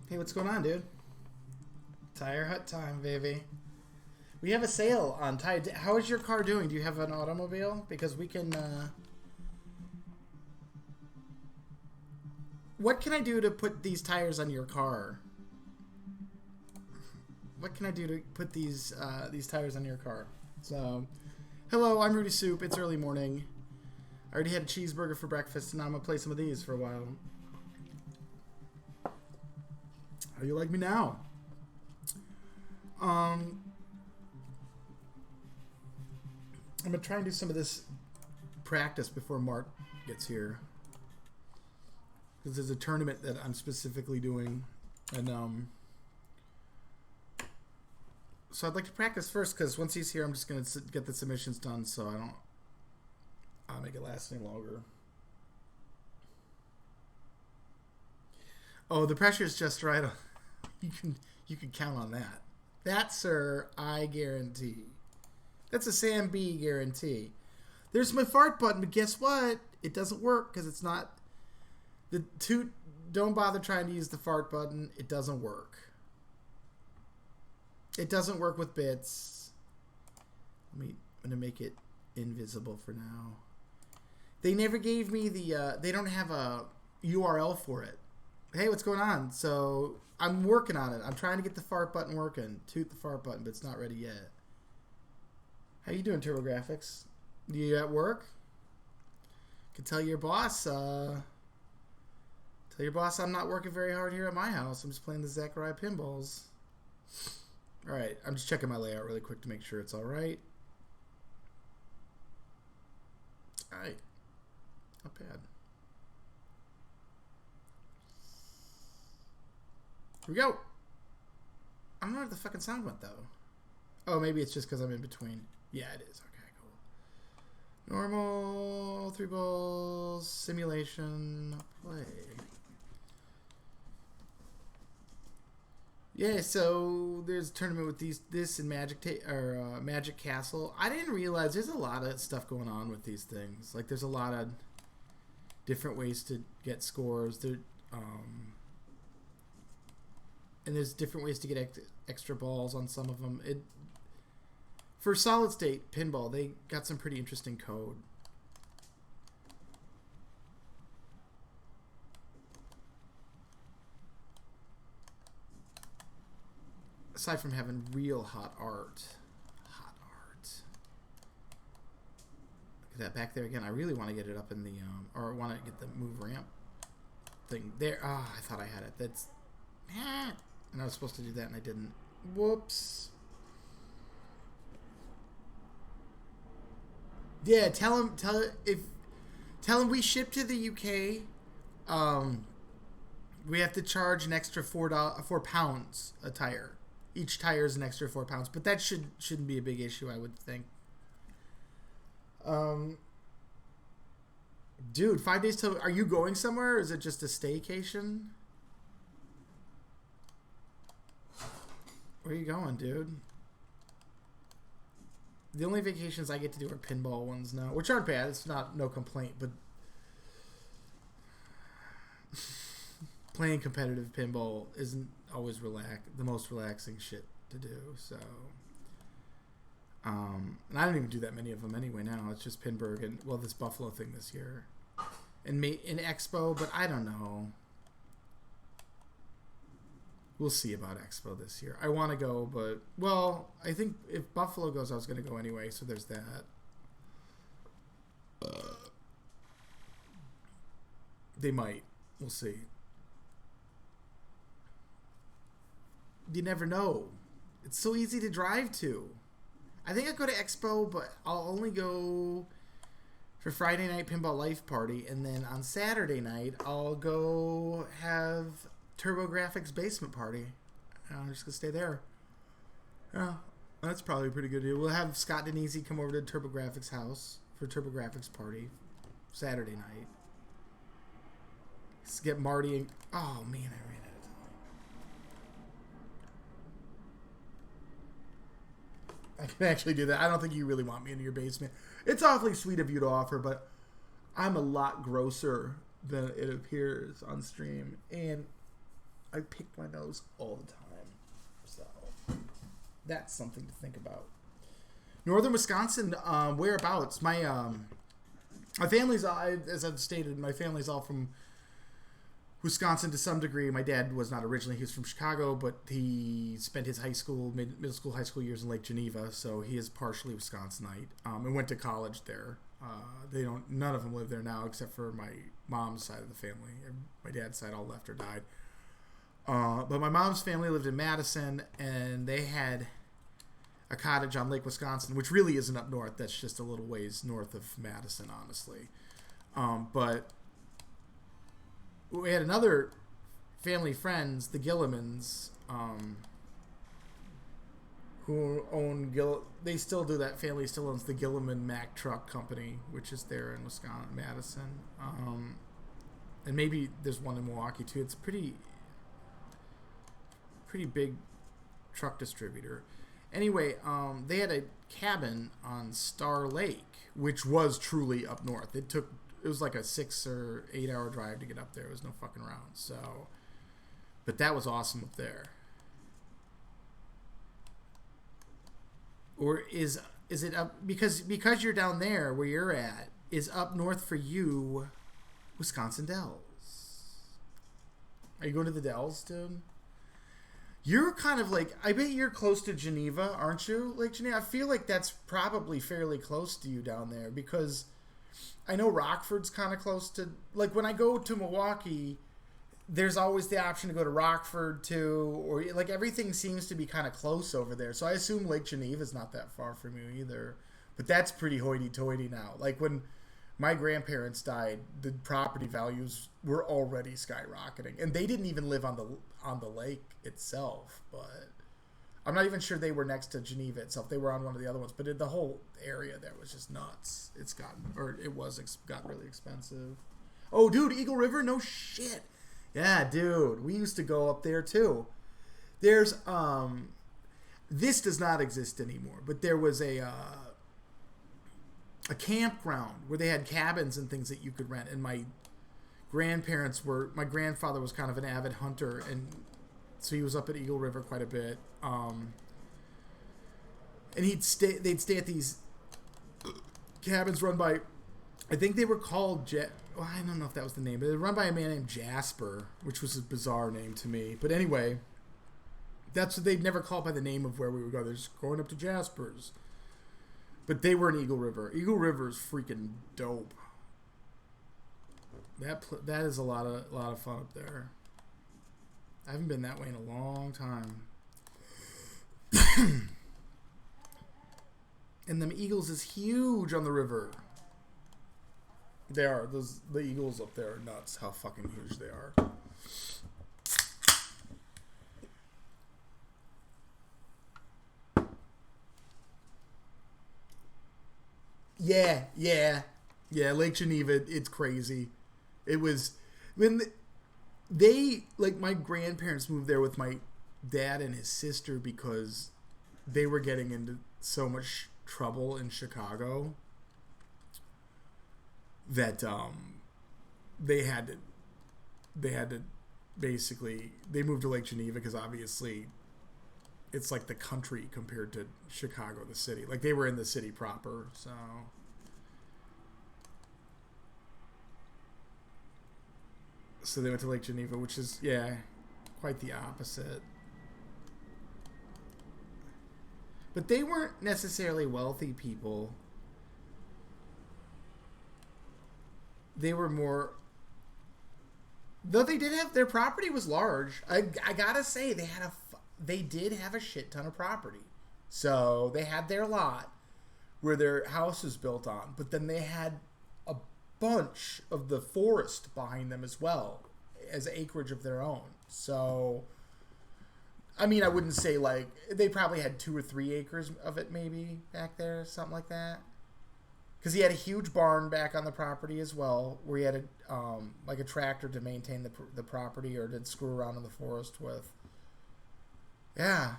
Hey, what's going on, dude? Tire Hut time, baby. We have a sale on tire. How is your car doing? Do you have an automobile? Because we can. What can I do to put these tires on your car? What can I do to put these tires on your car? So, hello, I'm Rudysoup. It's early morning. I already had a cheeseburger for breakfast, and now I'm gonna play some of these for a while. How do you like me now? I'm gonna try and do some of this practice before Mark gets here, because there's a tournament that I'm specifically doing, and so I'd like to practice first, because once he's here, I'm just gonna get the submissions done, so I'll make it last any longer. Oh, the pressure's just right. You can count on that. That, sir, I guarantee. That's a Sam B guarantee. There's my fart button, but guess what? It doesn't work because it's not. Don't bother trying to use the fart button. It doesn't work. It doesn't work with bits. I'm gonna make it invisible for now. They never gave me the. They don't have a URL for it. Hey, what's going on? So I'm working on it. I'm trying to get the fart button working. Toot the fart button, but it's not ready yet. How you doing, TurboGrafx? You at work? Can tell your boss. Tell your boss I'm not working very hard here at my house. I'm just playing the Zaccaria pinballs. All right, I'm just checking my layout really quick to make sure it's all right. All right, not bad. Here we go. I don't know where the fucking sound went, though. Oh, maybe it's just because I'm in between. Yeah, it is. Okay, cool. Normal, 3 balls, simulation, play. Yeah, so there's a tournament with this and Magic Castle. I didn't realize there's a lot of stuff going on with these things. Like, there's a lot of different ways to get scores. And there's different ways to get extra balls on some of them. For solid state pinball, they got some pretty interesting code. Aside from having real hot art. Look at that back there again. I really want to get it up in the, or want to get the move ramp thing there. Ah, I thought I had it. That's, and I was supposed to do that and I didn't. Whoops. Yeah, tell him we ship to the UK. We have to charge an extra £4 a tire. Each tire is an extra £4, but that shouldn't be a big issue, I would think. Dude, 5 days till. Are you going somewhere, or is it just a staycation? Where are you going, dude? The only vacations I get to do are pinball ones now, which aren't bad. It's no complaint, but playing competitive pinball isn't always the most relaxing shit to do. So, and I don't even do that many of them anyway now. It's just Pinburg and, well, this Buffalo thing this year, and in Expo, but I don't know. We'll see about Expo this year. I want to go, but, well, I think if Buffalo goes, I was going to go anyway, so there's that. They might. We'll see. You never know. It's so easy to drive to. I think I'll go to Expo, but I'll only go for Friday night Pinball Life Party, and then on Saturday night, I'll go have TurboGrafx basement party. I'm just gonna stay there. Yeah, that's probably a pretty good deal. We'll have Scott Denisi come over to TurboGrafx house for TurboGrafx party Saturday night. Let's get Marty and, oh man, I ran out of time. I can actually do that. I don't think you really want me in your basement. It's awfully sweet of you to offer, but I'm a lot grosser than it appears on stream, and I pick my nose all the time. So that's something to think about. Northern Wisconsin, whereabouts? My family's, as I've stated, my family's all from Wisconsin to some degree. My dad was not originally. He was from Chicago, but he spent his high school, middle school, high school years in Lake Geneva, so he is partially Wisconsinite, and went to college there. None of them live there now except for my mom's side of the family. My dad's side all left or died. But my mom's family lived in Madison, and they had a cottage on Lake Wisconsin, which really isn't up north. That's just a little ways north of Madison, honestly. But we had another family friends, the Gillimans, who own they still do that. Family still owns the Gilliman Mack Truck Company, which is there in Wisconsin, Madison, and maybe there's one in Milwaukee too. It's pretty big truck distributor. Anyway, they had a cabin on Star Lake, which was truly up north. It was like a 6 or 8 hour drive to get up there. It was no fucking around. So, but that was awesome up there. Or is it up because you're down there where you're at? Is up north for you Wisconsin Dells? Are you going to the Dells, dude? You're kind of like, I bet you're close to Geneva, aren't you? Lake Geneva. I feel like that's probably fairly close to you down there because I know Rockford's kind of close to, like when I go to Milwaukee, there's always the option to go to Rockford too, or like everything seems to be kind of close over there. So I assume Lake Geneva is not that far from you either. But that's pretty hoity-toity now. Like when my grandparents died, the property values were already skyrocketing, and they didn't even live on the lake itself. But I'm not even sure they were next to Geneva itself. They were on one of the other ones, but the whole area there was just nuts. It got really expensive. Oh, dude, Eagle River? No shit. Yeah, dude, we used to go up there too. There's this does not exist anymore, but there was a campground where they had cabins and things that you could rent, and my grandfather was kind of an avid hunter, and so he was up at Eagle River quite a bit. And they'd stay at these cabins run by, I think they were called I don't know if that was the name, but they were run by a man named Jasper, which was a bizarre name to me. But anyway, that's what they'd never call it by the name of where we would go. They're just going up to Jasper's. But they were in Eagle River. Eagle River is freaking dope. That is a lot of fun up there. I haven't been that way in a long time. And them eagles is huge on the river. They are. The eagles up there are nuts how fucking huge they are. Yeah. Lake Geneva, it's crazy. It was when my grandparents moved there with my dad and his sister because they were getting into so much trouble in Chicago that they had to basically, they moved to Lake Geneva because obviously it's like the country compared to Chicago, the city. Like they were in the city proper, so they went to Lake Geneva, which is quite the opposite. But they weren't necessarily wealthy people. They were more, though they did have, their property was large. I gotta say, they did have a shit ton of property. So they had their lot where their house was built on, but then they had a bunch of the forest behind them as well as acreage of their own. So, I mean, I wouldn't say like, they probably had 2 or 3 acres of it maybe back there, something like that. Because he had a huge barn back on the property as well, where he had a tractor to maintain the property or to screw around in the forest with. Yeah,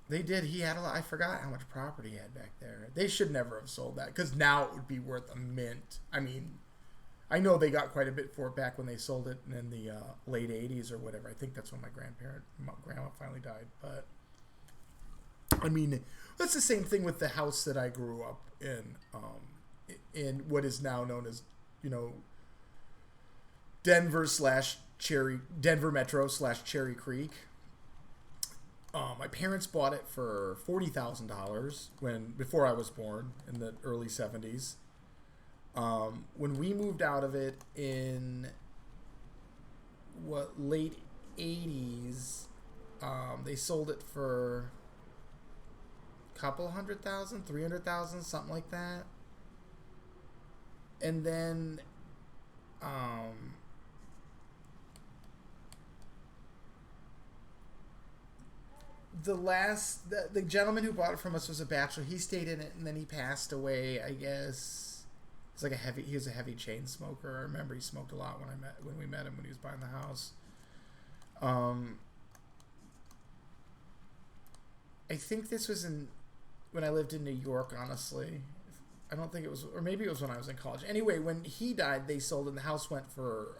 they did. He had a lot. I forgot how much property he had back there. They should never have sold that because now it would be worth a mint. I mean, I know they got quite a bit for it back when they sold it in the late 80s or whatever. I think that's when my grandma finally died. But, I mean, that's the same thing with the house that I grew up in what is now known as, Denver Metro / Cherry Creek. My parents bought it for $40,000 before I was born in the early 70s. When we moved out of it in late 80s, they sold it for a couple $100,000, $300,000, something like that. And then the gentleman who bought it from us was a bachelor. He stayed in it and then he passed away, I guess. He was a heavy chain smoker. I remember he smoked a lot when we met him when he was buying the house. I think this was when I lived in New York, honestly. I don't think it was, or maybe it was when I was in college. Anyway, when he died, they sold and the house went for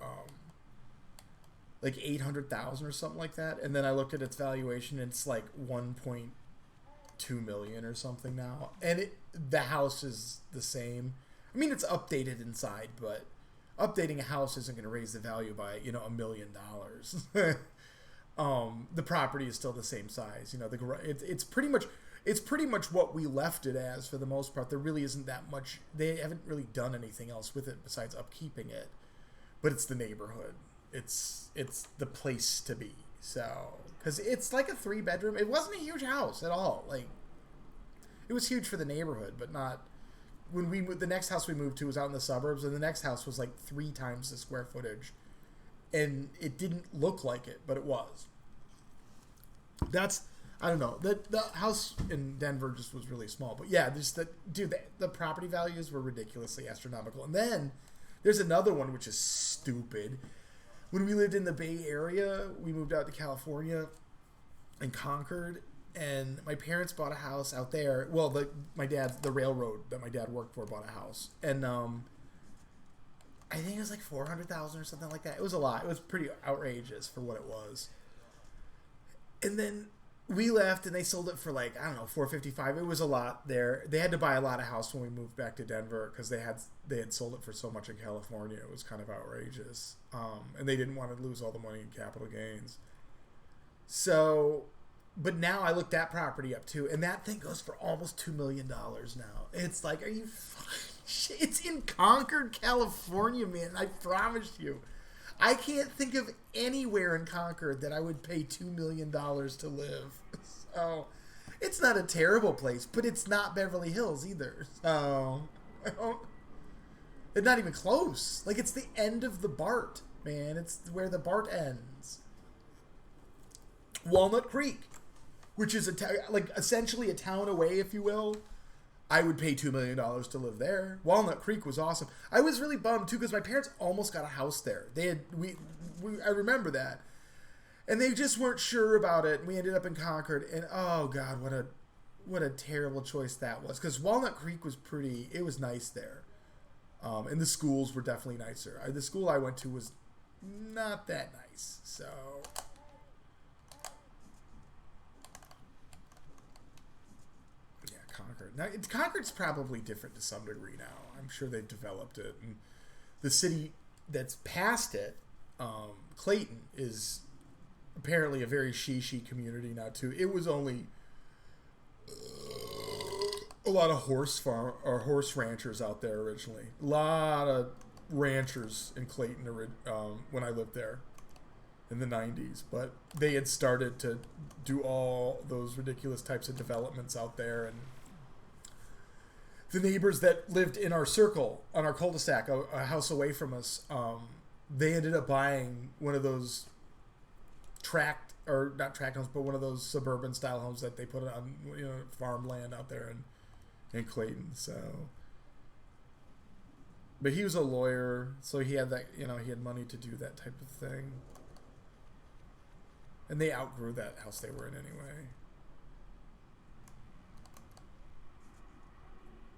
like $800,000 or something like that. And then I looked at its valuation and it's like $1.2 million or something now. And the house is the same. I mean, it's updated inside, but updating a house isn't going to raise the value by, $1 million. The property is still the same size. It's pretty much what we left it as for the most part. There really isn't that much. They haven't really done anything else with it besides upkeeping it. But it's the neighborhood. It's the place to be. So, because it's like a 3-bedroom. It wasn't a huge house at all. Like, it was huge for the neighborhood, but not. The next house we moved to was out in the suburbs, and the next house was like 3 times the square footage, and it didn't look like it, but it was. I don't know. The house in Denver just was really small, but yeah, the property values were ridiculously astronomical. And then there's another one which is stupid. When we lived in the Bay Area, we moved out to California and Concord. And my parents bought a house out there. Well, the railroad that my dad worked for bought a house. And I think it was like $400,000 or something like that. It was a lot. It was pretty outrageous for what it was. And then we left and they sold it for like, I don't know, $455,000. It was a lot there. They had to buy a lot of house when we moved back to Denver because they had sold it for so much in California. It was kind of outrageous. And they didn't want to lose all the money in capital gains. So, but now I looked that property up too, and that thing goes for almost $2 million now. It's like, are you fucking... It's in Concord, California, man. I promise you. I can't think of anywhere in Concord that I would pay $2 million to live. So, it's not a terrible place, but it's not Beverly Hills either. So, it's not even close. Like, it's the end of the BART, man. It's where the BART ends. Walnut Creek, which is essentially a town away, if you will. I would pay $2 million to live there. Walnut Creek was awesome. I was really bummed too because my parents almost got a house there. I remember that, and they just weren't sure about it. And we ended up in Concord, and oh god, what a terrible choice that was. Because Walnut Creek was pretty. It was nice there, and the schools were definitely nicer. The school I went to was not that nice, so. Now, Concord's probably different to some degree now. I'm sure they've developed it. And the city that's past it, Clayton, is apparently a very she community now, too. It was only a lot of horse ranchers out there originally. A lot of ranchers in Clayton when I lived there in the 90s. But they had started to do all those ridiculous types of developments out there, and the neighbors that lived in our circle, on our cul-de-sac, a house away from us, they ended up buying one of those not tract homes, but one of those suburban style homes that they put on, farmland out there in Clayton. So, but he was a lawyer, so he had that, he had money to do that type of thing. And they outgrew that house they were in anyway.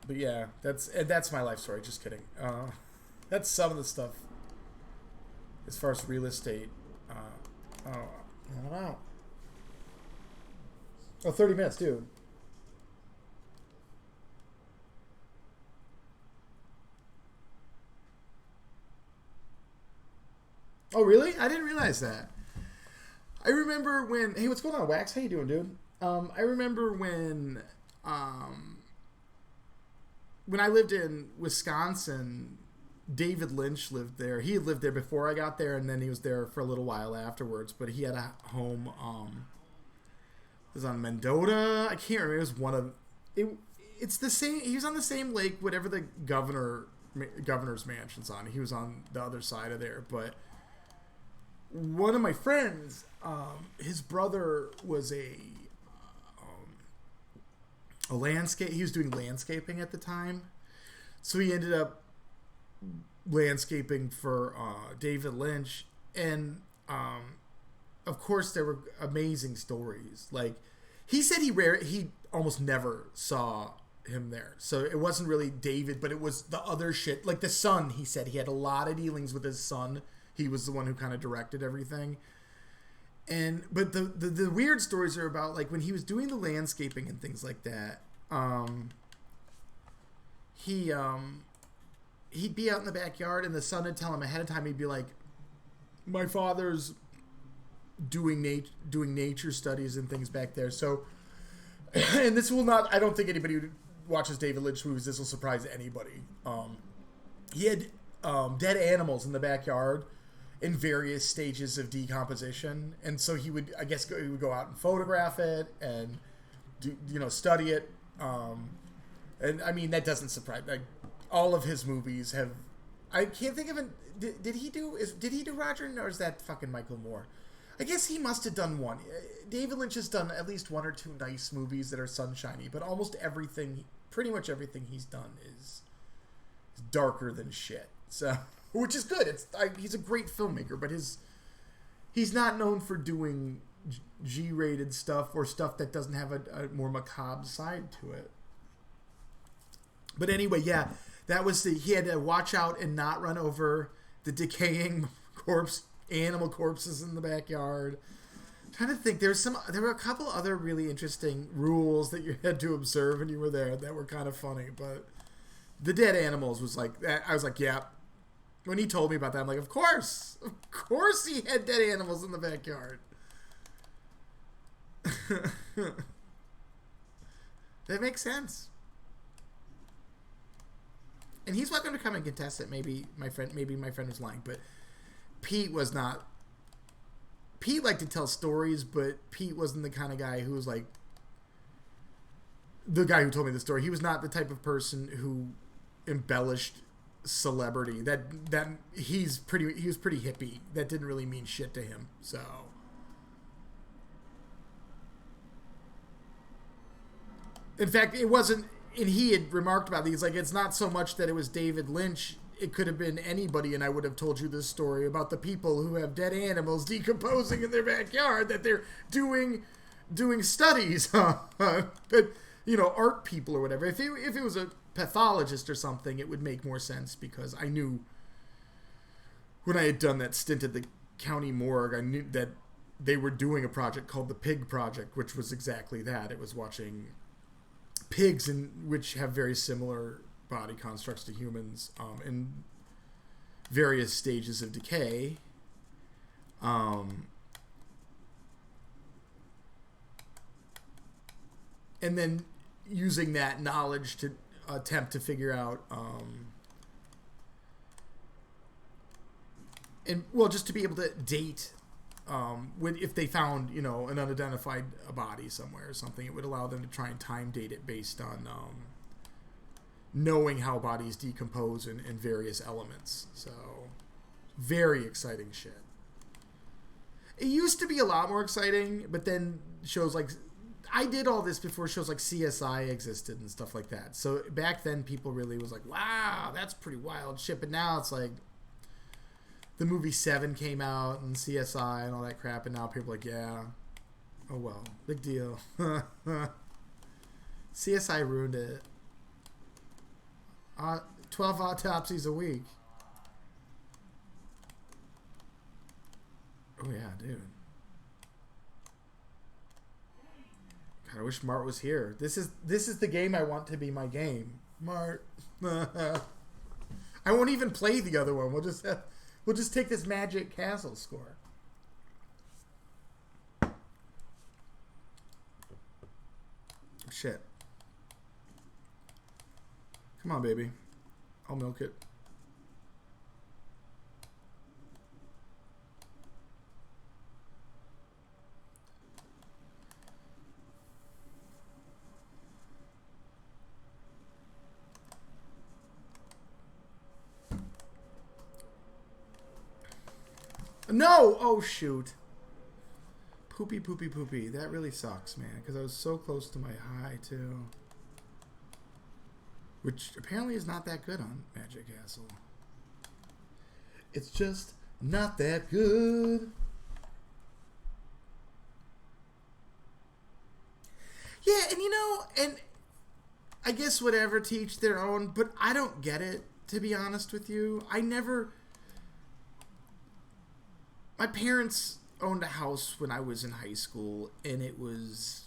But yeah, that's my life story. Just kidding. That's some of the stuff as far as real estate. Oh, I don't know. Oh, 30 minutes, dude. Oh, really? I didn't realize that. I remember when... Hey, what's going on, Wax? How you doing, dude? I remember um, when I lived in Wisconsin, David Lynch lived there. He had lived there before I got there, and then he was there for a little while afterwards. But he had a home... it was on Mendota. I can't remember. It was one of... It's the same... He was on the same lake, whatever the governor's mansion's on. He was on the other side of there, but... One of my friends, his brother was a landscape. He was doing landscaping at the time, so he ended up landscaping for David Lynch, and of course there were amazing stories. Like he said, he almost never saw him there, so it wasn't really David, but it was the other shit. Like the son, he said he had a lot of dealings with his son. He was the one who kind of directed everything. But the weird stories are about like when he was doing the landscaping and things like that. He'd be out in the backyard and the son would tell him ahead of time. He'd be like, "My father's doing nature studies and things back there." So, and this will not. I don't think anybody who watches David Lynch movies, this will surprise anybody. He had dead animals in the backyard in various stages of decomposition, and so he would, I guess, he would go out and photograph it and study it. And I mean, that doesn't surprise. Like all of his movies have, I can't think of it. Did he do Roger, or is that fucking Michael Moore? I guess he must have done one. David Lynch has done at least one or two nice movies that are sunshiny, but almost everything, pretty much everything he's done is darker than shit. So. Which is good. He's a great filmmaker, but he's not known for doing G-rated stuff or stuff that doesn't have a more macabre side to it. But anyway, yeah, that was he had to watch out and not run over the decaying animal corpses in the backyard. I'm trying to think, there were a couple other really interesting rules that you had to observe when you were there that were kind of funny, but the dead animals was like that. I was like, yeah. When he told me about that, I'm like, of course he had dead animals in the backyard. That makes sense. And he's welcome to come and contest it. Maybe my friend was lying, but Pete was not. Pete liked to tell stories, but Pete wasn't the kind of guy who was like the guy who told me the story. He was not the type of person who embellished celebrity. He was pretty hippie. That didn't really mean shit to him. So in fact, it wasn't, and he had remarked about these, like, it's not so much that it was David Lynch, it could have been anybody, and I would have told you this story about the people who have dead animals decomposing in their backyard that they're doing studies on. But art people or whatever. If it was a pathologist or something, it would make more sense, because I knew when I had done that stint at the county morgue, I knew that they were doing a project called the Pig Project, which was exactly that. It was watching pigs which have very similar body constructs to humans in various stages of decay. And then using that knowledge to attempt to figure out, just to be able to date, if they found, an unidentified body somewhere or something, it would allow them to try and time date it based on knowing how bodies decompose in various elements. So, very exciting shit. It used to be a lot more exciting, but then shows like... I did all this before shows like CSI existed and stuff like that. So back then, people really was like, wow, that's pretty wild shit. But now it's like the movie Seven came out and CSI and all that crap. And now people are like, yeah, oh well, big deal. CSI ruined it. 12 autopsies a week. Oh yeah, dude. God, I wish Mart was here. This is the game I want to be my game. Mart. I won't even play the other one. We'll just take this Magic Castle score. Shit. Come on, baby. I'll milk it. No! Oh, shoot. Poopy, poopy, poopy. That really sucks, man. Because I was so close to my high, too. Which apparently is not that good on Magic Castle. It's just not that good. Yeah, and you know, and I guess whatever, teach their own, but I don't get it, to be honest with you. My parents owned a house when I was in high school, and it was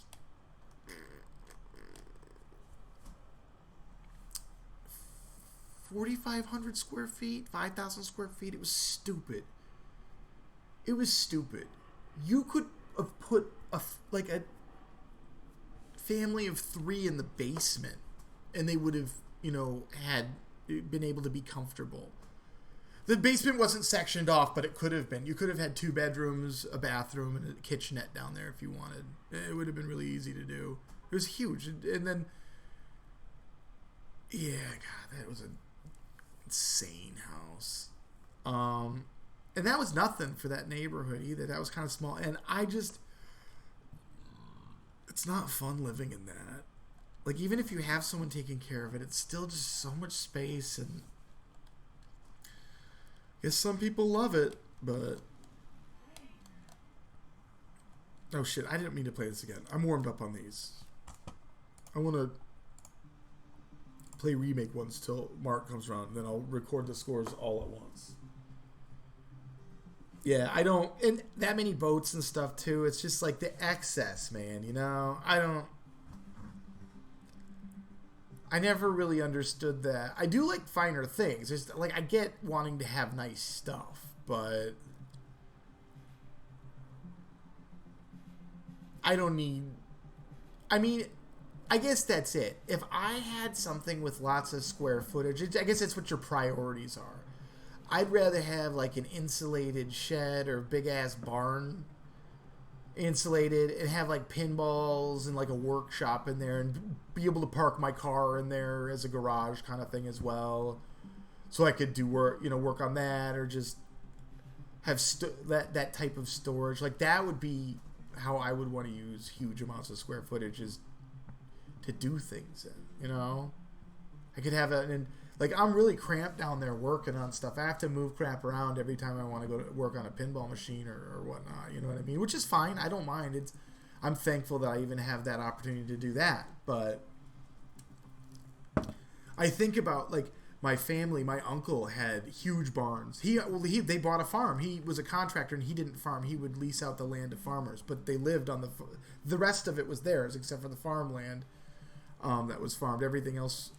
4,500 square feet, 5,000 square feet. It was stupid. It was stupid. You could have put a family of 3 in the basement, and they would have, had been able to be comfortable. The basement wasn't sectioned off, but it could have been. You could have had 2 bedrooms, a bathroom, and a kitchenette down there if you wanted. It would have been really easy to do. It was huge. And then, yeah, God, that was an insane house. And that was nothing for that neighborhood either. That was kind of small. And it's not fun living in that. Like, even if you have someone taking care of it, it's still just so much space, and I guess some people love it, but... Oh shit, I didn't mean to play this again. I'm warmed up on these. I want to play remake ones till Mark comes around, and then I'll record the scores all at once. Yeah, I don't... And that many boats and stuff, too. It's just like the excess, man, I never really understood that. I do like finer things. It's like, I get wanting to have nice stuff, but I don't need... I mean, I guess that's it. If I had something with lots of square footage, I guess that's what your priorities are. I'd rather have like an insulated shed or big-ass barn insulated and have like pinballs and like a workshop in there and be able to park my car in there as a garage kind of thing as well, so I could do work on that, or just have that type of storage. Like, that would be how I would want to use huge amounts of square footage, is to do things in, I could have like, I'm really cramped down there working on stuff. I have to move crap around every time I want to go to work on a pinball machine or whatnot. You know what I mean? Which is fine. I don't mind. I'm thankful that I even have that opportunity to do that. But I think about, like, my family. My uncle had huge barns. They bought a farm. He was a contractor, and he didn't farm. He would lease out the land to farmers. But they lived on the rest of it was theirs, except for the farmland that was farmed. Everything else...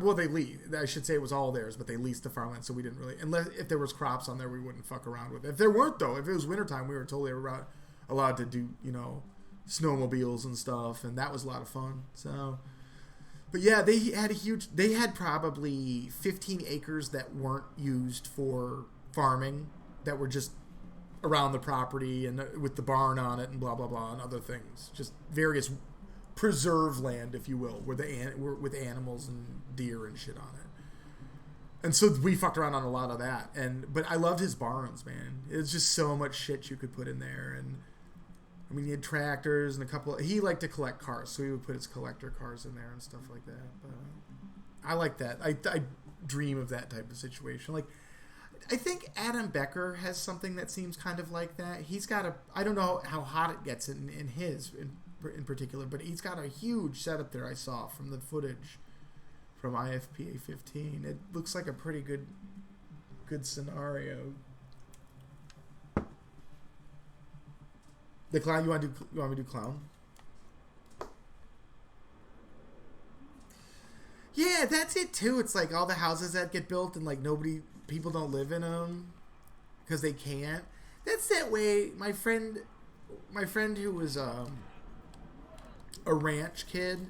well, they leased. I should say it was all theirs, but they leased the farmland, so we didn't really... Unless if there was crops on there, we wouldn't fuck around with it. If there weren't, though, if it was wintertime, we were totally allowed to do, snowmobiles and stuff, and that was a lot of fun. So, but yeah, they had probably 15 acres that weren't used for farming, that were just around the property and with the barn on it and blah, blah, blah, and other things. Just various... preserve land, if you will, where with animals and deer and shit on it. And so we fucked around on a lot of that. But I loved his barns, man. It's just so much shit you could put in there. And I mean, he had tractors and he liked to collect cars, so he would put his collector cars in there and stuff like that. But I like that. I dream of that type of situation. Like, I think Adam Becker has something that seems kind of like that. He's got I don't know how hot it gets in particular, but he's got a huge setup there. I saw from the footage from IFPA 15. It looks like a pretty good scenario. The clown. You want me to do clown? Yeah, that's it too. It's like all the houses that get built and like people don't live in them because they can't. That's that way. My friend who was a ranch kid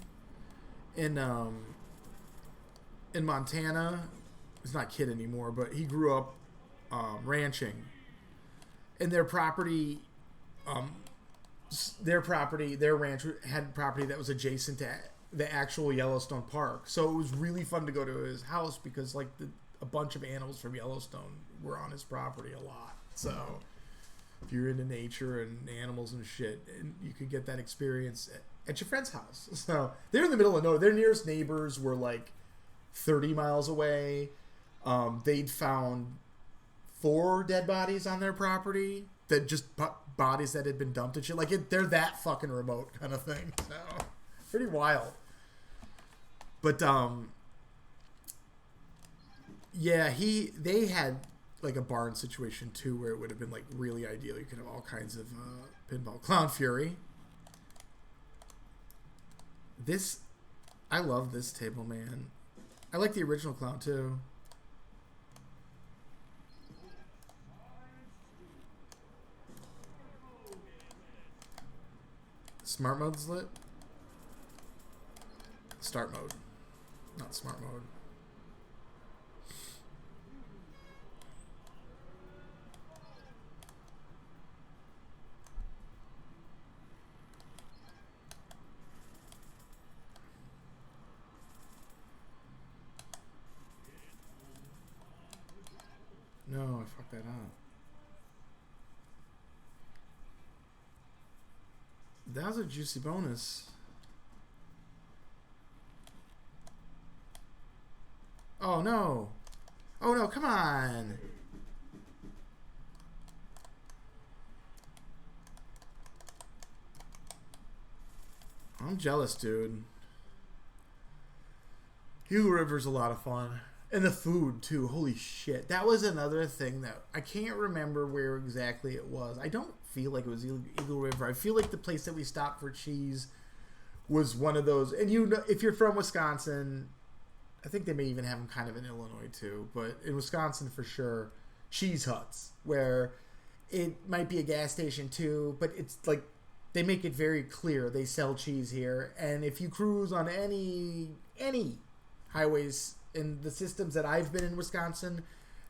in Montana. He's not a kid anymore, but he grew up ranching, and their ranch had property that was adjacent to the actual Yellowstone Park. So it was really fun to go to his house because like a bunch of animals from Yellowstone were on his property a lot. So if you're into nature and animals and shit, and you could get that experience at your friend's house. So they're in the middle of nowhere. Their nearest neighbors were like 30 miles away. They'd found 4 dead bodies on their property that just bodies that had been dumped and shit. Like they're that fucking remote kind of thing. So pretty wild. But yeah, they had like a barn situation too, where it would have been like really ideal. You could have all kinds of pinball. Clown Fury. I love this table, man. I like the original Clown too. Smart mode's lit. Start mode, not smart mode. No, I fucked that up. That was a juicy bonus. Oh no. Oh no, come on. I'm jealous, dude. Gila River's a lot of fun. And the food, too. Holy shit. That was another thing that I can't remember where exactly it was. I don't feel like it was Eagle River. I feel like the place that we stopped for cheese was one of those. And you know, if you're from Wisconsin, I think they may even have them kind of in Illinois, too. But in Wisconsin, for sure, cheese huts, where it might be a gas station, too. But it's like, they make it very clear they sell cheese here. And if you cruise on any highways in the systems that I've been in Wisconsin,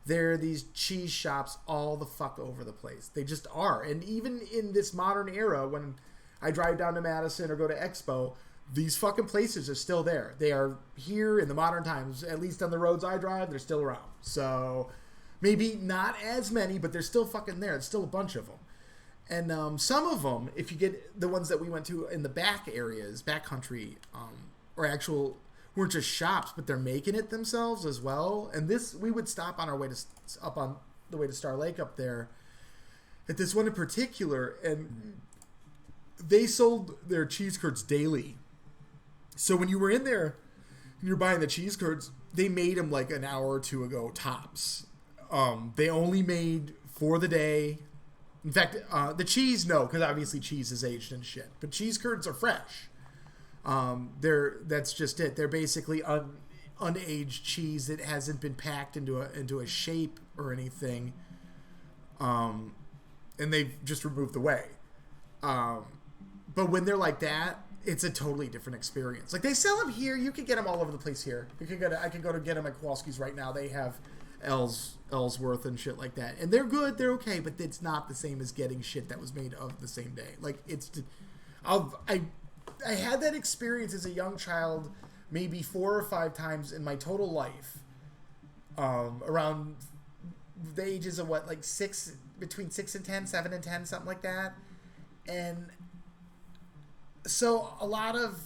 there are these cheese shops all the fuck over the place. They just are. And even in this modern era, when I drive down to Madison or go to Expo, these fucking places are still there. They are here in the modern times. At least on the roads I drive, they're still around. So maybe not as many, but they're still fucking there. There's still a bunch of them. And some of them, if you get the ones that we went to in the back areas, backcountry, or actual, weren't just shops, but they're making it themselves as well. And this, we would stop on our way up on the way to Star Lake up there at this one in particular, and they sold their cheese curds daily. So when you were in there and you're buying the cheese curds, they made them like an hour or two ago tops. They only made for the day. In fact, the cheese, no, because obviously cheese is aged and shit. But cheese curds are fresh. That's just it. They're basically unaged cheese that hasn't been packed into a shape or anything. And they've just removed the whey. But when they're like that, it's a totally different experience. Like, they sell them here. You can get them all over the place here. I can go to get them at Kowalski's right now. They have Ellsworth and shit like that. And they're good. They're okay. But it's not the same as getting shit that was made of the same day. Like, I had that experience as a young child maybe 4 or 5 times in my total life. Around the ages of what, like between 6 and 10, 7 and 10, something like that. And so a lot of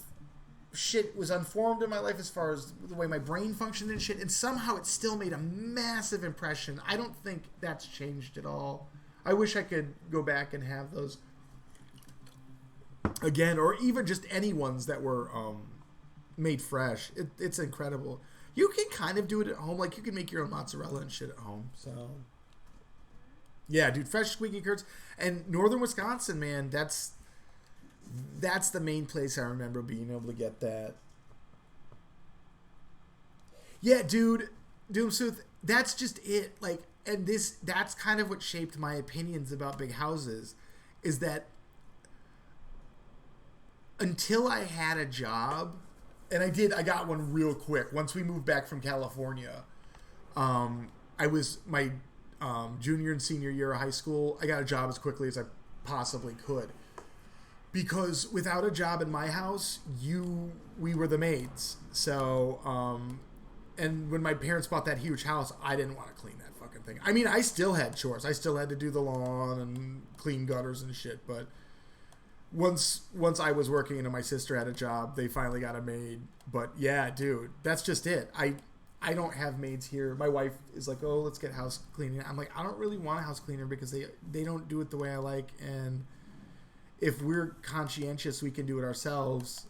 shit was unformed in my life as far as the way my brain functioned and shit, and somehow it still made a massive impression. I don't think that's changed at all. I wish I could go back and have those again, or even just any ones that were made fresh. It's incredible. You can kind of do it at home. Like, you can make your own mozzarella and shit at home. So Yeah, dude, fresh squeaky curds. And northern Wisconsin, man, that's the main place I remember being able to get that. Yeah, dude, Doomsooth, that's just it. Like, and that's kind of what shaped my opinions about big houses, is that until I had a job, and I got one real quick once we moved back from California. I was my junior and senior year of high school. I got a job as quickly as I possibly could, because without a job in my house, we were the maids. So, and when my parents bought that huge house, I didn't want to clean that fucking thing. I mean, I still had chores. I still had to do the lawn and clean gutters and shit. But once I was working and my sister had a job, they finally got a maid. But yeah, dude, that's just it. I don't have maids here. My wife is like, oh, let's get house cleaning. I'm like, I don't really want a house cleaner because they don't do it the way I like. And if we're conscientious, we can do it ourselves.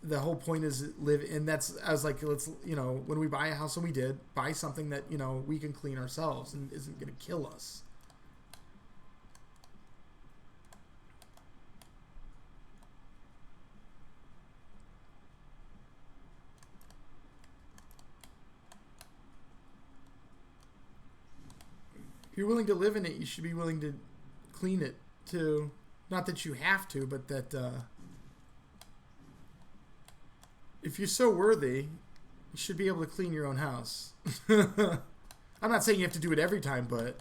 The whole point is live. And I was like, let's, when we buy a house, and we did, buy something that, we can clean ourselves and isn't going to kill us. If you're willing to live in it, you should be willing to clean it too. Not that you have to, but that if you're so worthy, you should be able to clean your own house. I'm not saying you have to do it every time, but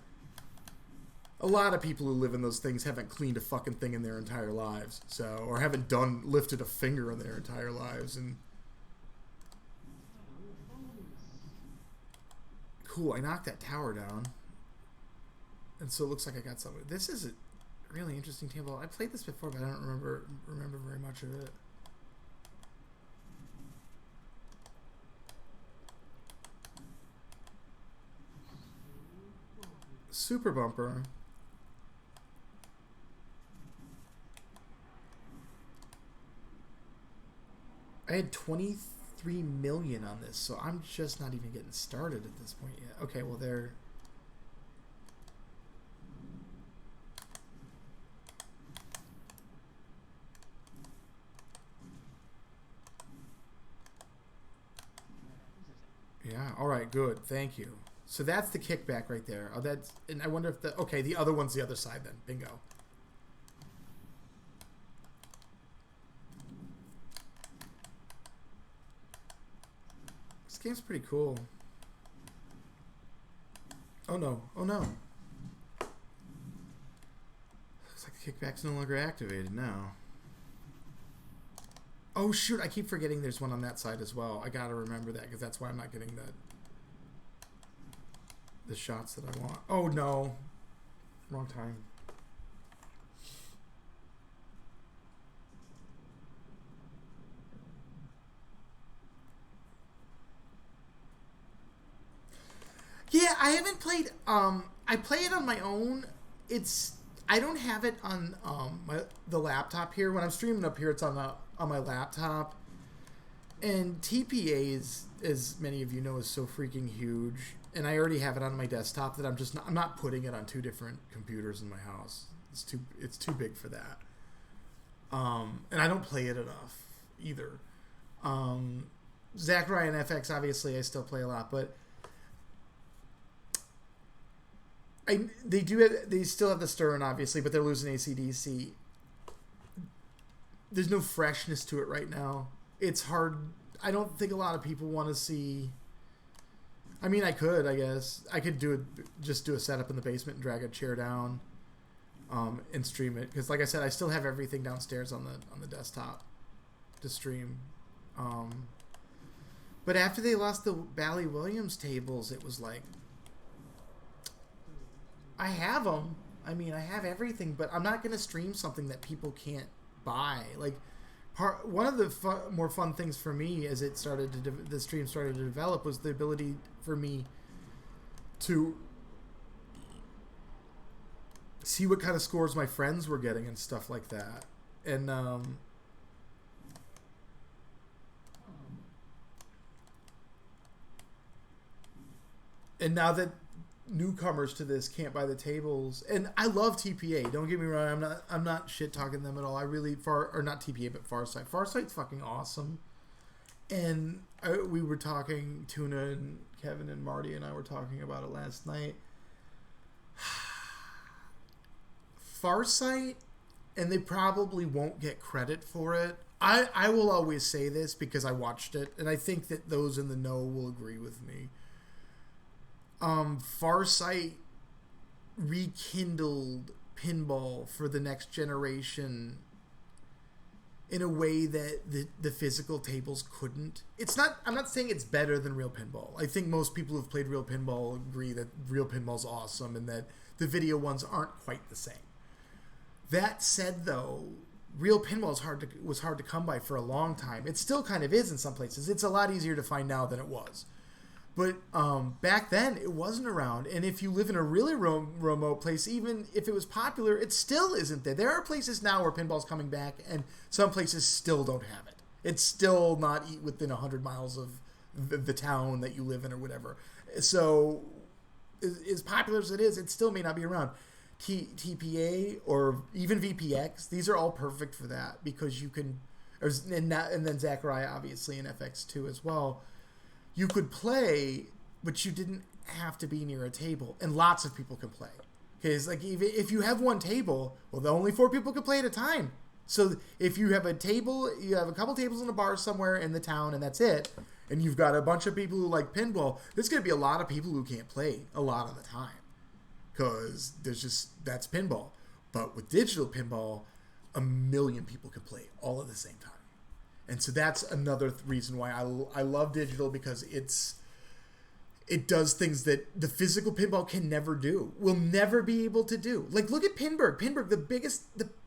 a lot of people who live in those things haven't cleaned a fucking thing in their entire lives. So, or haven't lifted a finger in their entire lives. And cool, I knocked that tower down. And so it looks like I got something. This is a really interesting table. I played this before, but I don't remember very much of it. Super bumper. I had 23 million on this, so I'm just not even getting started at this point yet. Okay, well they're... Yeah, all right, good. Thank you. So that's the kickback right there. Oh, and I wonder if the other one's the other side then. Bingo. This game's pretty cool. Oh no. Oh no. Looks like the kickback's no longer activated now. Oh shoot, I keep forgetting there's one on that side as well. I gotta remember that because that's why I'm not getting the shots that I want. Oh no. Wrong time. Yeah, I haven't played I play it on my own. I don't have it on the laptop here. When I'm streaming up here, it's on my laptop. And TPA is, as many of you know, is so freaking huge. And I already have it on my desktop that I'm not putting it on two different computers in my house. It's too big for that. And I don't play it enough either. Zaccaria and FX, obviously, I still play a lot, but they still have the Stern, obviously, but they're losing AC/DC. There's no freshness to it right now. It's hard. I don't think a lot of people want to see. I mean, I could, I guess. I could just do a setup in the basement and drag a chair down, and stream it. Because, like I said, I still have everything downstairs on the desktop to stream. But after they lost the Bally Williams tables, it was like, I have them. I mean, I have everything, but I'm not going to stream something that people can't buy. Like, one of the more fun things for me as the stream started to develop was the ability for me to see what kind of scores my friends were getting and stuff like that. And now that newcomers to this can't buy the tables, and I love TPA. Don't get me wrong. I'm not shit talking them at all. I really not TPA, but Farsight. Farsight's fucking awesome. And we were talking, Tuna and Kevin and Marty and I were talking about it last night. Farsight, and they probably won't get credit for it. I will always say this because I watched it, and I think that those in the know will agree with me. Farsight rekindled pinball for the next generation in a way that the physical tables couldn't. I'm not saying it's better than real pinball. I think most people who've played real pinball agree that real pinball's awesome and that the video ones aren't quite the same. That said, though, real pinball was hard to come by for a long time. It still kind of is in some places. It's a lot easier to find now than it was. But back then, it wasn't around. And if you live in a really remote place, even if it was popular, it still isn't there. There are places now where pinball's coming back, and some places still don't have it. It's still not within 100 miles of the town that you live in or whatever. So, as popular as it is, it still may not be around. TPA or even VPX, these are all perfect for that because you can, and then Zaccaria obviously in FX2 as well. You could play, but you didn't have to be near a table, and lots of people can play. Because like if you have one table, well, only 4 people can play at a time. So if you have a table, you have a couple tables in a bar somewhere in the town, and that's it. And you've got a bunch of people who like pinball. There's going to be a lot of people who can't play a lot of the time. Because that's pinball. But with digital pinball, 1 million people can play all at the same time. And so that's another reason why I love digital, because it does things that the physical pinball can never do. Will never be able to do. Like, look at Pinburg. Pinburg, the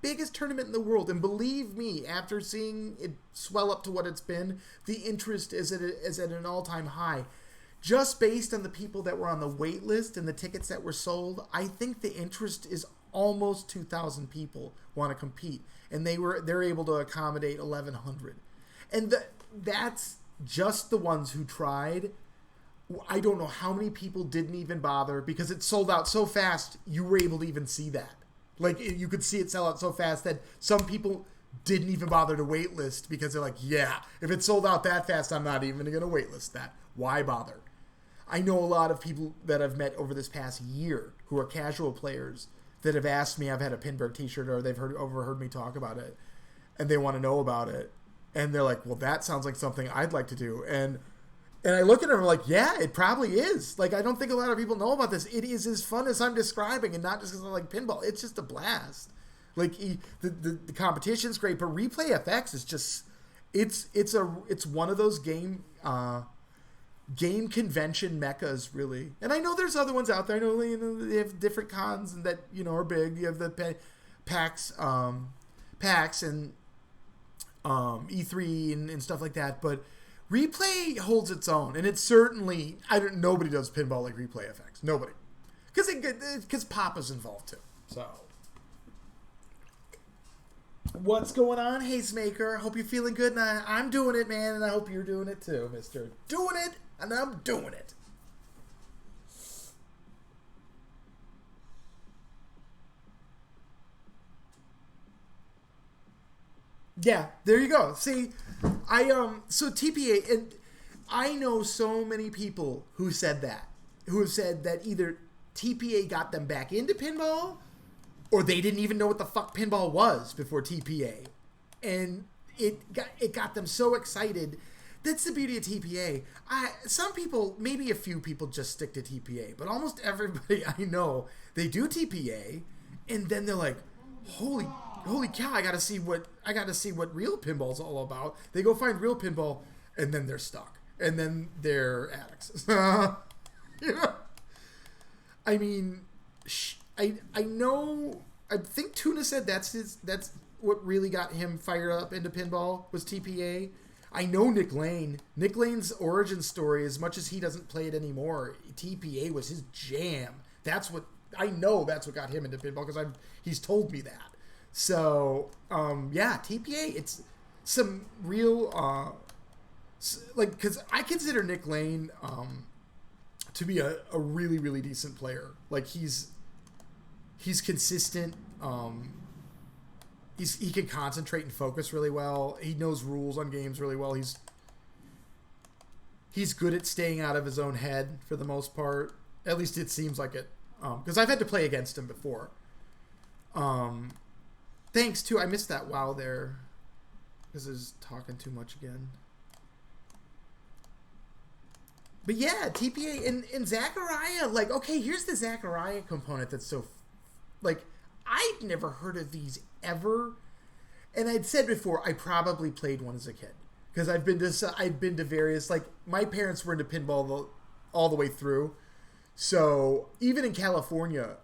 biggest tournament in the world. And believe me, after seeing it swell up to what it's been, the interest is at an all-time high. Just based on the people that were on the wait list and the tickets that were sold, I think the interest is almost 2,000 people want to compete, and they're able to accommodate 1,100, and that's just the ones who tried. I don't know how many people didn't even bother because it sold out so fast. You were able to even see that, like you could see it sell out so fast that some people didn't even bother to wait list because they're like, yeah, if it sold out that fast, I'm not even going to wait list that. Why bother? I know a lot of people that I've met over this past year who are casual players that have asked me, I've had a Pinburg t-shirt or they've overheard me talk about it and they want to know about it. And they're like, well, that sounds like something I'd like to do. And I look at them and I'm like, yeah, it probably is. Like, I don't think a lot of people know about this. It is as fun as I'm describing, and not just because I like pinball. It's just a blast. Like, the competition's great, but Replay FX is just, it's one of those game convention meccas, really. And I know there's other ones out there. I know, they have different cons and that, are big. You have the PAX and E3 and stuff like that. But Replay holds its own, and it's certainly nobody does pinball like Replay FX. Nobody, because Papa's involved too. So, what's going on, Hazemaker? Hope you're feeling good, and I'm doing it, man, and I hope you're doing it too, Mister. Doing it. And I'm doing it. Yeah, there you go. See, so TPA, and I know so many people who have said that either TPA got them back into pinball, or they didn't even know what the fuck pinball was before TPA, and it got them so excited. That's the beauty of TPA. Some people, maybe a few people, just stick to TPA, but almost everybody I know, they do TPA, and then they're like, holy cow! I gotta see what real pinball's all about. They go find real pinball, and then they're stuck, and then they're addicts. I mean, I know. I think Tuna said that's what really got him fired up into pinball was TPA. I know Nick Lane. Nick Lane's origin story, as much as he doesn't play it anymore, TPA was his jam. That's what got him into pinball because he's told me that. So, yeah, TPA, it's some real, because I consider Nick Lane to be a really, really decent player. Like, he's consistent. He can concentrate and focus really well. He knows rules on games really well. He's good at staying out of his own head for the most part. At least it seems like it. Because I've had to play against him before. Thanks to... I missed that wow there. Because I was talking too much again. But yeah, TPA and Zaccaria. Like, okay, here's the Zaccaria component that's so... Like, I'd never heard of these ever. And I'd said before, I probably played one as a kid. Because I've been to various... Like, my parents were into pinball all the way through. So, even in California...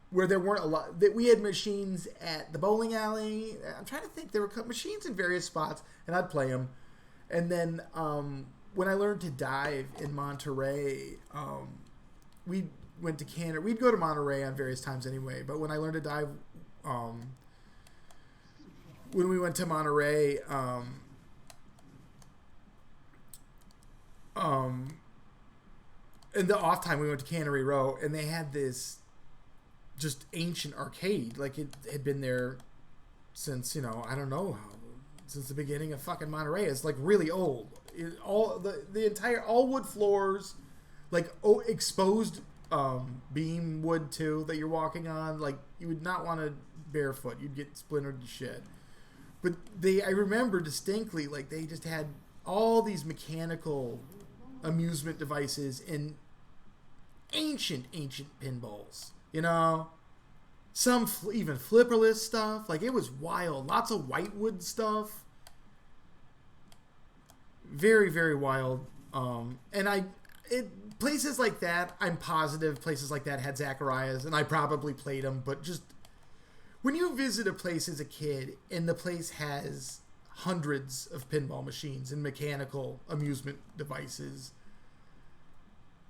where there weren't a lot, that we had machines at the bowling alley. I'm trying to think, there were machines in various spots, and I'd play them. And then when I learned to dive in Monterey, we went to Canada. We'd go to Monterey on various times anyway. But when I learned to dive, when we went to Monterey, in the off time, we went to Cannery Row, and they had this just ancient arcade. Like, it had been there since, I don't know how, since the beginning of fucking Monterey. It's like really old. All wood floors, like exposed beam wood too that you're walking on. Like, you would not want to barefoot. You'd get splintered to shit. But I remember distinctly, like, they just had all these mechanical amusement devices and ancient pinballs. Some even flipperless stuff. Like, it was wild. Lots of whitewood stuff. Very, very wild. Places like that, I'm positive places like that had Zaccarias, and I probably played them, but just when you visit a place as a kid and the place has hundreds of pinball machines and mechanical amusement devices,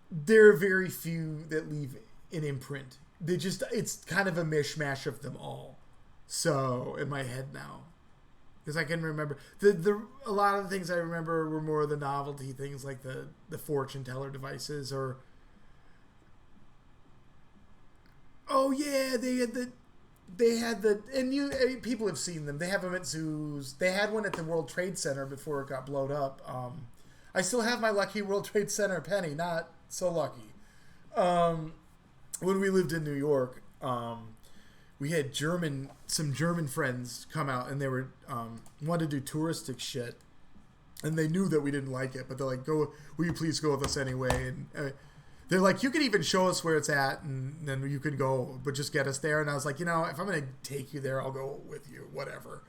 there are very few that leave an imprint. It's kind of a mishmash of them all. So, in my head now. Because I can remember, a lot of the things I remember were more the novelty things, like the fortune teller devices, or... Oh yeah, people have seen them. They have them at zoos. They had one at the World Trade Center before it got blown up. I still have my lucky World Trade Center penny, not so lucky. When we lived in New York, we had some German friends come out, and they were wanted to do touristic shit, and they knew that we didn't like it, but they're like, "Will you please go with us anyway?" And they're like, "You can even show us where it's at, and then you can go, but just get us there." And I was like, if I'm gonna take you there, I'll go with you, whatever.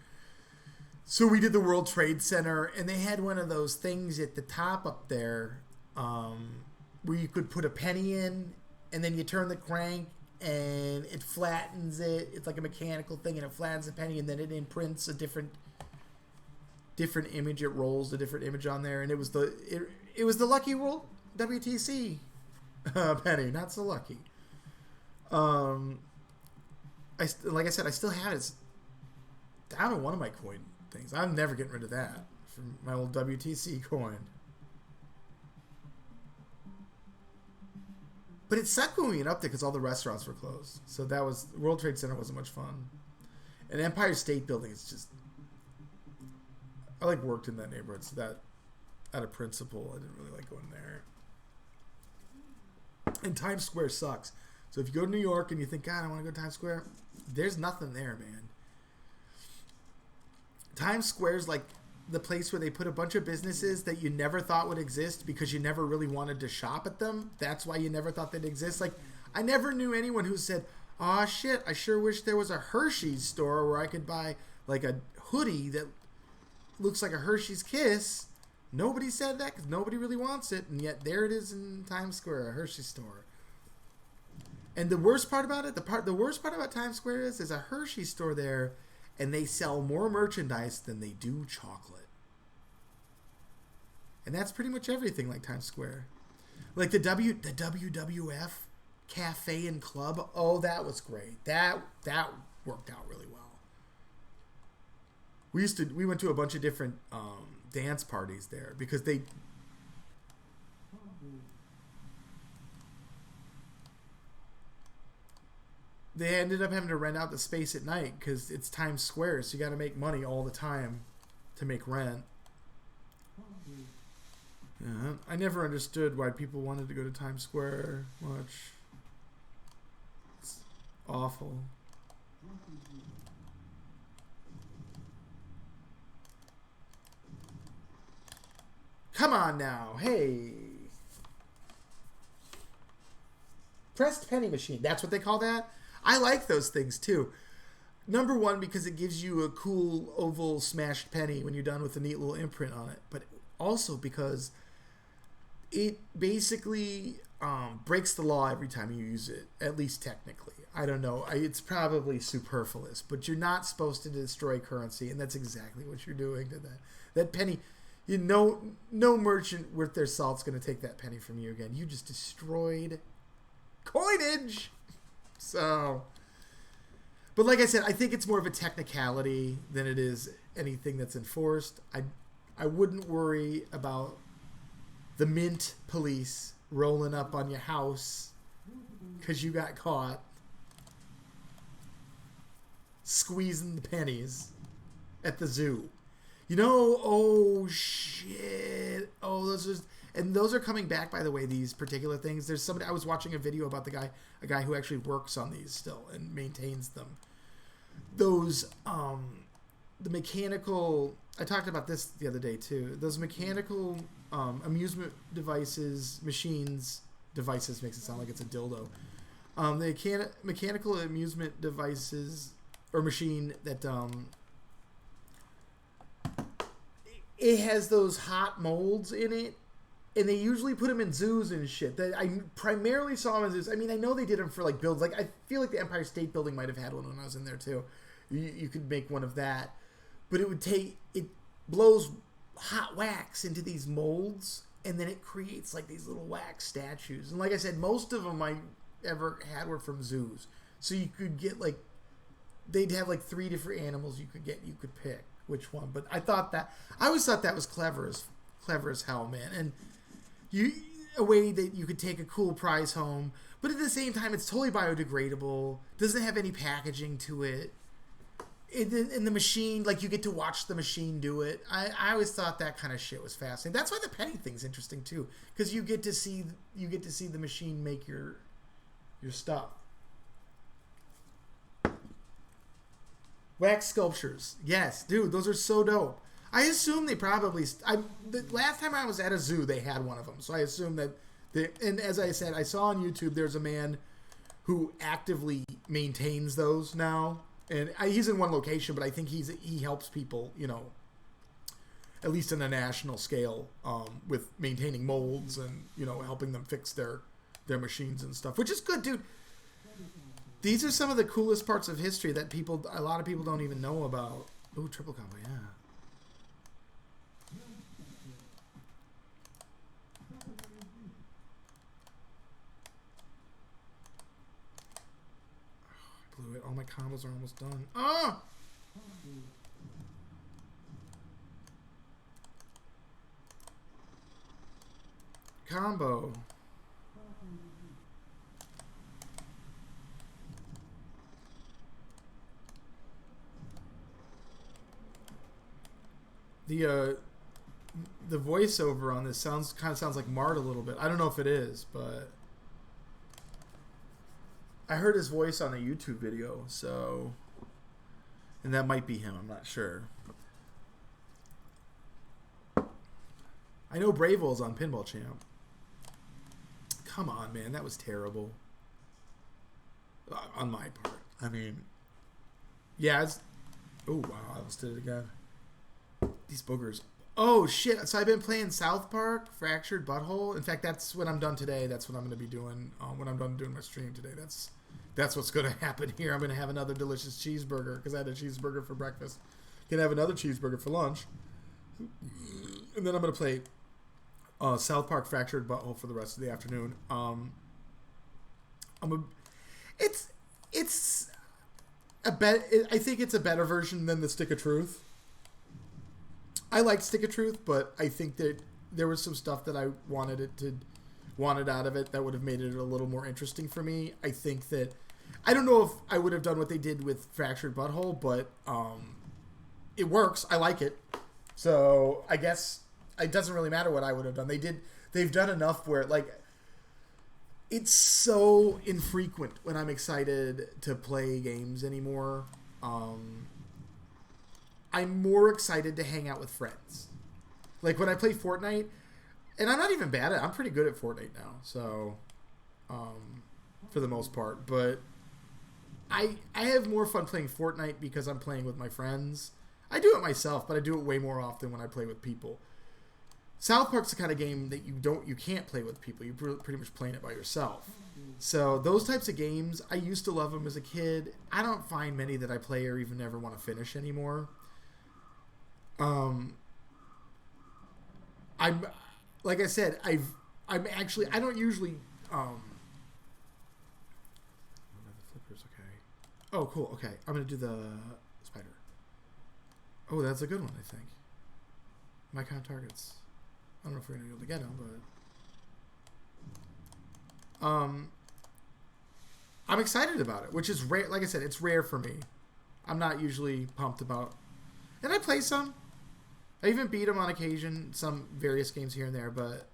So we did the World Trade Center, and they had one of those things at the top up there, where you could put a penny in. And then you turn the crank, and it flattens it. It's like a mechanical thing, and it flattens the penny, and then it imprints a different image. It rolls a different image on there, and it was the Lucky World WTC penny, not so lucky. Like I said, I still have it. It's down on one of my coin things. I'm never getting rid of that from my old WTC coin. But it sucked when we went up there because all the restaurants were closed. So World Trade Center wasn't much fun. And Empire State Building is just... I worked in that neighborhood, so that, out of principle, I didn't really like going there. And Times Square sucks. So if you go to New York and you think, God, I want to go to Times Square, there's nothing there, man. Times Square's like the place where they put a bunch of businesses that you never thought would exist because you never really wanted to shop at them. That's why you never thought they'd exist. Like, I never knew anyone who said, "Aw, shit, I sure wish there was a Hershey's store where I could buy, like, a hoodie that looks like a Hershey's Kiss." Nobody said that because nobody really wants it, and yet there it is in Times Square, a Hershey store. And the worst part about it, the worst part about Times Square is there's a Hershey store there, and they sell more merchandise than they do chocolate. And that's pretty much everything like Times Square. Like the WWF Cafe and Club. Oh, that was great. That worked out really well. We went to a bunch of different dance parties there because they ended up having to rent out the space at night because it's Times Square, so you got to make money all the time to make rent. Yeah, I never understood why people wanted to go to Times Square much. It's awful. Come on now, hey. Pressed penny machine, that's what they call that? I like those things too. Number one, because it gives you a cool oval smashed penny when you're done with a neat little imprint on it. But also because it basically breaks the law every time you use it, at least technically. I don't know. It's probably superfluous, but you're not supposed to destroy currency, and that's exactly what you're doing to that. That penny, no merchant worth their salt's going to take that penny from you again. You just destroyed coinage. So, but like I said, I think it's more of a technicality than it is anything that's enforced. I wouldn't worry about the mint police rolling up on your house because you got caught squeezing the pennies at the zoo. You know, oh shit. Oh, those are coming back, by the way, these particular things. There's somebody, I was watching a video about a guy who actually works on these still and maintains them. Those, the mechanical, I talked about this the other day too. Those mechanical amusement devices makes it sound like it's a dildo. The mechanical amusement devices or machine that, it has those hot molds in it, and they usually put them in zoos and shit. That I primarily saw them in zoos. I mean, I know they did them for like builds. Like I feel like the Empire State Building might have had one when I was in there too. You could make one of that, but it blows hot wax into these molds, and then it creates like these little wax statues. And like I said, most of them I ever had were from zoos, so you could get like they'd have like 3 different animals you could pick which one. But I always thought that was clever as hell, man. And a way that you could take a cool prize home, but at the same time, it's totally biodegradable. Doesn't have any packaging to it. In the machine, like you get to watch the machine do it. I always thought that kind of shit was fascinating. That's why the penny thing's interesting too, because you get to see the machine make your stuff. Wax sculptures. Yes, dude, those are so dope. I assume they probably... the last time I was at a zoo, they had one of them. So I assume that... and as I said, I saw on YouTube, there's a man who actively maintains those now. And he's in one location, but I think he helps people, at least on a national scale, with maintaining molds and, helping them fix their machines and stuff. Which is good, dude. These are some of the coolest parts of history that a lot of people don't even know about. Ooh, triple combo, yeah. Oh, I blew it. All my combos are almost done. Ah! Combo. The voiceover on this sounds like Mart a little bit. I don't know if it is, but I heard his voice on a YouTube video, so, and that might be him. I'm not sure. I know Bravel's on Pinball Champ. Come on, man, that was terrible. On my part, I mean, yeah. Oh wow, I almost did it again. These boogers. Oh, shit. So I've been playing South Park, Fractured Butthole. In fact, that's when I'm done today. That's what I'm going to be doing when I'm done doing my stream today. That's what's going to happen here. I'm going to have another delicious cheeseburger because I had a cheeseburger for breakfast. Going to have another cheeseburger for lunch. And then I'm going to play South Park, Fractured Butthole for the rest of the afternoon. It's a I think it's a better version than the Stick of Truth. I like Stick of Truth, but I think that there was some stuff that I wanted out of it that would have made it a little more interesting for me. I think that I don't know if I would have done what they did with Fractured Butthole, but it works. I like it. So I guess it doesn't really matter what I would have done. They've done enough where, like, it's so infrequent when I'm excited to play games anymore. I'm more excited to hang out with friends. Like, when I play Fortnite, and I'm not even bad at it. I'm pretty good at Fortnite now, so for the most part. But I have more fun playing Fortnite because I'm playing with my friends. I do it myself, but I do it way more often when I play with people. South Park's the kind of game that you can't play with people. You're pretty much playing it by yourself. So those types of games, I used to love them as a kid. I don't find many that I play or even ever want to finish anymore. I'm like I said, I don't usually the flippers, okay. Oh, cool. Okay, I'm gonna do the spider. Oh, that's a good one, I think. My count targets. I don't know if we're gonna be able to get them, but I'm excited about it, which is rare. Like I said, it's rare for me. I'm not usually pumped about, and I play some. I even beat them on occasion, some various games here and there, but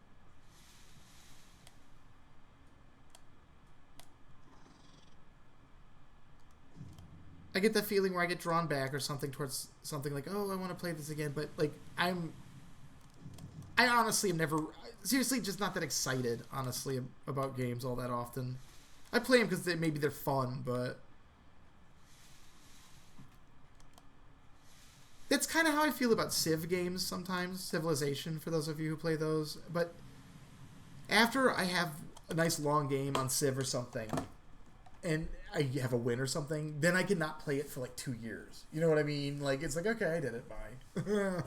I get that feeling where I get drawn back or something towards something like, oh, I want to play this again, but like I honestly am never, seriously, just not that excited, honestly, about games all that often. I play them because maybe they're fun, but that's kind of how I feel about Civ games sometimes, Civilization, for those of you who play those. But after I have a nice long game on Civ or something, and I have a win or something, then I cannot play it for like 2 years. You know what I mean? Like, it's like, okay, I did it, bye.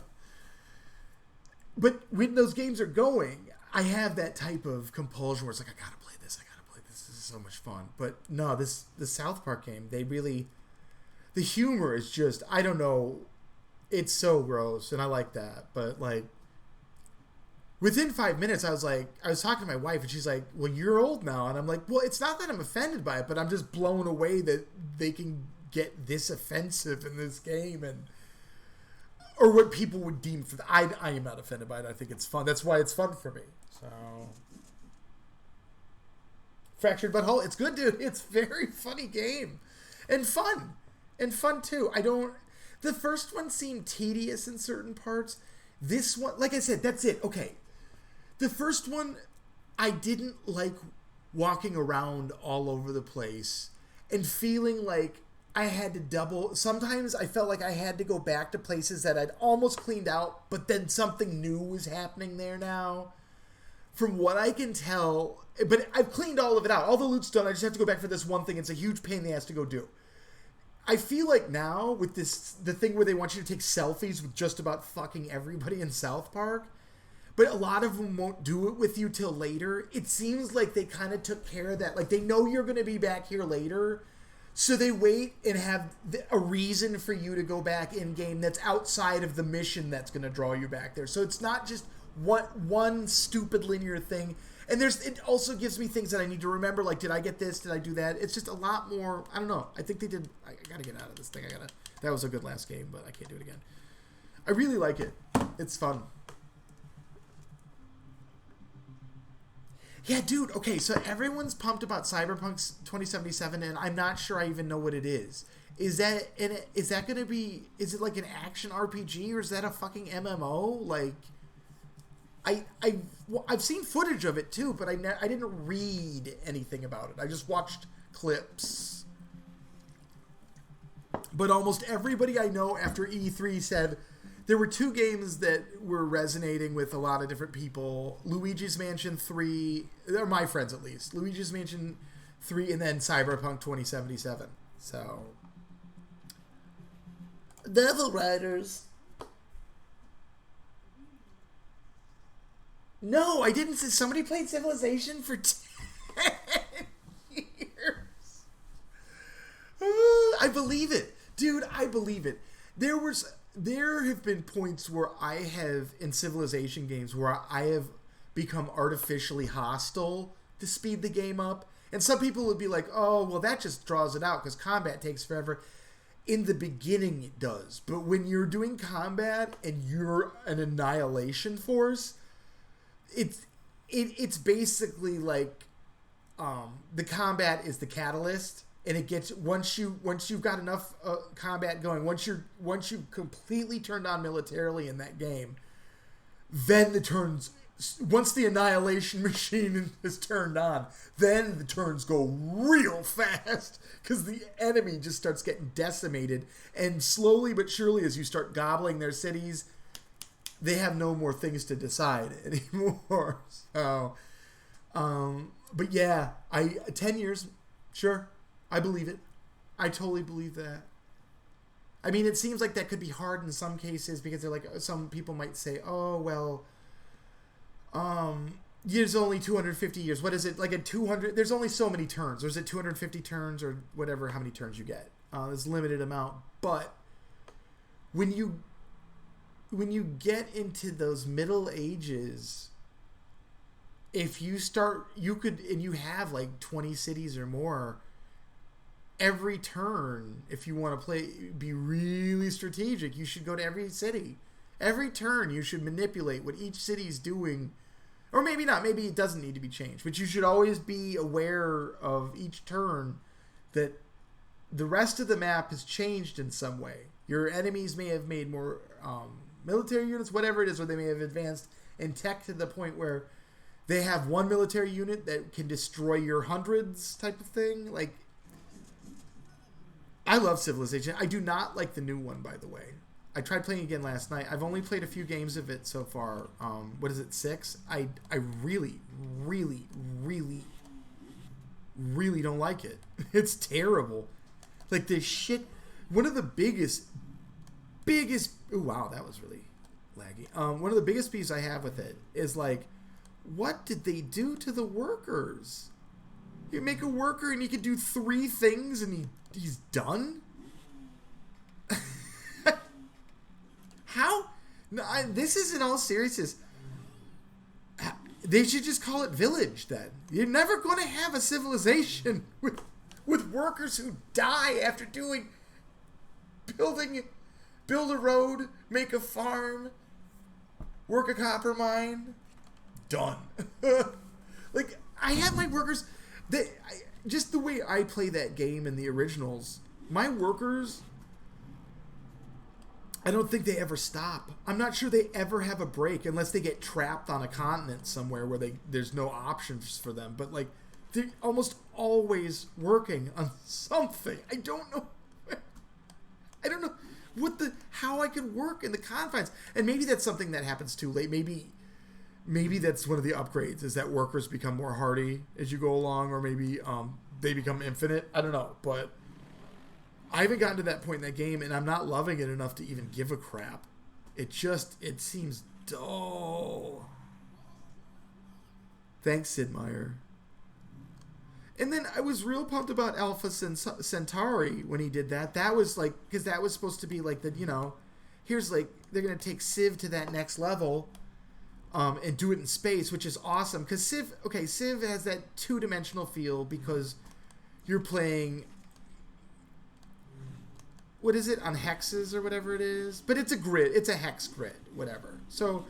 But when those games are going, I have that type of compulsion where it's like, I gotta play this, this is so much fun. But no, the South Park game, the humor is just, I don't know, it's so gross, and I like that. But like, within 5 minutes, I was talking to my wife, and she's like, well, you're old now. And I'm like, well, it's not that I'm offended by it, but I'm just blown away that they can get this offensive in this game, or what people would deem for I am not offended by it. I think it's fun. That's why it's fun for me. So, Fractured Butthole, it's good, dude. It's a very funny game. And fun too. The first one seemed tedious in certain parts. This one, like I said, that's it. Okay. The first one, I didn't like walking around all over the place and feeling like I had to double. Sometimes I felt like I had to go back to places that I'd almost cleaned out, but then something new was happening there now. From what I can tell, but I've cleaned all of it out. All the loot's done. I just have to go back for this one thing. It's a huge pain in the ass to go do. I feel like now with the thing where they want you to take selfies with just about fucking everybody in South Park, but a lot of them won't do it with you till later. It seems like they kind of took care of that. Like, they know you're going to be back here later, so they wait and have a reason for you to go back in game that's outside of the mission that's going to draw you back there. So it's not just one stupid linear thing. And it also gives me things that I need to remember, like, did I get this? Did I do that? It's just a lot more, I don't know. I think they did, I gotta get out of this thing. That was a good last game, but I can't do it again. I really like it. It's fun. Yeah, dude, okay, so everyone's pumped about Cyberpunk 2077, and I'm not sure I even know what it is. Is that gonna be, is it like an action RPG, or is that a fucking MMO? Like, I've seen footage of it too, but I didn't read anything about it. I just watched clips. But almost everybody I know after E3 said there were two games that were resonating with a lot of different people. Luigi's Mansion 3, or my friends at least. Luigi's Mansion 3 and then Cyberpunk 2077. So, Devil Riders. No, I didn't. Somebody played Civilization for 10 years. I believe it. Dude, I believe it. There have been points where I have, in Civilization games, where I have become artificially hostile to speed the game up. And some people would be like, oh, well, that just draws it out because combat takes forever. In the beginning, it does. But when you're doing combat and you're an annihilation force, it's basically like the combat is the catalyst, and it gets once you've got enough combat going, once you've completely turned on militarily in that game, then the turns. Once the annihilation machine is turned on, then the turns go real fast because the enemy just starts getting decimated. And slowly but surely, as you start gobbling their cities, they have no more things to decide anymore. So, but yeah, 10 years, sure, I believe it. I totally believe that. I mean, it seems like that could be hard in some cases because they're like, some people might say, oh, well, there's only 250 years. What is it? Like 200, there's only so many turns. Or is it 250 turns or whatever, how many turns you get? There's a limited amount. But when you get into those Middle Ages, if you start, and you have like 20 cities or more, every turn, if you want to be really strategic, you should go to every city. Every turn, you should manipulate what each city's doing. Or maybe not. Maybe it doesn't need to be changed. But you should always be aware of each turn that the rest of the map has changed in some way. Your enemies may have made more military units, whatever it is, or they may have advanced in tech to the point where they have one military unit that can destroy your hundreds type of thing. Like, I love Civilization. I do not like the new one, by the way. I tried playing again last night. I've only played a few games of it so far. What is it, 6? I really, really, really, really don't like it. It's terrible. Like, this shit. One of the biggest. Ooh, wow, that was really laggy. One of the biggest beefs I have with it is like, what did they do to the workers? You make a worker and he can do 3 things and he's done? How? No, this is in all seriousness. They should just call it village then. You're never going to have a civilization with workers who die after build a road, make a farm, work a copper mine. Done. Like, I have my workers just the way I play that game in the originals, my workers, I don't think they ever stop. I'm not sure they ever have a break unless they get trapped on a continent somewhere where there's no options for them. But like, they're almost always working on something. I don't know how I could work in the confines. And maybe that's something that happens too late. Maybe that's one of the upgrades, is that workers become more hardy as you go along, or maybe they become infinite. I don't know, but I haven't gotten to that point in that game, and I'm not loving it enough to even give a crap. It seems dull. Thanks, Sid Meier. And then I was real pumped about Alpha Centauri when he did that. That was like, because that was supposed to be like here's like, they're going to take Civ to that next level and do it in space, which is awesome. Because Civ has that 2-dimensional feel because you're playing, what is it, on hexes or whatever it is? But it's a grid. It's a hex grid, whatever. So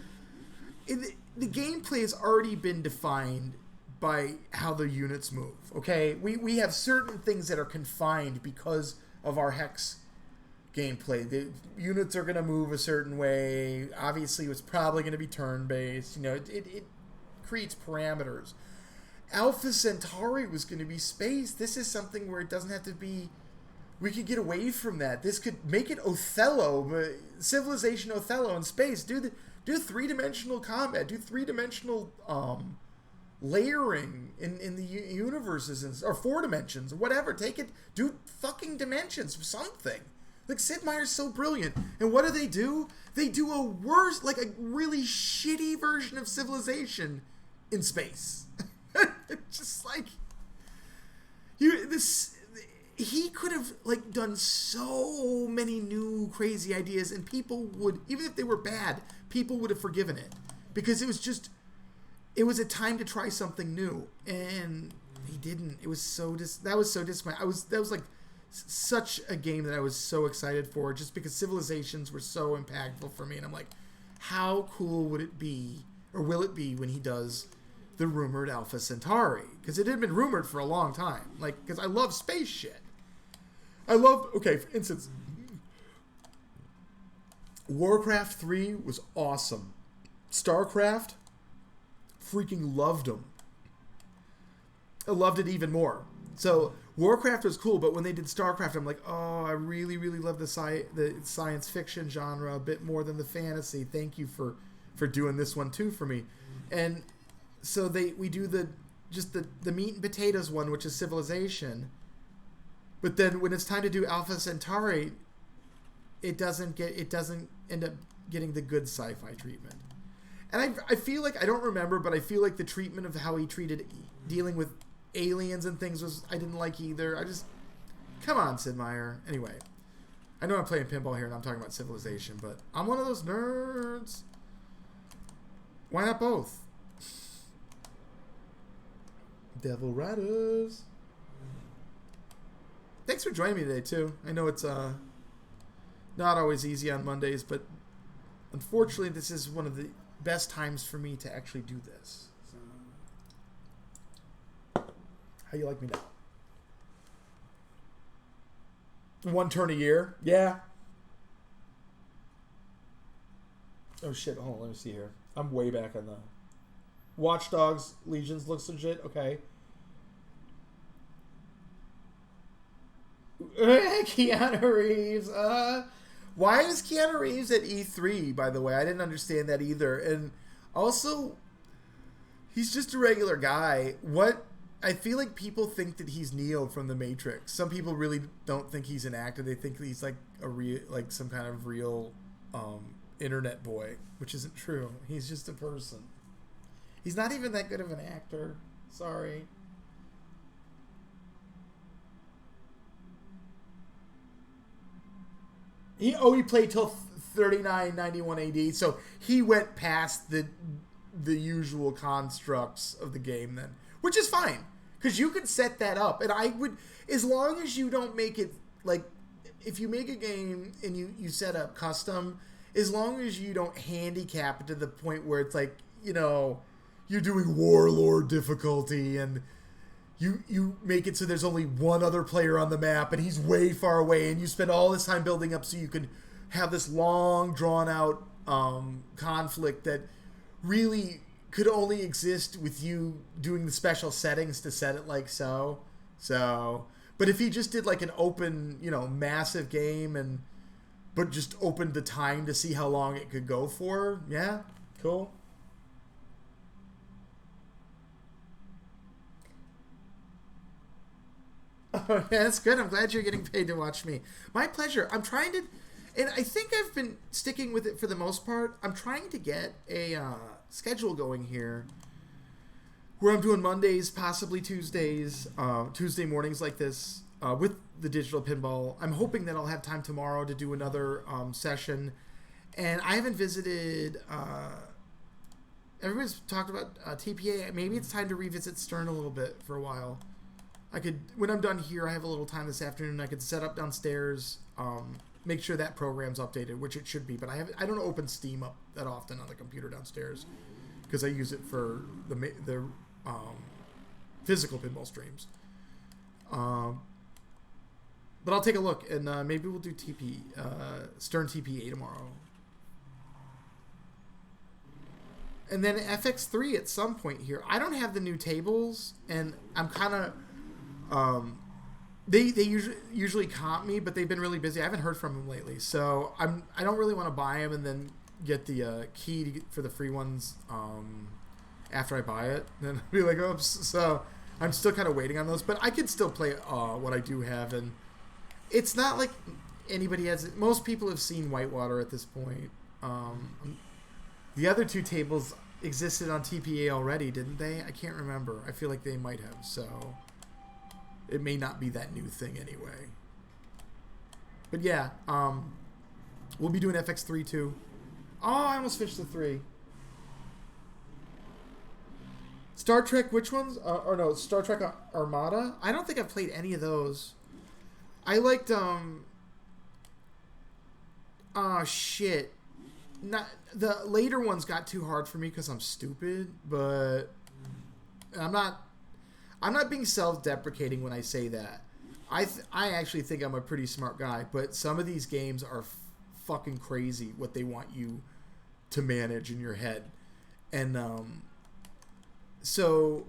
the gameplay has already been defined by how the units move, okay? We have certain things that are confined because of our hex gameplay. The units are going to move a certain way. Obviously, it's probably going to be turn-based. It creates parameters. Alpha Centauri was going to be space. This is something where it doesn't have to be... We could get away from that. This could make it Othello, but Civilization Othello in space. Do 3-dimensional combat. Do 3-dimensional layering in the universes, or 4 dimensions, or whatever. Take it. Do fucking dimensions. Something. Like, Sid Meier's so brilliant. And what do? They do a worse, like a really shitty version of Civilization in space. It's just like... He could have like done so many new crazy ideas, and people would, even if they were bad, people would have forgiven it, because it was a time to try something new. And He didn't. It was so that was so disappointing. That was like such a game that I was so excited for, just because Civilizations were so impactful for me, and I'm like, how cool would it be, or will it be, when he does the rumored Alpha Centauri? Because it had been rumored for a long time. Like, because I love space shit. Okay, for instance, Warcraft 3 was awesome. StarCraft, freaking loved them. I loved it even more. So Warcraft was cool, but when they did StarCraft, I'm like, oh, I really, really love the science fiction genre a bit more than the fantasy. Thank you for doing this one too for me. And so we do the meat and potatoes one, which is Civilization. But then when it's time to do Alpha Centauri, it doesn't end up getting the good sci-fi treatment. And I feel like, I don't remember, but I feel like the treatment of how he treated dealing with aliens and things I didn't like either. Come on, Sid Meier. Anyway, I know I'm playing pinball here and I'm talking about Civilization, but I'm one of those nerds. Why not both? Devil Riders. Thanks for joining me today, too. I know it's not always easy on Mondays, but unfortunately this is one of the best times for me to actually do this. So, how you like me now? One turn a year? Yeah. Oh shit, hold on, let me see here. I'm way back on the... Watch Dogs, Legions looks legit, okay. Keanu Reeves, why is Keanu Reeves at E3, by the way? I didn't understand that either. And also, he's just a regular guy. I feel like people think that he's Neo from The Matrix. Some people really don't think he's an actor. They think that he's like some kind of real internet boy, which isn't true. He's just a person. He's not even that good of an actor. Sorry. He played till 3991 AD, so he went past the usual constructs of the game then, which is fine, because you could set that up, and I would, as long as you don't make it, like, if you make a game and you set up custom, as long as you don't handicap it to the point where it's like, you know, you're doing warlord difficulty, and you make it so there's only one other player on the map and he's way far away, and you spend all this time building up so you can have this long drawn out conflict that really could only exist with you doing the special settings to set it like so. But if he just did like an open, you know, massive game but just opened the time to see how long it could go for, yeah, cool. Oh, yeah, that's good. I'm glad you're getting paid to watch me. My pleasure. I'm trying to, and I think I've been sticking with it for the most part. I'm trying to get a schedule going here where I'm doing Mondays, possibly Tuesdays, Tuesday mornings like this with the digital pinball. I'm hoping that I'll have time tomorrow to do another session. And I haven't visited, everybody's talked about TPA. Maybe it's time to revisit Stern a little bit for a while. I could, when I'm done here, I have a little time this afternoon. I could set up downstairs, make sure that program's updated, which it should be. But I don't open Steam up that often on the computer downstairs because I use it for the physical pinball streams. But I'll take a look, and maybe we'll do Stern TPA tomorrow. And then FX3 at some point here. I don't have the new tables, and I'm kind of... they usually comp me, but they've been really busy. I haven't heard from them lately, so I don't really want to buy them and then get the key for the free ones after I buy it. Then I'll be like, oops. So I'm still kind of waiting on those, but I can still play what I do have, and it's not like anybody has it. Most people have seen Whitewater at this point. The other two tables existed on TPA already, didn't they? I can't remember. I feel like they might have, so it may not be that new thing anyway. But yeah, we'll be doing FX3 too. Oh, I almost finished the 3. Star Trek, which ones? Or no, Star Trek Armada? I don't think I've played any of those. I liked, oh, shit. Not the later ones got too hard for me because I'm stupid, but I'm not being self-deprecating when I say that. I actually think I'm a pretty smart guy, but some of these games are fucking crazy what they want you to manage in your head. And so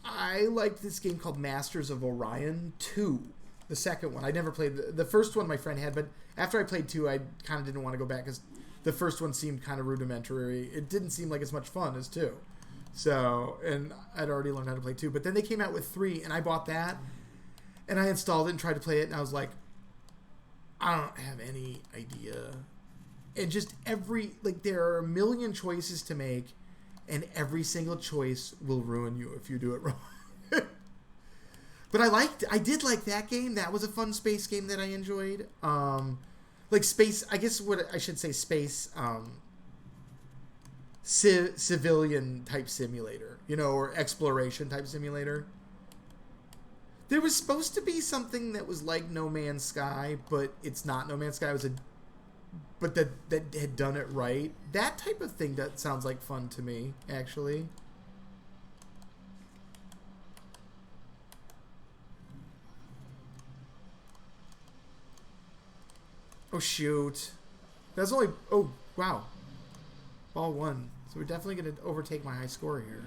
I liked this game called Masters of Orion 2, the second one. I never played the first one my friend had, but after I played 2, I kind of didn't want to go back because the first one seemed kind of rudimentary. It didn't seem like as much fun as 2. So, and I'd already learned how to play 2. But then they came out with 3, and I bought that, and I installed it and tried to play it, and I was like, I don't have any idea. And just there are a million choices to make, and every single choice will ruin you if you do it wrong. But I did like that game. That was a fun space game that I enjoyed. Like space, I guess what I should say, space, civilian type simulator, or exploration type simulator. There was supposed to be something that was like No Man's Sky, but it's not No Man's Sky. But that had done it right. That type of thing, that sounds like fun to me, actually. Oh, shoot. That's only... Oh, wow. Ball 1. So we're definitely going to overtake my high score here.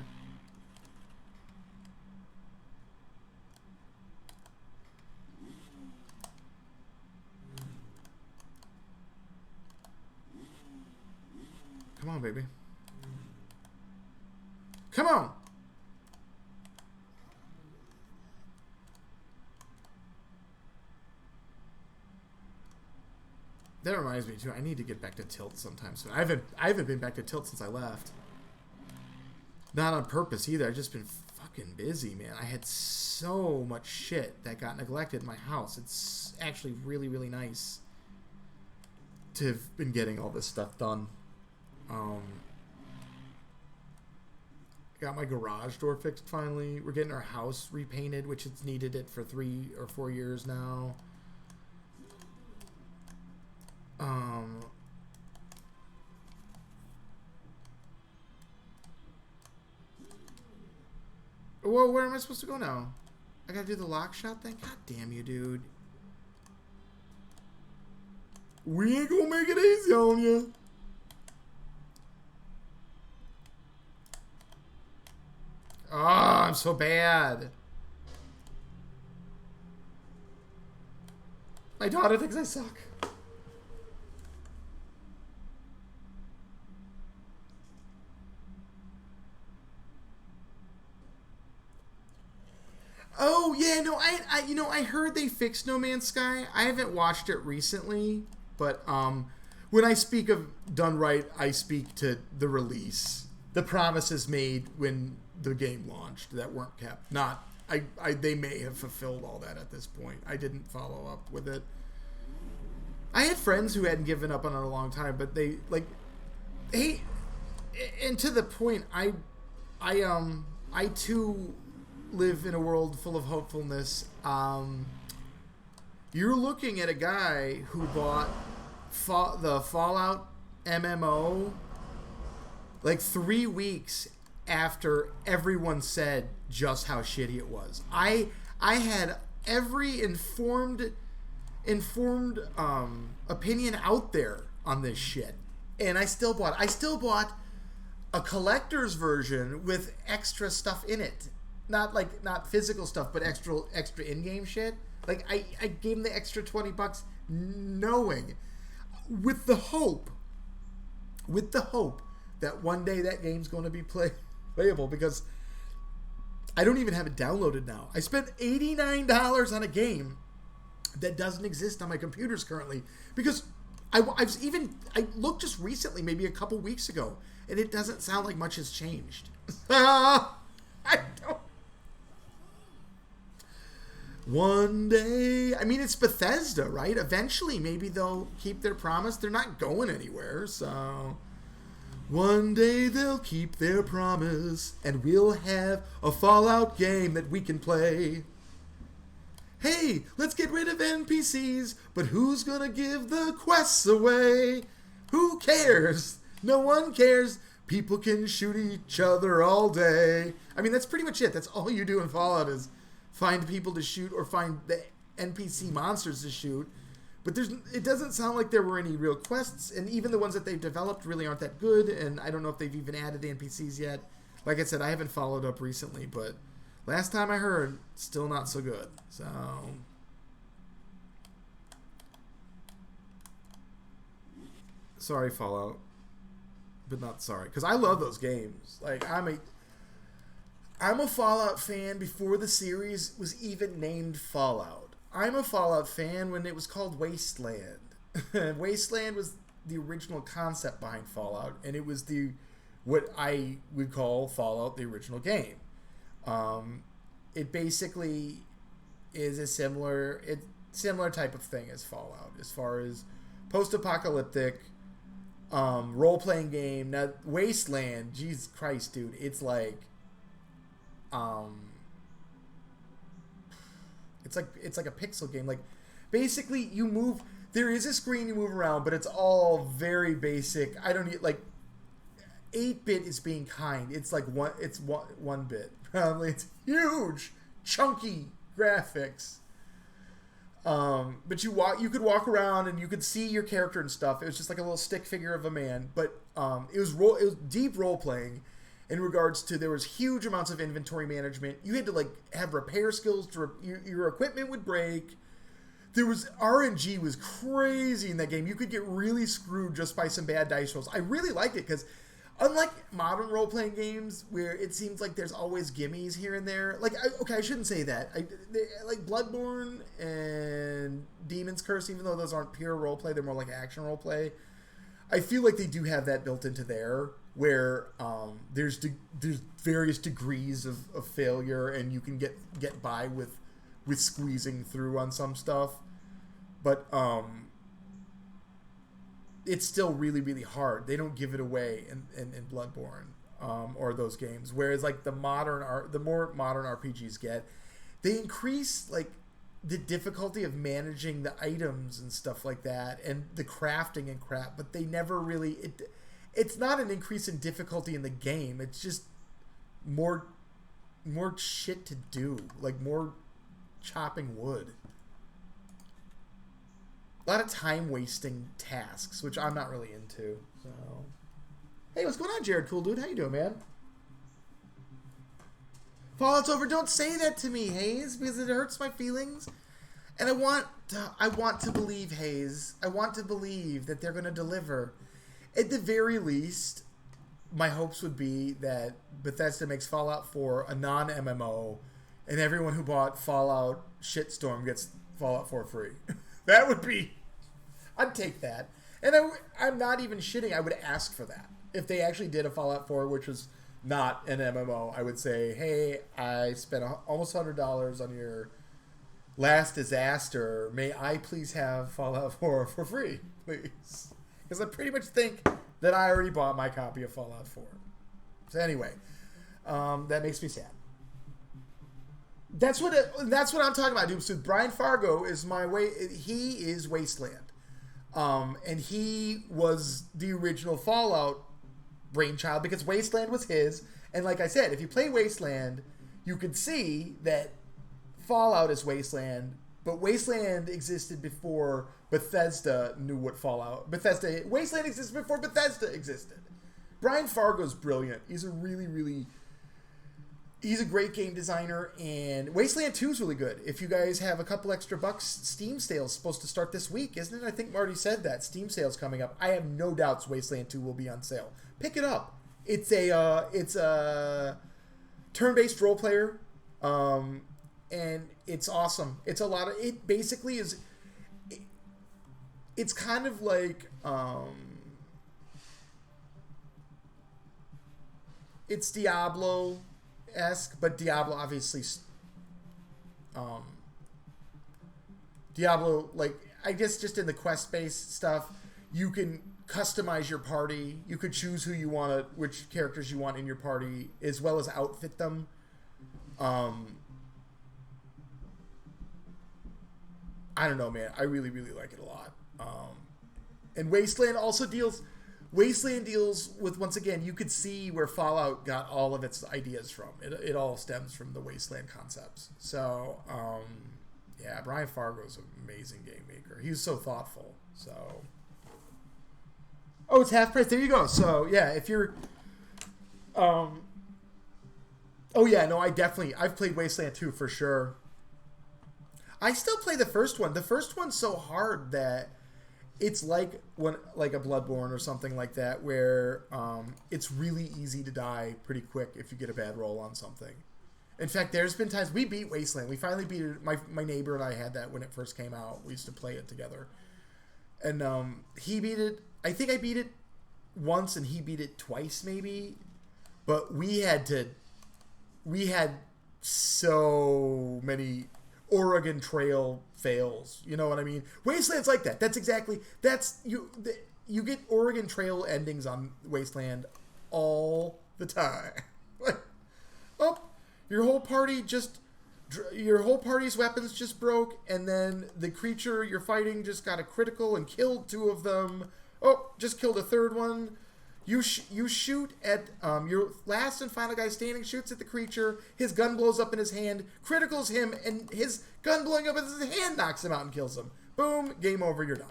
Come on, baby. Come on! That reminds me too. I need to get back to Tilt sometime soon. I haven't been back to Tilt since I left. Not on purpose either. I've just been fucking busy, man. I had so much shit that got neglected in my house. It's actually really, really nice to have been getting all this stuff done. Got my garage door fixed finally. We're getting our house repainted, which it's needed it for 3 or 4 years now. Whoa, where am I supposed to go now? I gotta do the lock shot thing? God damn you, dude. We ain't gonna make it easy on you. Oh, I'm so bad. My daughter thinks I suck. Oh, yeah, no, I heard they fixed No Man's Sky. I haven't watched it recently, but when I speak of done right, I speak to the release. The promises made when the game launched that weren't kept. They may have fulfilled all that at this point. I didn't follow up with it. I had friends who hadn't given up on it a long time, but they, and to the point, I too live in a world full of hopefulness. You're looking at a guy who bought the Fallout MMO 3 weeks after everyone said just how shitty it was. I had every informed opinion out there on this shit, and I still bought a collector's version with extra stuff in it. Not physical stuff, but extra in-game shit. I gave him the extra $20 knowing with the hope that one day that game's going to be playable, because I don't even have it downloaded now. I spent $89 on a game that doesn't exist on my computers currently, because I looked just recently, maybe a couple weeks ago, and it doesn't sound like much has changed. I don't. One day, I mean, it's Bethesda, right? Eventually, maybe they'll keep their promise. They're not going anywhere, so One day they'll keep their promise, and we'll have a Fallout game that we can play. Hey, let's get rid of NPCs, but who's gonna give the quests away? Who cares? No one cares. People can shoot each other all day. I mean, that's pretty much it. That's all you do in Fallout is find people to shoot or find the NPC monsters to shoot. But it doesn't sound like there were any real quests, and even the ones that they've developed really aren't that good, and I don't know if they've even added NPCs yet. Like I said, I haven't followed up recently, but last time I heard, still not so good. So sorry, Fallout, but not sorry, because I love those games. Like I'm a Fallout fan before the series was even named Fallout. I'm a Fallout fan when it was called Wasteland. Wasteland was the original concept behind Fallout, and it was what I would call Fallout, the original game. It basically is a similar type of thing as Fallout, as far as post-apocalyptic role-playing game. Now, Wasteland, Jesus Christ, dude, it's like it's like a pixel game. Like basically you move, there is a screen you move around, but it's all very basic. I don't need, like 8-bit is being kind. It's like one bit. Probably it's huge, chunky graphics. But you could walk around and you could see your character and stuff. It was just like a little stick figure of a man, but it was deep role playing. In regards to, there was huge amounts of inventory management. You had to like have repair skills your equipment would break. There was RNG was crazy in that game. You could get really screwed just by some bad dice rolls. I really liked it because unlike modern role-playing games where it seems like there's always gimmies here and there. Like, I shouldn't say that. Like Bloodborne and Demon's Curse, even though those aren't pure role-play, they're more like action role-play. I feel like they do have that built into there, where there's various degrees of failure, and you can get by with squeezing through on some stuff, but it's still really, really hard. They don't give it away in Bloodborne or those games. Whereas like the more modern RPGs get, they increase like the difficulty of managing the items and stuff like that, and the crafting and crap. But they never really it's not an increase in difficulty in the game. It's just more shit to do, like more chopping wood. A lot of time wasting tasks, which I'm not really into. So, hey, what's going on, Jared? Cool dude, how you doing, man? Fallout's over. Don't say that to me, Hayes, because it hurts my feelings. And I want to believe, Hayes. I want to believe that they're going to deliver. At the very least, my hopes would be that Bethesda makes Fallout 4 a non-MMO, and everyone who bought Fallout Shitstorm gets Fallout 4 free. That would be... I'd take that. And I'm not even shitting. I would ask for that. If they actually did a Fallout 4, which was not an MMO, I would say, hey, I spent almost $100 on your last disaster. May I please have Fallout 4 for free, please? Because I pretty much think that I already bought my copy of Fallout 4. So anyway, that makes me sad. That's what I'm talking about, dude. So Brian Fargo is he is Wasteland. And he was the original Fallout brainchild because Wasteland was his. And like I said, if you play Wasteland, you could see that Fallout is Wasteland, but Wasteland existed before Bethesda knew what Wasteland existed before Bethesda existed. Brian Fargo's brilliant. He's a great game designer, and Wasteland 2 is really good. If you guys have a couple extra bucks, Steam sale's supposed to start this week, isn't it? I think Marty said that. Steam sale's coming up. I have no doubts Wasteland 2 will be on sale. Pick it up. It's a turn-based role player, and it's awesome. It basically is, it's kind of like, it's Diablo-esque, but Diablo obviously, Diablo, like, I guess just in the quest-based stuff, you can customize your party. You could choose who you want to, which characters you want in your party, as well as outfit them. I don't know, man. I really, really like it a lot. And Wasteland deals with, once again, you could see where Fallout got all of its ideas from. It all stems from the Wasteland concepts. So, yeah, Brian Fargo's an amazing game maker. He was so thoughtful. So, oh, it's half price. There you go. So, yeah, if you're, oh yeah, no, I've played Wasteland 2 for sure. I still play the first one. The first one's so hard that it's like a Bloodborne or something like that, where it's really easy to die pretty quick if you get a bad roll on something. In fact, there's been times we beat Wasteland. We finally beat it. My neighbor and I had that when it first came out. We used to play it together, and he beat it. I think I beat it once, and he beat it twice, maybe. But we had so many Oregon Trail fails. You know what I mean? Wasteland's like that. You get Oregon Trail endings on Wasteland all the time. Like, oh, your whole party's weapons just broke, and then the creature you're fighting just got a critical and killed 2 of them. Oh, just killed a 3rd one. You shoot at your last and final guy standing, shoots at the creature. His gun blows up in his hand, criticals him, and his gun blowing up in his hand knocks him out and kills him. Boom, game over, you're done.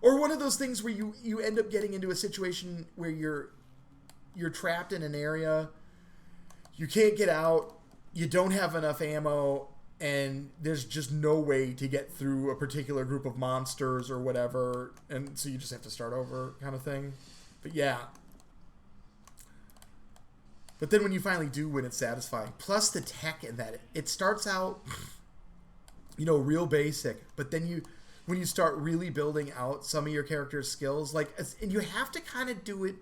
Or one of those things where you end up getting into a situation where you're trapped in an area, you can't get out, you don't have enough ammo, and there's just no way to get through a particular group of monsters or whatever, and so you just have to start over kind of thing. But yeah. But then when you finally do win, it's satisfying. Plus the tech in that. It starts out, real basic, but then when you start really building out some of your character's skills, and you have to kind of do it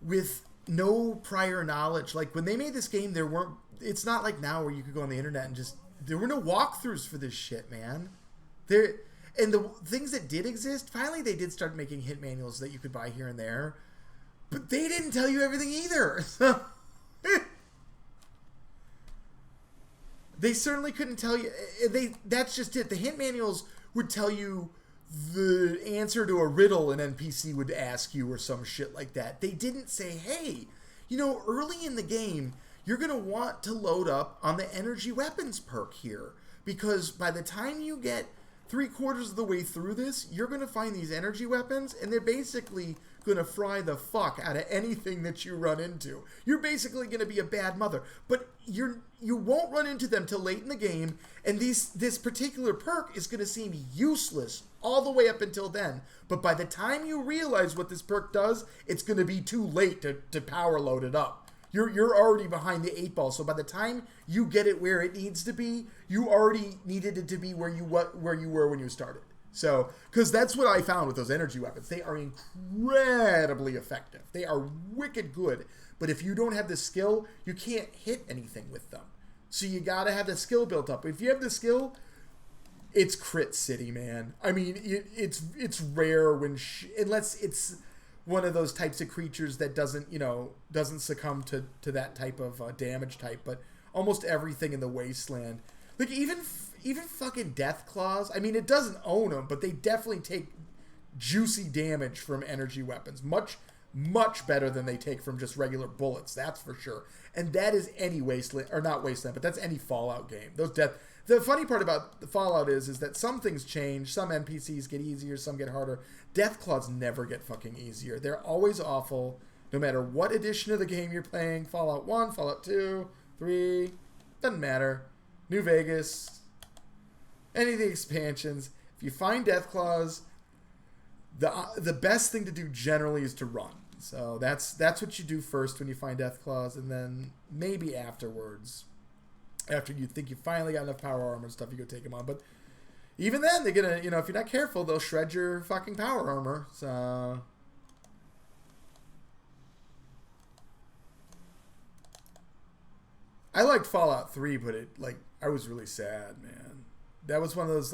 with no prior knowledge. Like, when they made this game, it's not like now where you could go on the internet and there were no walkthroughs for this shit, man. And the things that did exist, finally they did start making hint manuals that you could buy here and there, but they didn't tell you everything either. So they certainly couldn't tell you. That's just it. The hint manuals would tell you the answer to a riddle an NPC would ask you or some shit like that. They didn't say, hey, early in the game, you're going to want to load up on the energy weapons perk here, because by the time you get 3/4 of the way through this, you're going to find these energy weapons, and they're basically going to fry the fuck out of anything that you run into. You're basically going to be a bad mother, but you won't run into them till late in the game, and this particular perk is going to seem useless all the way up until then. But by the time you realize what this perk does, it's going to be too late to power load it up. You're already behind the 8 ball, so by the time you get it where it needs to be, you already needed it to be where you were when you started. So, because that's what I found with those energy weapons. They are incredibly effective. They are wicked good. But if you don't have the skill, you can't hit anything with them. So you gotta have the skill built up. If you have the skill, it's crit city, man. I mean, it's rare unless it's one of those types of creatures that doesn't succumb to that type of damage type. But almost everything in the Wasteland, like even fucking Death Claws, I mean, it doesn't own them, but they definitely take juicy damage from energy weapons. Much, much better than they take from just regular bullets, that's for sure. And that is any Wasteland, or not Wasteland, but that's any Fallout game. The funny part about the Fallout is that some things change, some NPCs get easier, some get harder. Death Claws never get fucking easier. They're always awful, no matter what edition of the game you're playing. Fallout 1, Fallout 2, 3, doesn't matter. New Vegas, any of the expansions. If you find Death Claws, the best thing to do generally is to run. So that's what you do first when you find Death Claws, and then maybe afterwards, after you think you finally got enough power armor and stuff, you go take them on. But even then, they're gonna, if you're not careful, they'll shred your fucking power armor. So I liked Fallout 3, but I was really sad, man. That was one of those,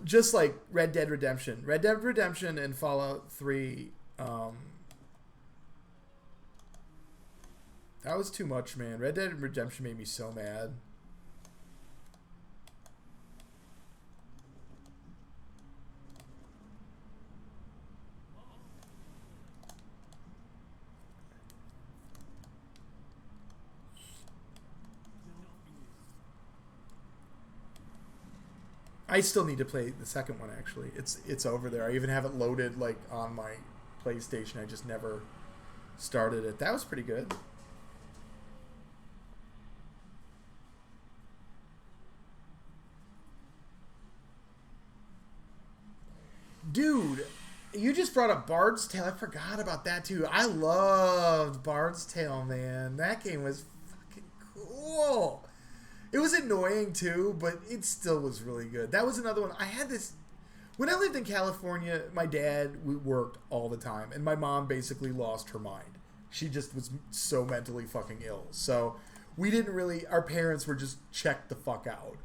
Just like Red Dead Redemption. Red Dead Redemption and Fallout 3. That was too much, man. Red Dead Redemption made me so mad. I still need to play the second one, actually. It's over there. I even have it loaded like on my PlayStation. I just never started it. That was pretty good. Dude, you just brought up Bard's Tale. I forgot about that too. I loved Bard's Tale, man. That game was fucking cool. It was annoying too, but it still was really good. That was another one. I had this when I lived in California. My dad worked all the time, and my mom basically lost her mind. She just was so mentally fucking ill. So we didn't really. Our parents were just checked the fuck out.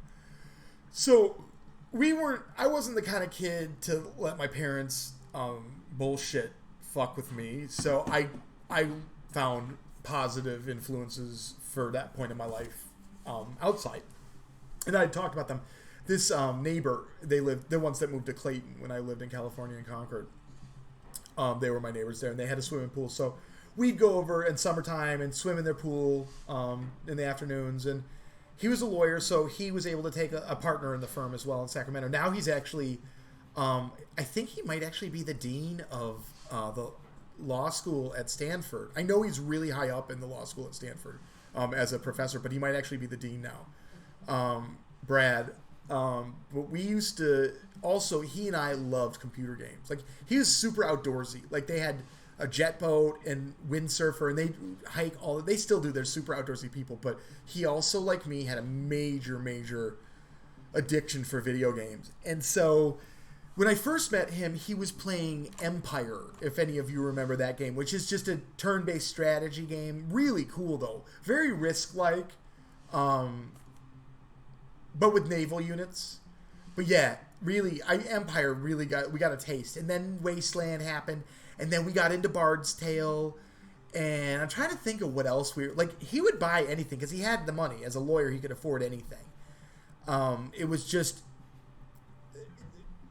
So we weren't. I wasn't the kind of kid to let my parents bullshit fuck with me. So I found positive influences for that point in my life. Outside, and I talked about them. This neighbor, they're ones that moved to Clayton when I lived in California and Concord. They were my neighbors there, and they had a swimming pool, so we'd go over in summertime and swim in their pool in the afternoons. And he was a lawyer, so he was able to take a partner in the firm as well in Sacramento. Now he's actually, I think he might actually be the dean of the law school at Stanford. I know he's really high up in the law school at Stanford. As a professor, but he might actually be the dean now. Brad. But we used to also, he and I loved computer games. Like, he was super outdoorsy. Like, they had a jet boat and windsurfer, and they hike they still do. They're super outdoorsy people, but he also, like me, had a major addiction for video games. And so when I first met him, he was playing Empire, if any of you remember that game, which is just a turn-based strategy game. Really cool, though. Very Risk-like, but with naval units. But yeah, really, Empire really we got a taste. And then Wasteland happened, and then we got into Bard's Tale, and I'm trying to think of what else like, he would buy anything, because he had the money. As a lawyer, he could afford anything. It was just,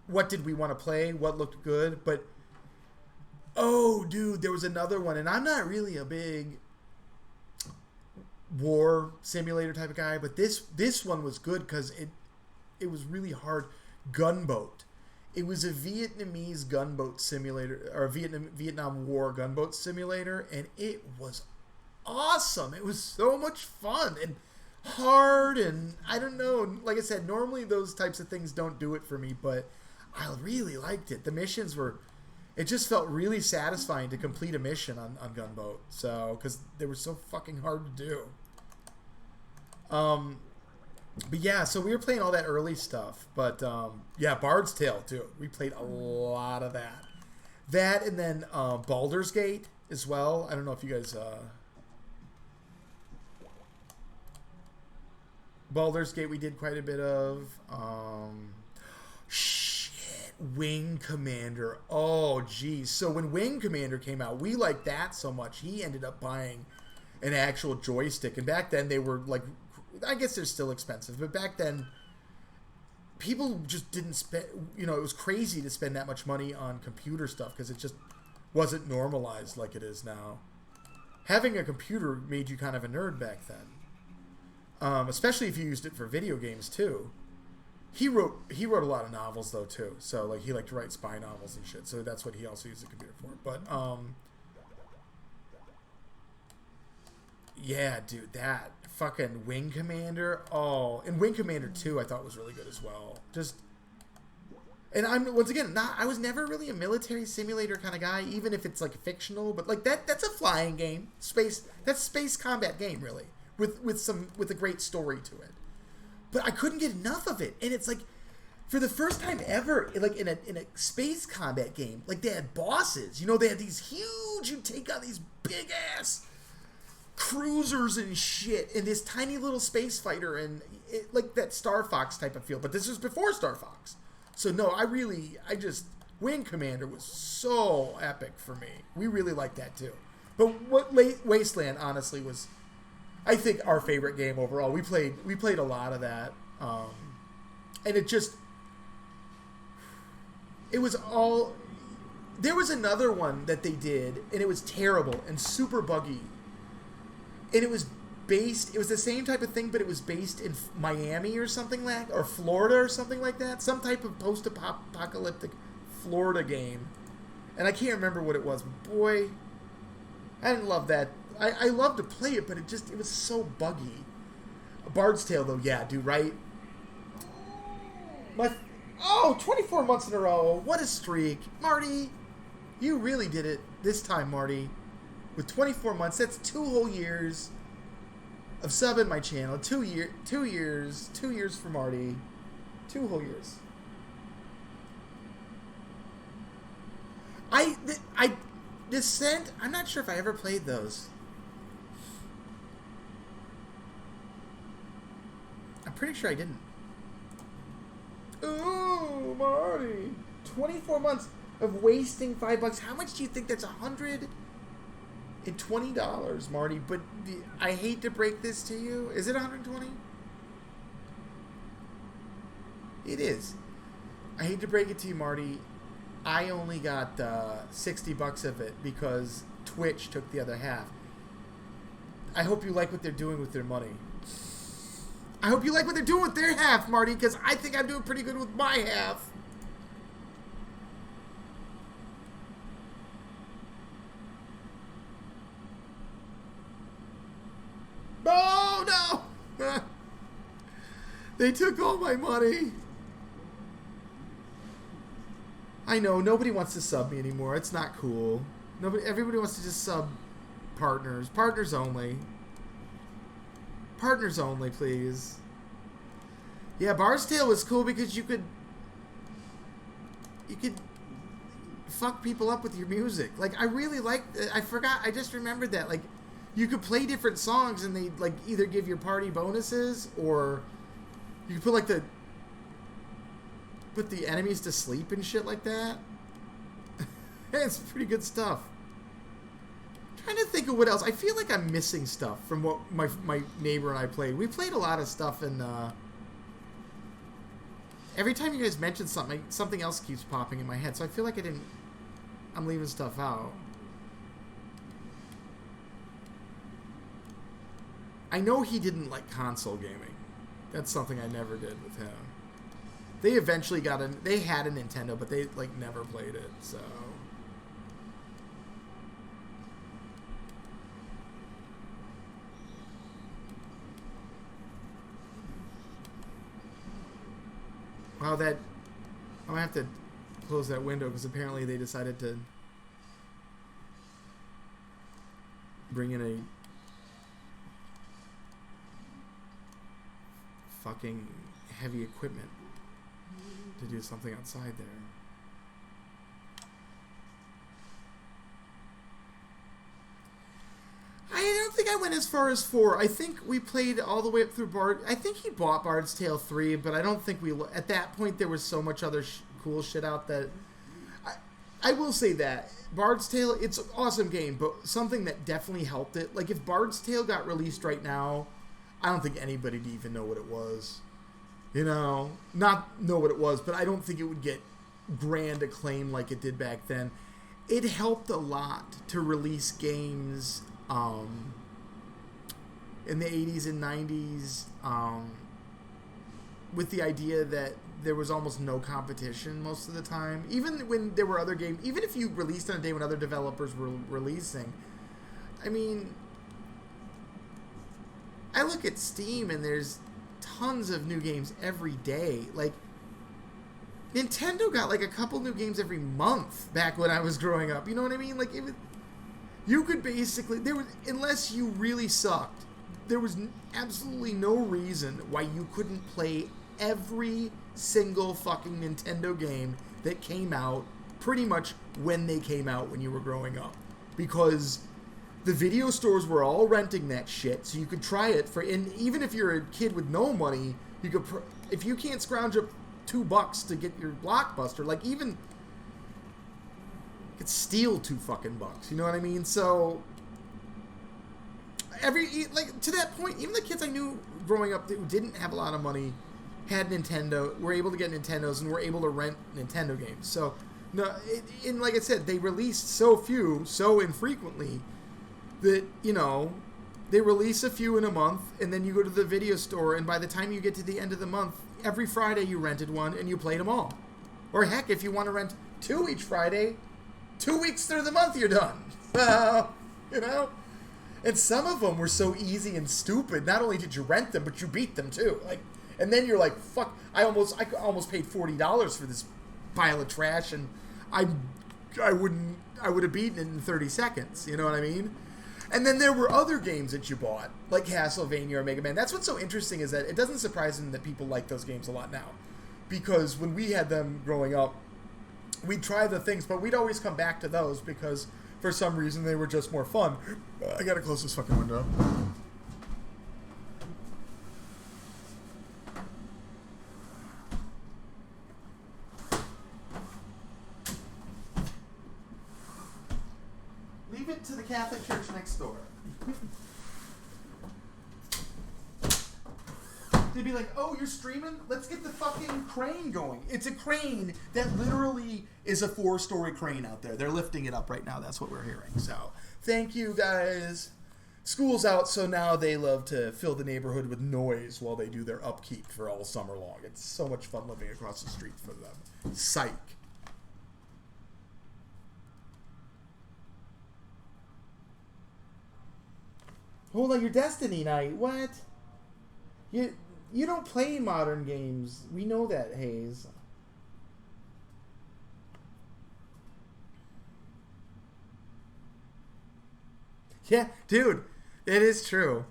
what did we want to play? What looked good? But, oh, dude, there was another one. And I'm not really a big war simulator type of guy, but this one was good because it was really hard. Gunboat. It was a Vietnamese gunboat simulator, or a Vietnam War gunboat simulator, and it was awesome. It was so much fun and hard, and I don't know. Like I said, normally those types of things don't do it for me, but I really liked it. The missions it just felt really satisfying to complete a mission on Gunboat. So, because they were so fucking hard to do. But yeah, so we were playing all that early stuff. But yeah, Bard's Tale too. We played a lot of that. That, and then Baldur's Gate as well. I don't know if you guys... Baldur's Gate we did quite a bit of. Wing Commander. Oh, geez. So when Wing Commander came out, we liked that so much. He ended up buying an actual joystick. And back then they were like, I guess they're still expensive, but back then people just didn't spend, it was crazy to spend that much money on computer stuff because it just wasn't normalized like it is now. Having a computer made you kind of a nerd back then. Especially if you used it for video games too. He wrote a lot of novels though too. So like he liked to write spy novels and shit. So that's what he also used the computer for. But yeah, dude, that fucking Wing Commander. Oh, and Wing Commander 2 I thought was really good as well. And I'm once again I was never really a military simulator kind of guy, even if it's like fictional. But like that's a flying game, space combat game really, with a great story to it. But I couldn't get enough of it, and it's like, for the first time ever, like in a space combat game, like they had bosses. They had these huge. You take on these big ass cruisers and shit, and this tiny little space fighter, and like that Star Fox type of feel. But this was before Star Fox, So no, Wing Commander was so epic for me. We really liked that too. But what Wasteland honestly was, I think, our favorite game overall. We played a lot of that, and it was all. There was another one that they did, and it was terrible and super buggy. And it was the same type of thing, but it was based in Miami or something or Florida or something like that. Some type of post-apocalyptic Florida game. And I can't remember what it was, but boy, I didn't love that. I loved to play it, but it was so buggy. Bard's Tale, though, yeah, dude, right? 24 months in a row. What a streak. Marty, you really did it this time, Marty. With 24 months, that's 2 whole years of subbing my channel. 2 years for Marty. 2 whole years. Descent, I'm not sure if I ever played those. I'm pretty sure I didn't. Ooh, Marty. 24 months of wasting $5. How much do you think that's? $120, Marty. But I hate to break this to you. Is it 120? It is. I hate to break it to you, Marty. I only got $60 of it because Twitch took the other half. I hope you like what they're doing with their money. I hope you like what they're doing with their half, Marty, because I think I'm doing pretty good with my half. Oh, no! They took all my money. I know, nobody wants to sub me anymore. It's not cool. Everybody wants to just sub partners. Partners only. Partners only, please. Yeah, Bard's Tale was cool because you could fuck people up with your music. Like, I really liked it. I just remembered that. Like, you could play different songs and they'd, like, either give your party bonuses or you could put the enemies to sleep and shit like that. It's pretty good stuff. Trying to think of what else. I feel like I'm missing stuff from what my neighbor and I played. We played a lot of stuff, and every time you guys mention something else keeps popping in my head. So I feel like I'm leaving stuff out. I know he didn't like console gaming. That's something I never did with him. They eventually they had a Nintendo, but they never played it, so. Wow, I'm gonna have to close that window because apparently they decided to bring in a fucking heavy equipment to do something outside there. I don't think I went as far as 4. I think we played all the way up through I think he bought Bard's Tale 3, but I don't think at that point there was so much other cool shit out that... I will say that. Bard's Tale, it's an awesome game, but something that definitely helped it. Like, if Bard's Tale got released right now, I don't think anybody'd even know what it was. You know? Not know what it was, but I don't think it would get grand acclaim like it did back then. It helped a lot to release games in the 80s and 90s with the idea that there was almost no competition most of the time. Even when there were other games, even if you released on a day when other developers were releasing, I mean, I look at Steam and there's tons of new games every day. Like, Nintendo got like a couple new games every month back when I was growing up. You know what I mean? Like, you could basically, unless you really sucked, there was absolutely no reason why you couldn't play every single fucking Nintendo game that came out pretty much when they came out when you were growing up. Because the video stores were all renting that shit, so you could try it and even if you're a kid with no money, you could, if you can't scrounge up $2 to get your Blockbuster. Like, even you could steal $2 You know what I mean? So to that point, even the kids I knew growing up who didn't have a lot of money had Nintendo, were able to get Nintendos, and were able to rent Nintendo games. So, no, and like I said, they released so few, so infrequently, that, you know, they release a few in a month, and then you go to the video store, and by the time you get to the end of the month, every Friday you rented one, and you played them all. Or heck, if you want to rent 2 each Friday, 2 weeks through the month, you're done. You know? And some of them were so easy and stupid. Not only did you rent them, but you beat them too. Like, and then you're like, fuck! I almost paid $40 for this pile of trash, and I would have beaten it in 30 seconds. You know what I mean? And then there were other games that you bought, like Castlevania or Mega Man. That's what's so interesting, is that it doesn't surprise me that people like those games a lot now, because when we had them growing up, we'd try the things, but we'd always come back to those because for some reason they were just more fun. I gotta close this fucking window. Leave it to the Catholic Church next door. They'd be like, oh, you're streaming? Let's get the fucking crane going. It's a crane that literally is a 4-story crane out there. They're lifting it up right now. That's what we're hearing. So, thank you, guys. School's out, so now they love to fill the neighborhood with noise while they do their upkeep for all summer long. It's so much fun living across the street from them. Psych. Hold on, your Destiny night. What? You don't play modern games. We know that, Hayes. Yeah, dude, it is true.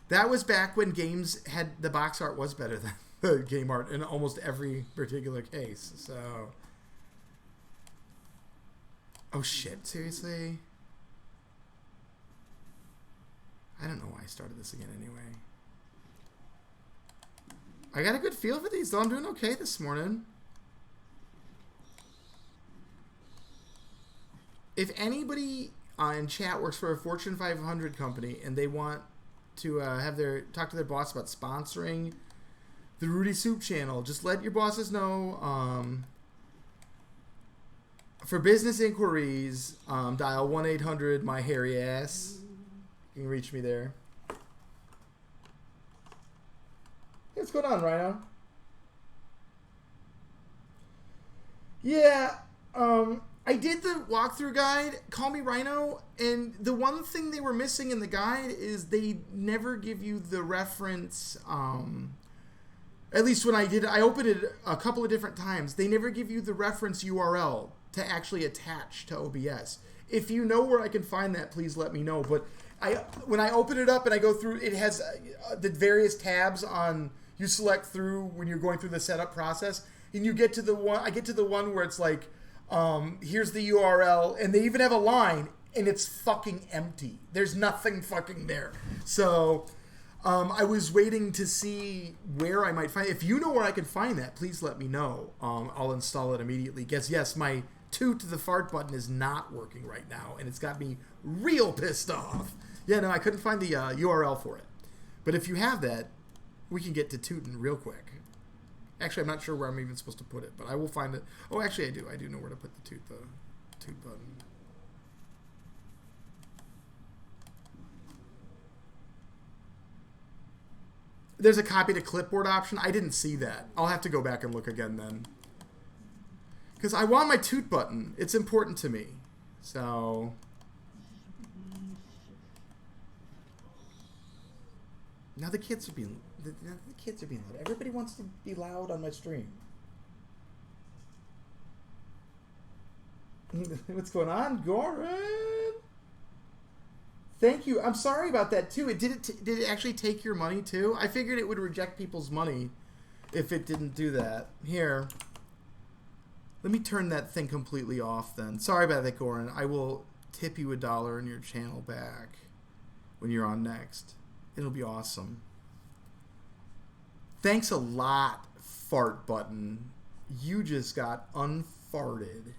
That was back when games had, the box art was better than the game art in almost every particular case. So, oh shit, seriously? I don't know why I started this again anyway. I got a good feel for these, though. I'm doing okay this morning. If anybody in chat works for a Fortune 500 company and they want to talk to their boss about sponsoring the Rudysoup channel, just let your bosses know. For business inquiries, dial 1-800-MY-HAIRY-ASS. You can reach me there. Hey, what's going on, Rhino? Yeah, I did the walkthrough guide, Call Me Rhino, and the one thing they were missing in the guide is they never give you the reference, at least when I did it, I opened it a couple of different times, they never give you the reference URL to actually attach to OBS. If you know where I can find that, please let me know, but when I open it up and I go through, it has the various tabs on, you select through when you're going through the setup process, and you get to the one, I get to the one where it's like, here's the URL, and they even have a line, and it's fucking empty. There's nothing fucking there. So, I was waiting to see where I might find it. If you know where I can find that, please let me know. I'll install it immediately. Guess, yes, my toot the fart button is not working right now, and it's got me real pissed off. Yeah, no, I couldn't find the URL for it. But if you have that, we can get to tootin' real quick. Actually, I'm not sure where I'm even supposed to put it, but I will find it. Oh, actually, I do. I do know where to put the toot button. There's a copy to clipboard option. I didn't see that. I'll have to go back and look again then. Because I want my toot button. It's important to me. So... Now the kids are being loud. Everybody wants to be loud on my stream. What's going on, Goran? Thank you. I'm sorry about that too. Did it actually take your money too? I figured it would reject people's money if it didn't do that. Here, let me turn that thing completely off. Then sorry about that, Goran. I will tip you $1 in your channel back when you're on next. It'll be awesome. Thanks a lot, fart button. You just got unfarted.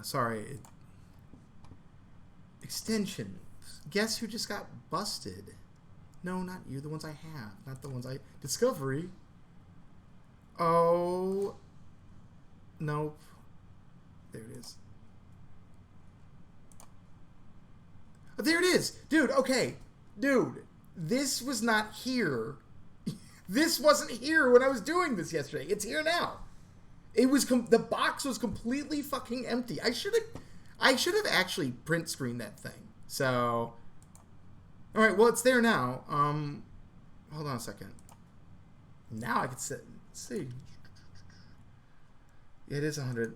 Sorry. Extensions. Guess who just got busted? No, not you. The ones I have. Not the ones I... Discovery. Oh. Nope. There it is. Oh, there it is. Dude, okay. Dude, this was not here. This wasn't here when I was doing this yesterday. It's here now. It was the box was completely fucking empty. I should have actually print screened that thing. So, all right. Well, it's there now. Hold on a second. Now I can see. It is 100.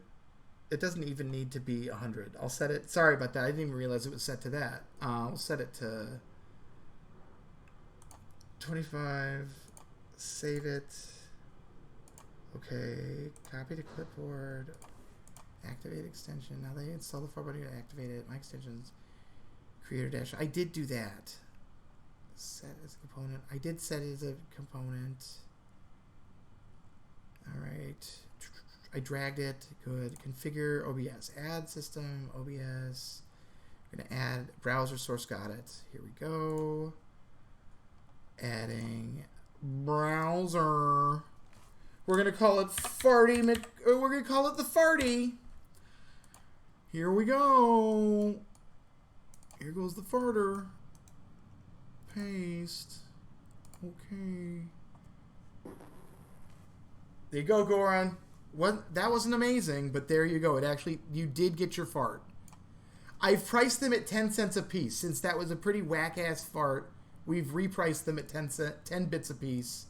It doesn't even need to be 100. I'll set it. Sorry about that. I didn't even realize it was set to that. We'll set it to 25. Save it. Okay, copy to clipboard, activate extension. Now they install the far button to activate it. My extensions, creator dash. I did do that. Set as a component. I did set it as a component. All right. I dragged it. Good. Configure OBS. Add system OBS. I'm gonna add browser source. Got it. Here we go. Adding browser. We're going to call it Farty. We're going to call it the Farty. Here we go. Here goes the farter. Paste. Okay. There you go, Goron. That wasn't amazing, but there you go. You did get your fart. I've priced them at 10 cents a piece. Since that was a pretty whack-ass fart, we've repriced them at 10 bits a piece.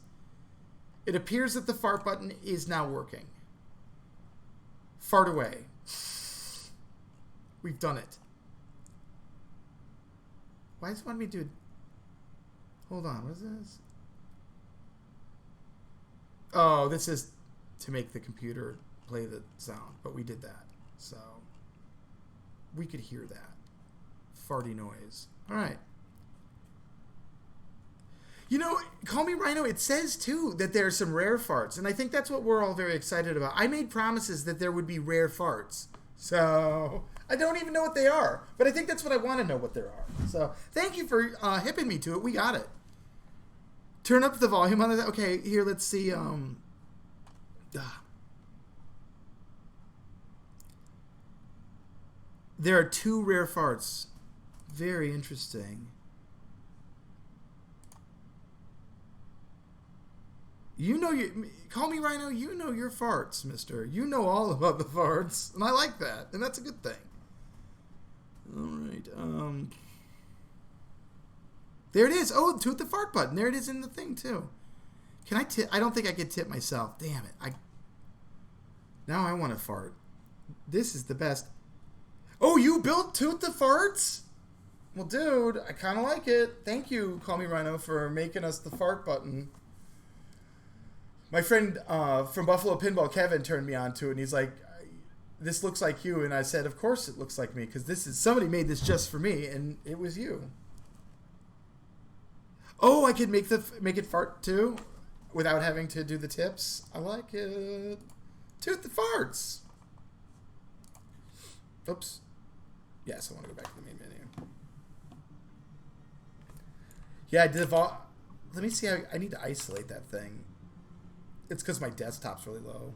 It appears that the fart button is now working. Fart away. We've done it. Why does it want me to do... Hold on, what is this? Oh, this is to make the computer play the sound, but we did that. So, we could hear that. Farty noise. All right. You know, Call Me Rhino, it says, too, that there are some rare farts. And I think that's what we're all very excited about. I made promises that there would be rare farts. So, I don't even know what they are. But I think that's what I want to know what there are. So, thank you for hipping me to it. We got it. Turn up the volume on it. Okay, here, let's see. There are 2 rare farts. Very interesting. You know Call Me Rhino, you know your farts, mister. You know all about the farts. And I like that. And that's a good thing. Alright, there it is. Oh, toot the fart button. There it is in the thing, too. Can I tip? I don't think I could tip myself. Damn it. Now I want to fart. This is the best. Oh, you built Toot the Farts? Well, dude, I kind of like it. Thank you, Call Me Rhino, for making us the fart button. My friend from Buffalo Pinball, Kevin, turned me on to it, and he's like, this looks like you. And I said, of course it looks like me, because somebody made this just for me, and it was you. Oh, I could make it fart, too, without having to do the tips. I like it. Toot the farts. Oops. Yes, I want to go back to the main menu. Yeah, I did. Let me see how I need to isolate that thing. It's because my desktop's really low.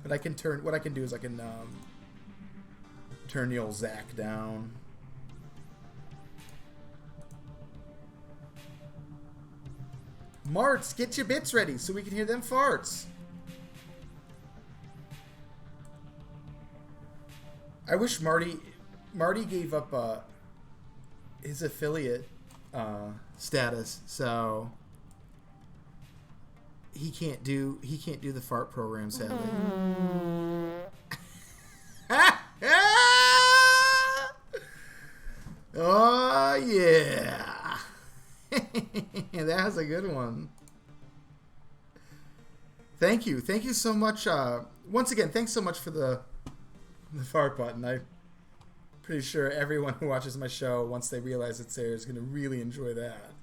But what I can do is I can turn the old Zac down. Marts, get your bits ready so we can hear them farts. I wish Marty gave up his affiliate status, so he can't do the fart program, sadly. Oh yeah. That was a good one. Thank you. Thank you so much. Once again, thanks so much for the fart button. I'm pretty sure everyone who watches my show, once they realize it's there, is going to really enjoy that.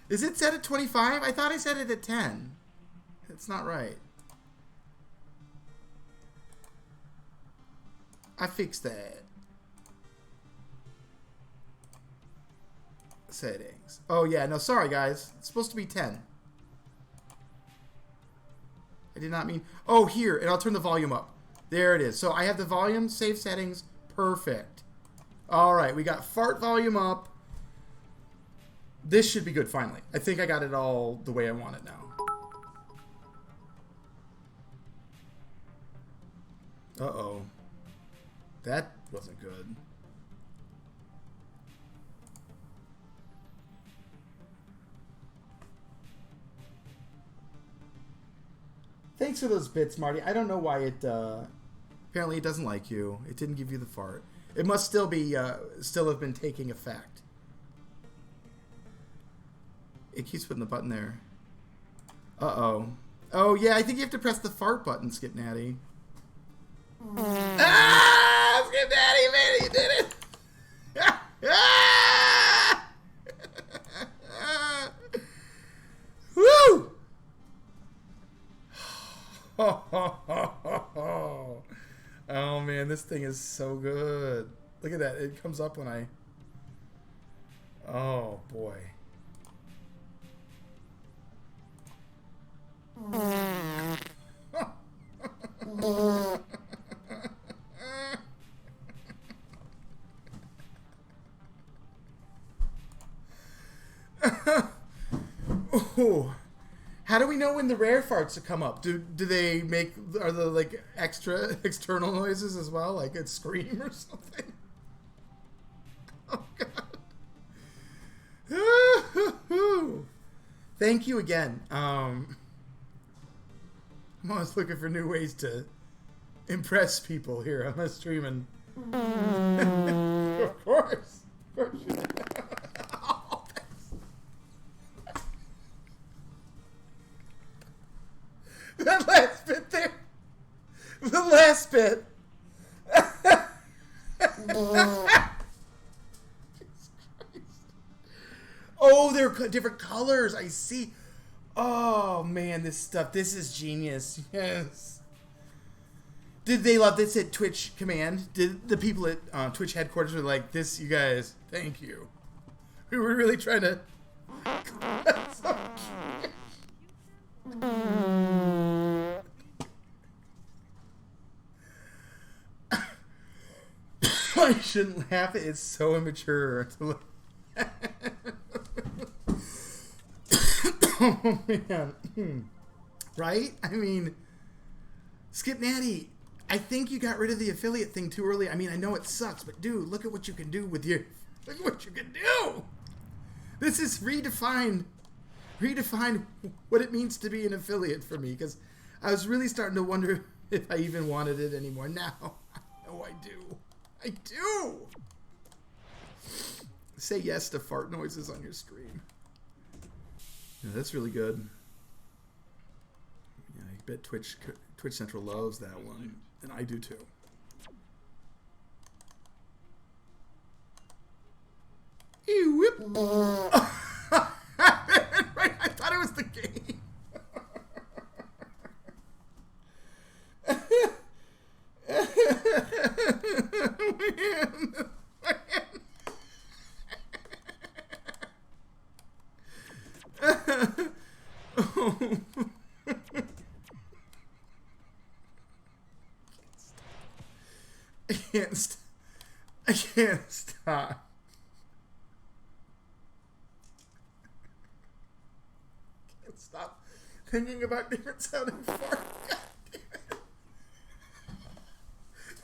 Is it set at 25? I thought I set it at 10. It's not right. I fixed that. Settings. Oh, yeah. No, sorry, guys. It's supposed to be 10. I did not mean... Oh, here. And I'll turn the volume up. There it is. So I have the volume, save settings. Perfect. All right. We got fart volume up. This should be good, finally. I think I got it all the way I want it now. Uh-oh. That wasn't good. Thanks for those bits, Marty. I don't know why it, apparently it doesn't like you. It didn't give you the fart. It must still be, still have been taking effect. It keeps putting the button there. Uh-oh. Oh, yeah, I think you have to press the fart button, Skip Natty. Ah! Skip Natty, man, you did it! Ah! Woo! Oh, man, this thing is so good. Look at that. It comes up when I... Oh, boy. Oh, how do we know when the rare farts to come up? Do they make, are the like extra external noises as well, like a scream or something? Oh God! Thank you again. I'm always looking for new ways to impress people here on my stream, and of course. Oh, that last bit there. The last bit. Oh, they're different colors. I see. Oh, man, this stuff. This is genius. Yes. Did they love this at Twitch Command? Did the people at Twitch headquarters were like, this, you guys, thank you. We were really trying to... That's so cute. I shouldn't laugh. It's so immature to look at. Oh, man. Right? I mean, Skip Natty, I think you got rid of the affiliate thing too early. I mean, I know it sucks, but dude, look at what you can do with your... Look at what you can do! This is redefine what it means to be an affiliate for me, because I was really starting to wonder if I even wanted it anymore. Now, I know I do. I do! Say yes to fart noises on your stream. Yeah, that's really good. Yeah, I bet Twitch Central loves that one, and I do too. Ew, whip. Right, I thought it was the game. Man. Oh. I can't stop. I can't stop. Can't stop thinking about different sounding farts. God damn it.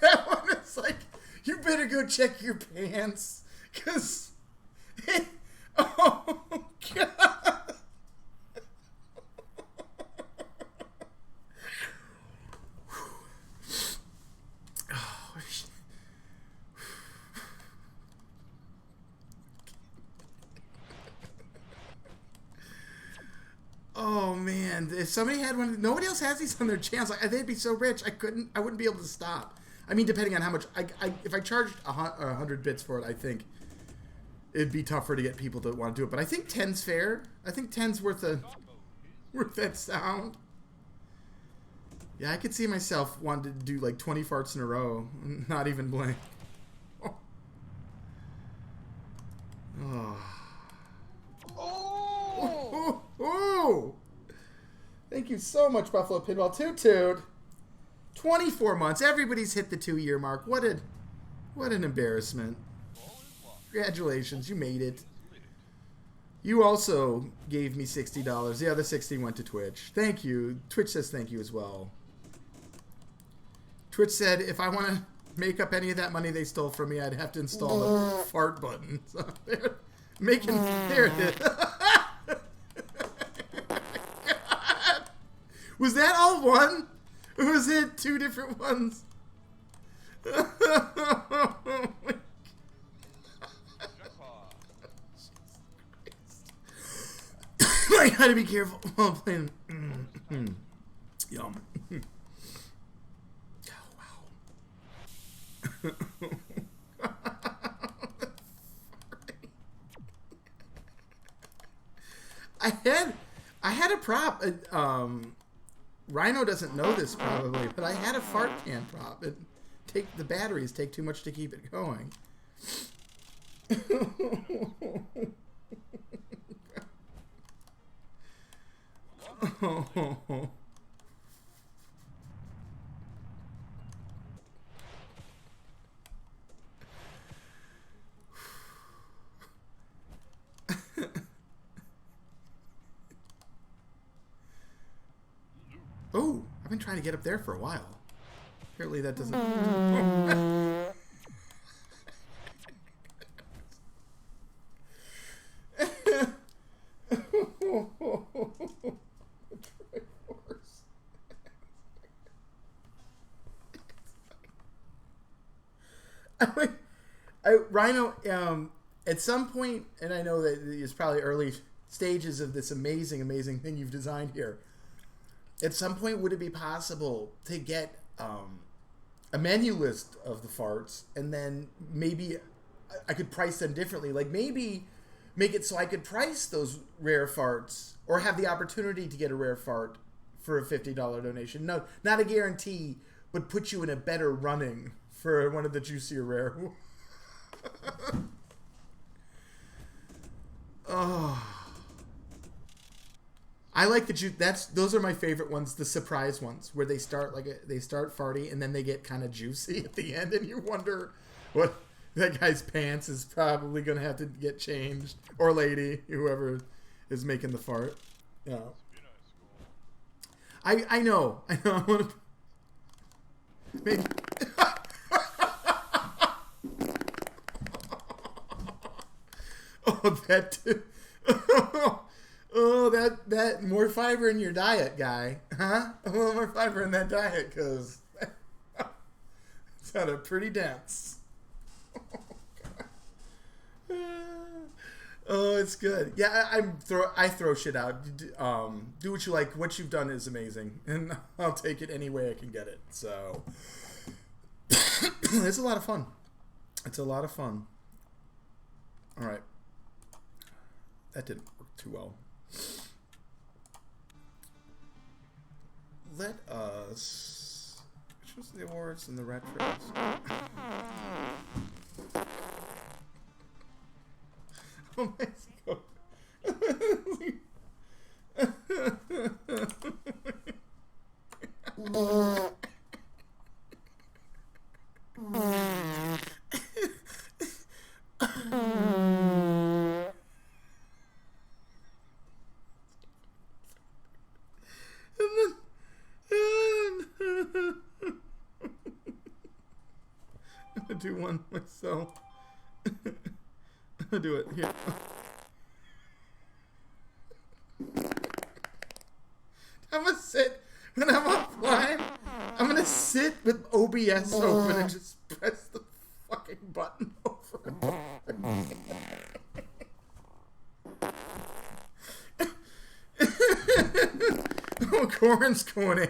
That one is like, you better go check your pants, cause oh God. And if somebody had one, nobody else has these on their channels. Like, they'd be so rich, I wouldn't be able to stop. I mean, depending on how much, if I charged 100 bits for it, I think it'd be tougher to get people to want to do it. But I think 10's fair. I think 10's worth that sound. Yeah, I could see myself wanting to do like 20 farts in a row, and not even blink. Oh. Oh. Oh. Thank you so much, Buffalo Pinball. Toot toot. 24 months. Everybody's hit the 2-year mark. What an embarrassment. Congratulations, you made it. You also gave me $60. The other 60 went to Twitch. Thank you. Twitch says thank you as well. Twitch said if I want to make up any of that money they stole from me, I'd have to install the fart button. So there it is. Was that all one? Or was it 2 different ones? I gotta be careful while playing. Yum. Oh, wow. I had a prop. Rhino doesn't know this probably, but I had a fart can prop. The batteries take too much to keep it going. Oh, I've been trying to get up there for a while. Apparently that doesn't... Rhino, at some point, and I know that it's probably early stages of this amazing, amazing thing you've designed here. At some point, would it be possible to get a menu list of the farts, and then maybe I could price them differently? Like maybe make it so I could price those rare farts, or have the opportunity to get a rare fart for a $50 donation. No, not a guarantee, but put you in a better running for one of the juicier rare. Oh. I like those are my favorite ones, the surprise ones, where they start farty and then they get kind of juicy at the end, and you wonder what that guy's pants is probably gonna have to get changed, or lady, whoever is making the fart. Yeah. I know. I want to maybe. Oh, that. Oh, that more fiber in your diet, guy, huh? A little more fiber in that diet, cause it sounded pretty dense. Oh, it's good. Yeah, I throw shit out. Do what you like. What you've done is amazing, and I'll take it any way I can get it. So it's a lot of fun. It's a lot of fun. All right, that didn't work too well. Let us choose the awards and the retros. Oh my God. I'm gonna do one myself. I'll do it here. I'm gonna sit when I'm offline. I'm gonna sit with OBS open and just press the fucking button over and over. Corin's going in.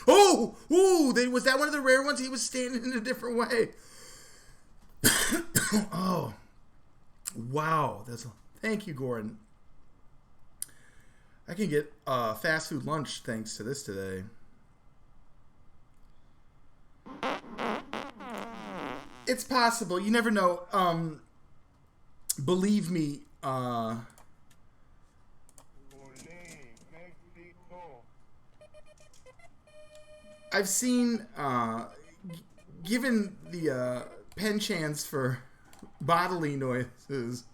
Oh! Ooh! Was that one of the rare ones? He was standing in a different way. Oh. Wow. Thank you, Gordon. I can get fast food lunch thanks to this today. It's possible. You never know. Believe me, I've seen, given the penchants for bodily noises,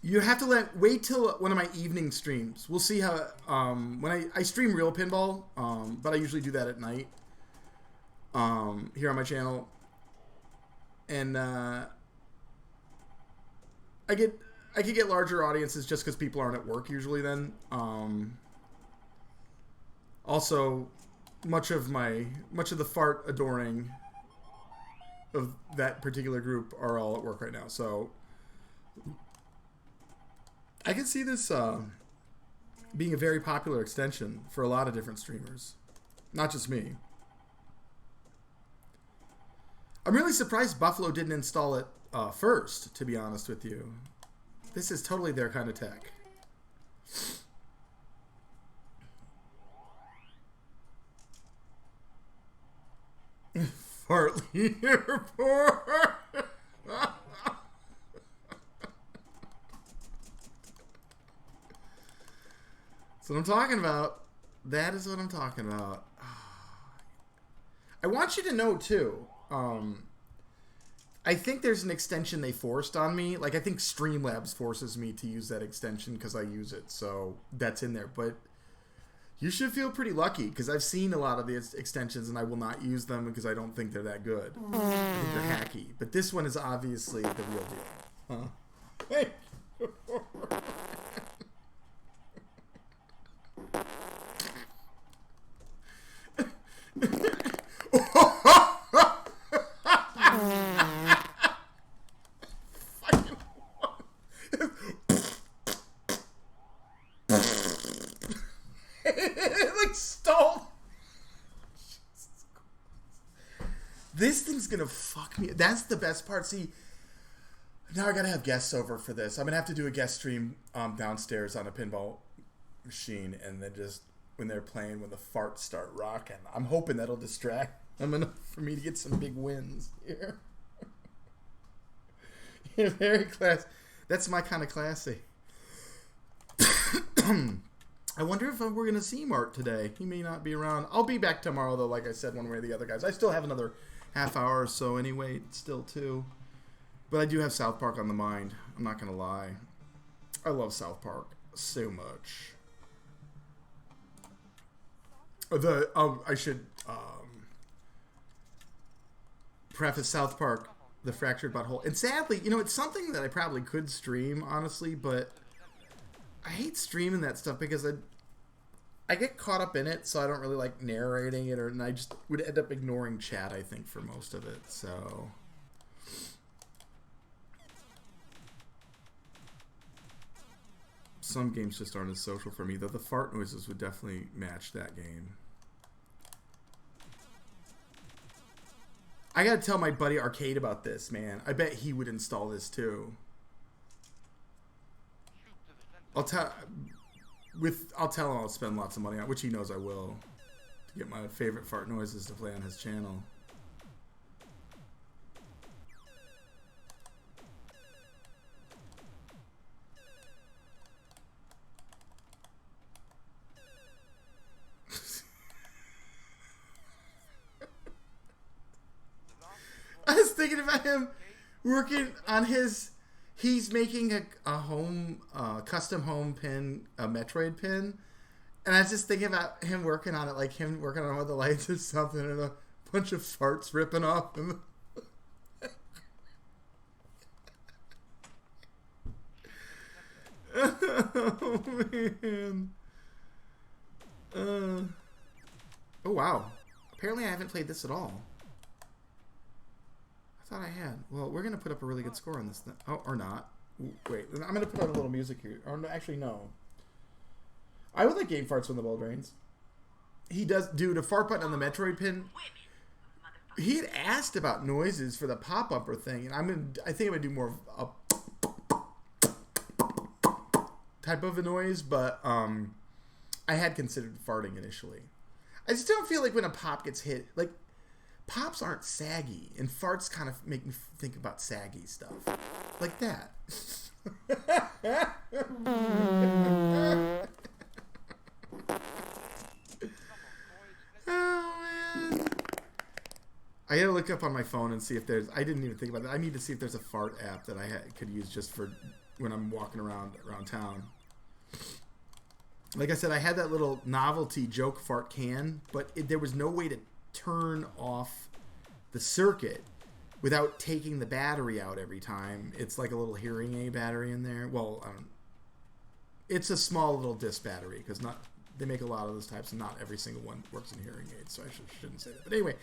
you have to wait till one of my evening streams. We'll see how, when I stream real pinball, but I usually do that at night, here on my channel. And, I could get larger audiences just because people aren't at work usually then. Also, much of the fart adoring of that particular group are all at work right now. So I can see this being a very popular extension for a lot of different streamers, not just me. I'm really surprised Buffalo didn't install it first, to be honest with you. This is totally their kind of tech. Fart Airport. That's what I'm talking about. That is what I'm talking about. I want you to know, too, I think there's an extension they forced on me. Like, I think Streamlabs forces me to use that extension because I use it. So, that's in there. But you should feel pretty lucky because I've seen a lot of the extensions and I will not use them because I don't think they're that good. I think they're hacky. But this one is obviously the real deal. Huh? Hey! This thing's gonna fuck me. That's the best part. See, now I gotta have guests over for this. I'm gonna have to do a guest stream downstairs on a pinball machine, and then just when they're playing, when the farts start rocking, I'm hoping that'll distract them enough for me to get some big wins here. You're very classy. That's my kind of classy. I wonder if we're gonna see Mart today. He may not be around. I'll be back tomorrow, though. Like I said, one way or the other, guys. I still have another half hour or so anyway, still too. But I do have South Park on the mind. I'm not going to lie. I love South Park so much. I should preface South Park, The Fractured Butthole. And sadly, you know, it's something that I probably could stream, honestly, but I hate streaming that stuff because I get caught up in it, so I don't really like narrating it, and I just would end up ignoring chat, I think, for most of it, so. Some games just aren't as social for me, though the fart noises would definitely match that game. I gotta tell my buddy Arcade about this, man. I bet he would install this, too. I'll tell him I'll spend lots of money on, which he knows I will, to get my favorite fart noises to play on his channel. I was thinking about him working on his. He's making a home, custom home pin, a Metroid pin. And I was just thinking about him working on it, like him working on all the lights or something, and a bunch of farts ripping off him. Oh, man. Oh, wow. Apparently I haven't played this at all. I thought I had. Well, we're going to put up a really good score on this thing. Oh, or not. Ooh, wait, I'm going to put out a little music here. Or actually, no. I would like game farts when the ball drains. He does, dude, a fart button on the Metroid pin. He had asked about noises for the pop-upper thing, and I think I'm gonna do more of a type of a noise, but I had considered farting initially. I just don't feel like when a pop gets hit, like, pops aren't saggy, and farts kind of make me think about saggy stuff. Like that. Oh, man. I gotta look up on my phone and see if there's... I didn't even think about that. I need to see if there's a fart app that I could use just for when I'm walking around town. Like I said, I had that little novelty joke fart can, but there was no way to turn off the circuit without taking the battery out every time. It's like a little hearing aid battery in there. Well, it's a small little disc battery because they make a lot of those types, and not every single one works in hearing aids, so I shouldn't say that. But anyway,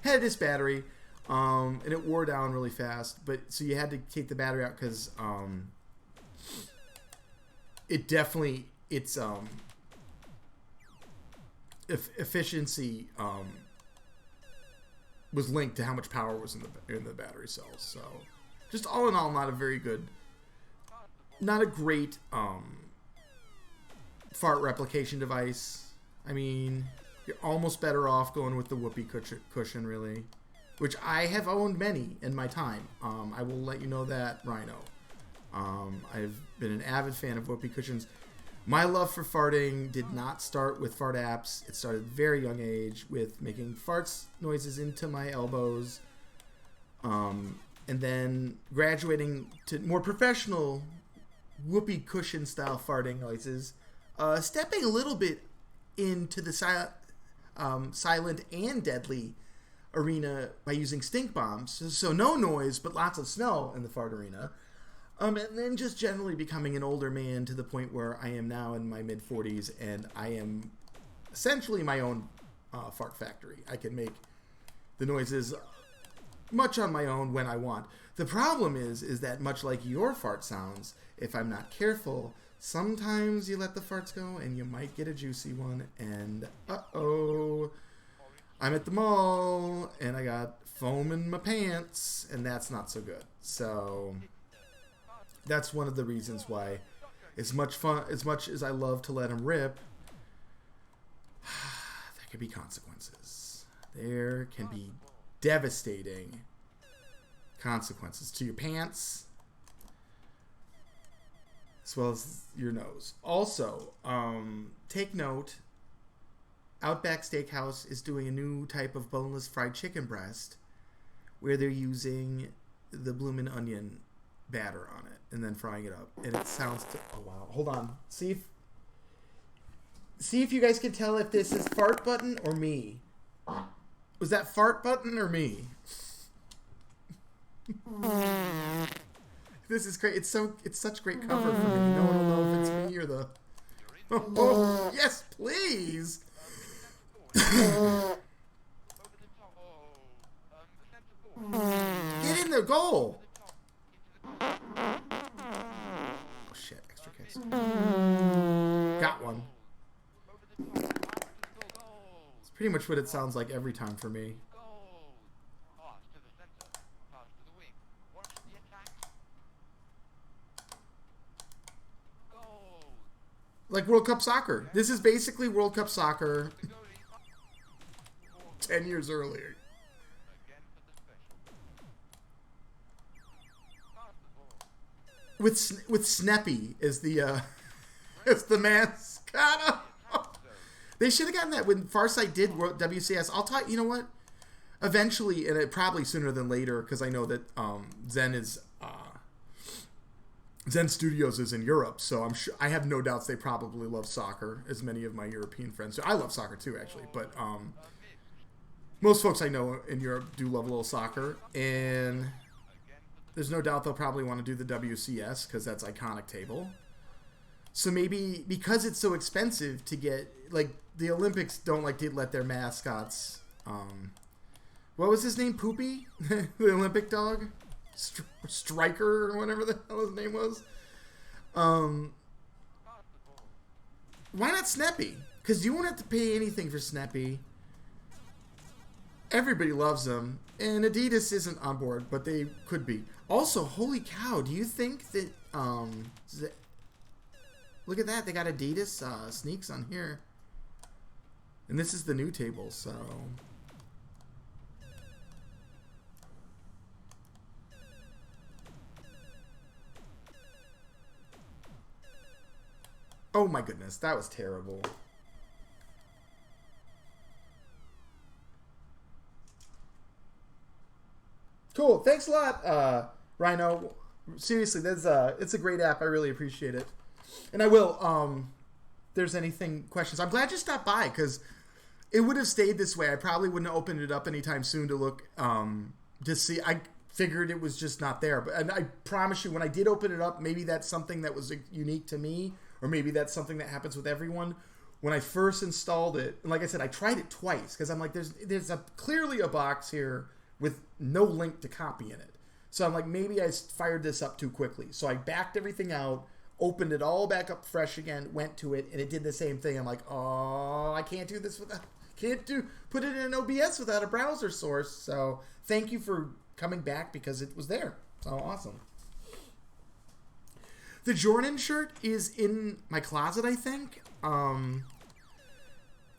had this battery, and it wore down really fast. But so you had to take the battery out because efficiency was linked to how much power was in the battery cells. So just all in all, not a great fart replication device. I mean, you're almost better off going with the whoopee cushion, really, which I have owned many in my time. I will let you know that, Rhino. I've been an avid fan of whoopee cushions. My love for farting did not start with fart apps. It started at a very young age with making farts noises into my elbows, and then graduating to more professional whoopee cushion style farting noises, stepping a little bit into the silent and deadly arena by using stink bombs. So no noise, but lots of smell in the fart arena. And then just generally becoming an older man to the point where I am now in my mid-40s, and I am essentially my own fart factory. I can make the noises much on my own when I want. The problem is that much like your fart sounds, if I'm not careful, sometimes you let the farts go and you might get a juicy one, and uh-oh, I'm at the mall and I got foam in my pants, and that's not so good. So that's one of the reasons why, as much as I love to let them rip, there can be consequences. There can be devastating consequences to your pants, as well as your nose. Also, take note, Outback Steakhouse is doing a new type of boneless fried chicken breast where they're using the bloomin' onion batter on it and then frying it up, and it sounds oh wow, hold on, see if you guys can tell if this is fart button or me. Was that fart button or me? This is great. It's such great cover for me. No one will know if it's me or the oh, yes, please. Get in the goal. Oh shit, extra kicks. Got one. It's pretty much what it sounds like every time for me. Like World Cup soccer. This is basically World Cup soccer 10 years earlier. With Sneppy as the mascot. They should have gotten that when Farsight did WCS. I'll talk. You know what? Eventually, and it probably sooner than later, because I know that Zen Studios is in Europe, so I'm sure I have no doubts they probably love soccer, as many of my European friends do. I love soccer too, actually, but most folks I know in Europe do love a little soccer, and there's no doubt they'll probably want to do the WCS because that's iconic table. So maybe because it's so expensive to get, like the Olympics don't like to let their mascots. What was his name? Poopy, the Olympic dog, Striker or whatever the hell his name was. Why not Snappy? Because you won't have to pay anything for Snappy. Everybody loves them. And Adidas isn't on board, but they could be. Also, holy cow, do you think that... look at that. They got Adidas sneaks on here. And this is the new table, so... Oh my goodness, that was terrible. Cool, thanks a lot, Rhino. Seriously, that's it's a great app. I really appreciate it. And I will, if there's anything, questions. I'm glad you stopped by, because it would have stayed this way. I probably wouldn't have opened it up anytime soon to look, to see. I figured it was just not there. But and I promise you, when I did open it up, maybe that's something that was unique to me, or maybe that's something that happens with everyone. When I first installed it, and like I said, I tried it twice, because I'm like, there's clearly a box here with no link to copy in it. So I'm like, maybe I fired this up too quickly. So I backed everything out, opened it all back up fresh again, went to it, and it did the same thing. I'm like, oh, I can't do this without, put it in an OBS without a browser source. So thank you for coming back, because it was there. So awesome. The Jordan shirt is in my closet, I think,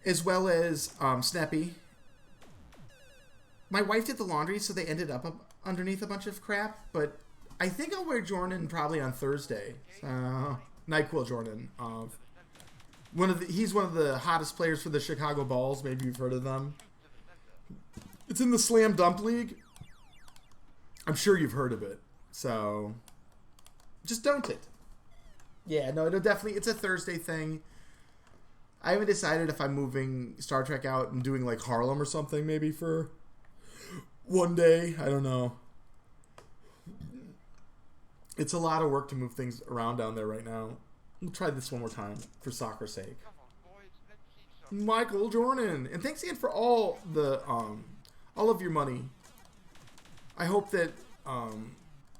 as well as Snappy. My wife did the laundry, so they ended up underneath a bunch of crap. But I think I'll wear Jordan probably on Thursday. So, NyQuil Jordan. He's one of the hottest players for the Chicago Bulls. Maybe you've heard of them. It's in the Slam Dunk League. I'm sure you've heard of it. So, just don't it. Yeah, no, it's a Thursday thing. I haven't decided if I'm moving Star Trek out and doing like Harlem or something maybe for one day. I don't know. It's a lot of work to move things around down there right now. We'll try this one more time for soccer's sake. Michael Jordan. And thanks again for all of your money. I hope that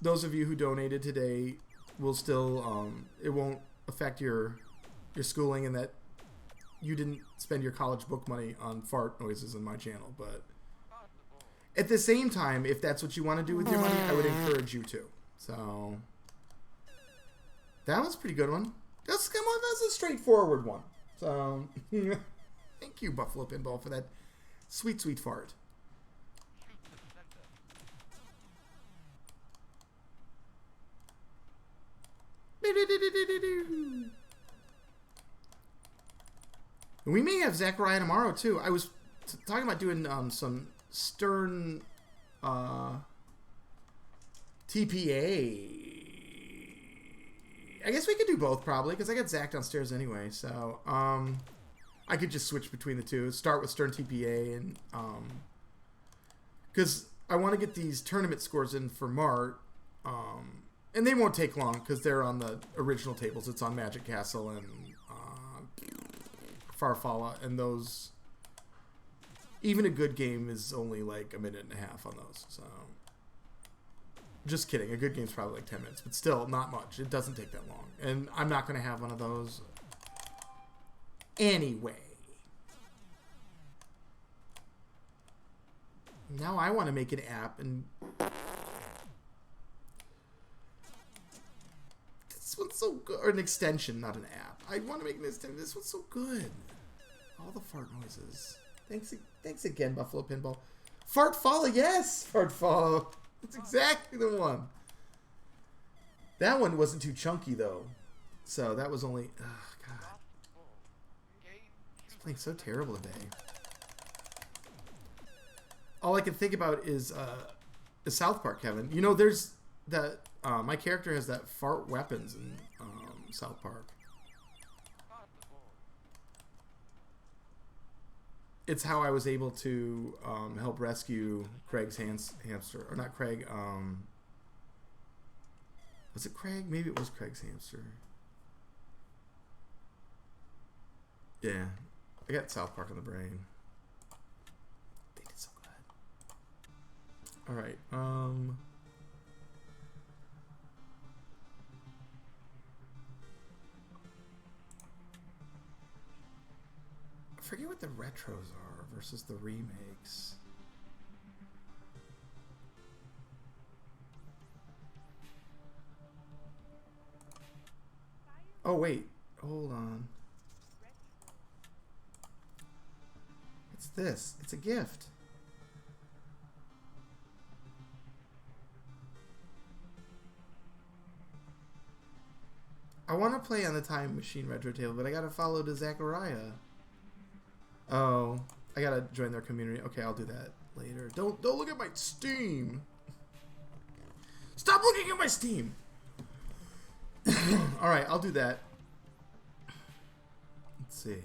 those of you who donated today will still it won't affect your schooling, and that you didn't spend your college book money on fart noises in my channel. But at the same time, if that's what you want to do with your money, I would encourage you to. So that was a pretty good one. That's a straightforward one. So thank you, Buffalo Pinball, for that sweet, sweet fart. We may have Zaccaria tomorrow too. I was talking about doing some Stern TPA. I guess we could do both probably, because I got Zach downstairs anyway. So I could just switch between the two. Start with Stern TPA, and because I want to get these tournament scores in for Mart. And they won't take long, because they're on the original tables. It's on Magic Castle and Farfalla, and those... Even a good game is only like a minute and a half on those. So, just kidding. A good game's probably like 10 minutes, but still not much. It doesn't take that long, and I'm not going to have one of those anyway. Now I want to make an app, and this one's so good. Or an extension, not an app. I want to make an extension. This one's so good. All the fart noises. Thanks again, Buffalo Pinball. Fartfalla, yes! Fartfalla. That's exactly the one. That one wasn't too chunky, though. So that was only... Oh, God. He's playing so terrible today. All I can think about is South Park, Kevin. You know, there's that... my character has that fart weapons in South Park. It's how I was able to help rescue Craig's hamster. Or not Craig. Was it Craig? Maybe it was Craig's hamster. Yeah. I got South Park in the brain. They did so good. Alright. forget what the retros are versus the remakes. Oh, wait. Hold on. It's this. It's a gift. I want to play on the Time Machine Retro Table, but I gotta follow the Zaccaria. Oh, I gotta join their community. Okay, I'll do that later. Don't look at my Steam. Stop looking at my Steam. All right, I'll do that. Let's see.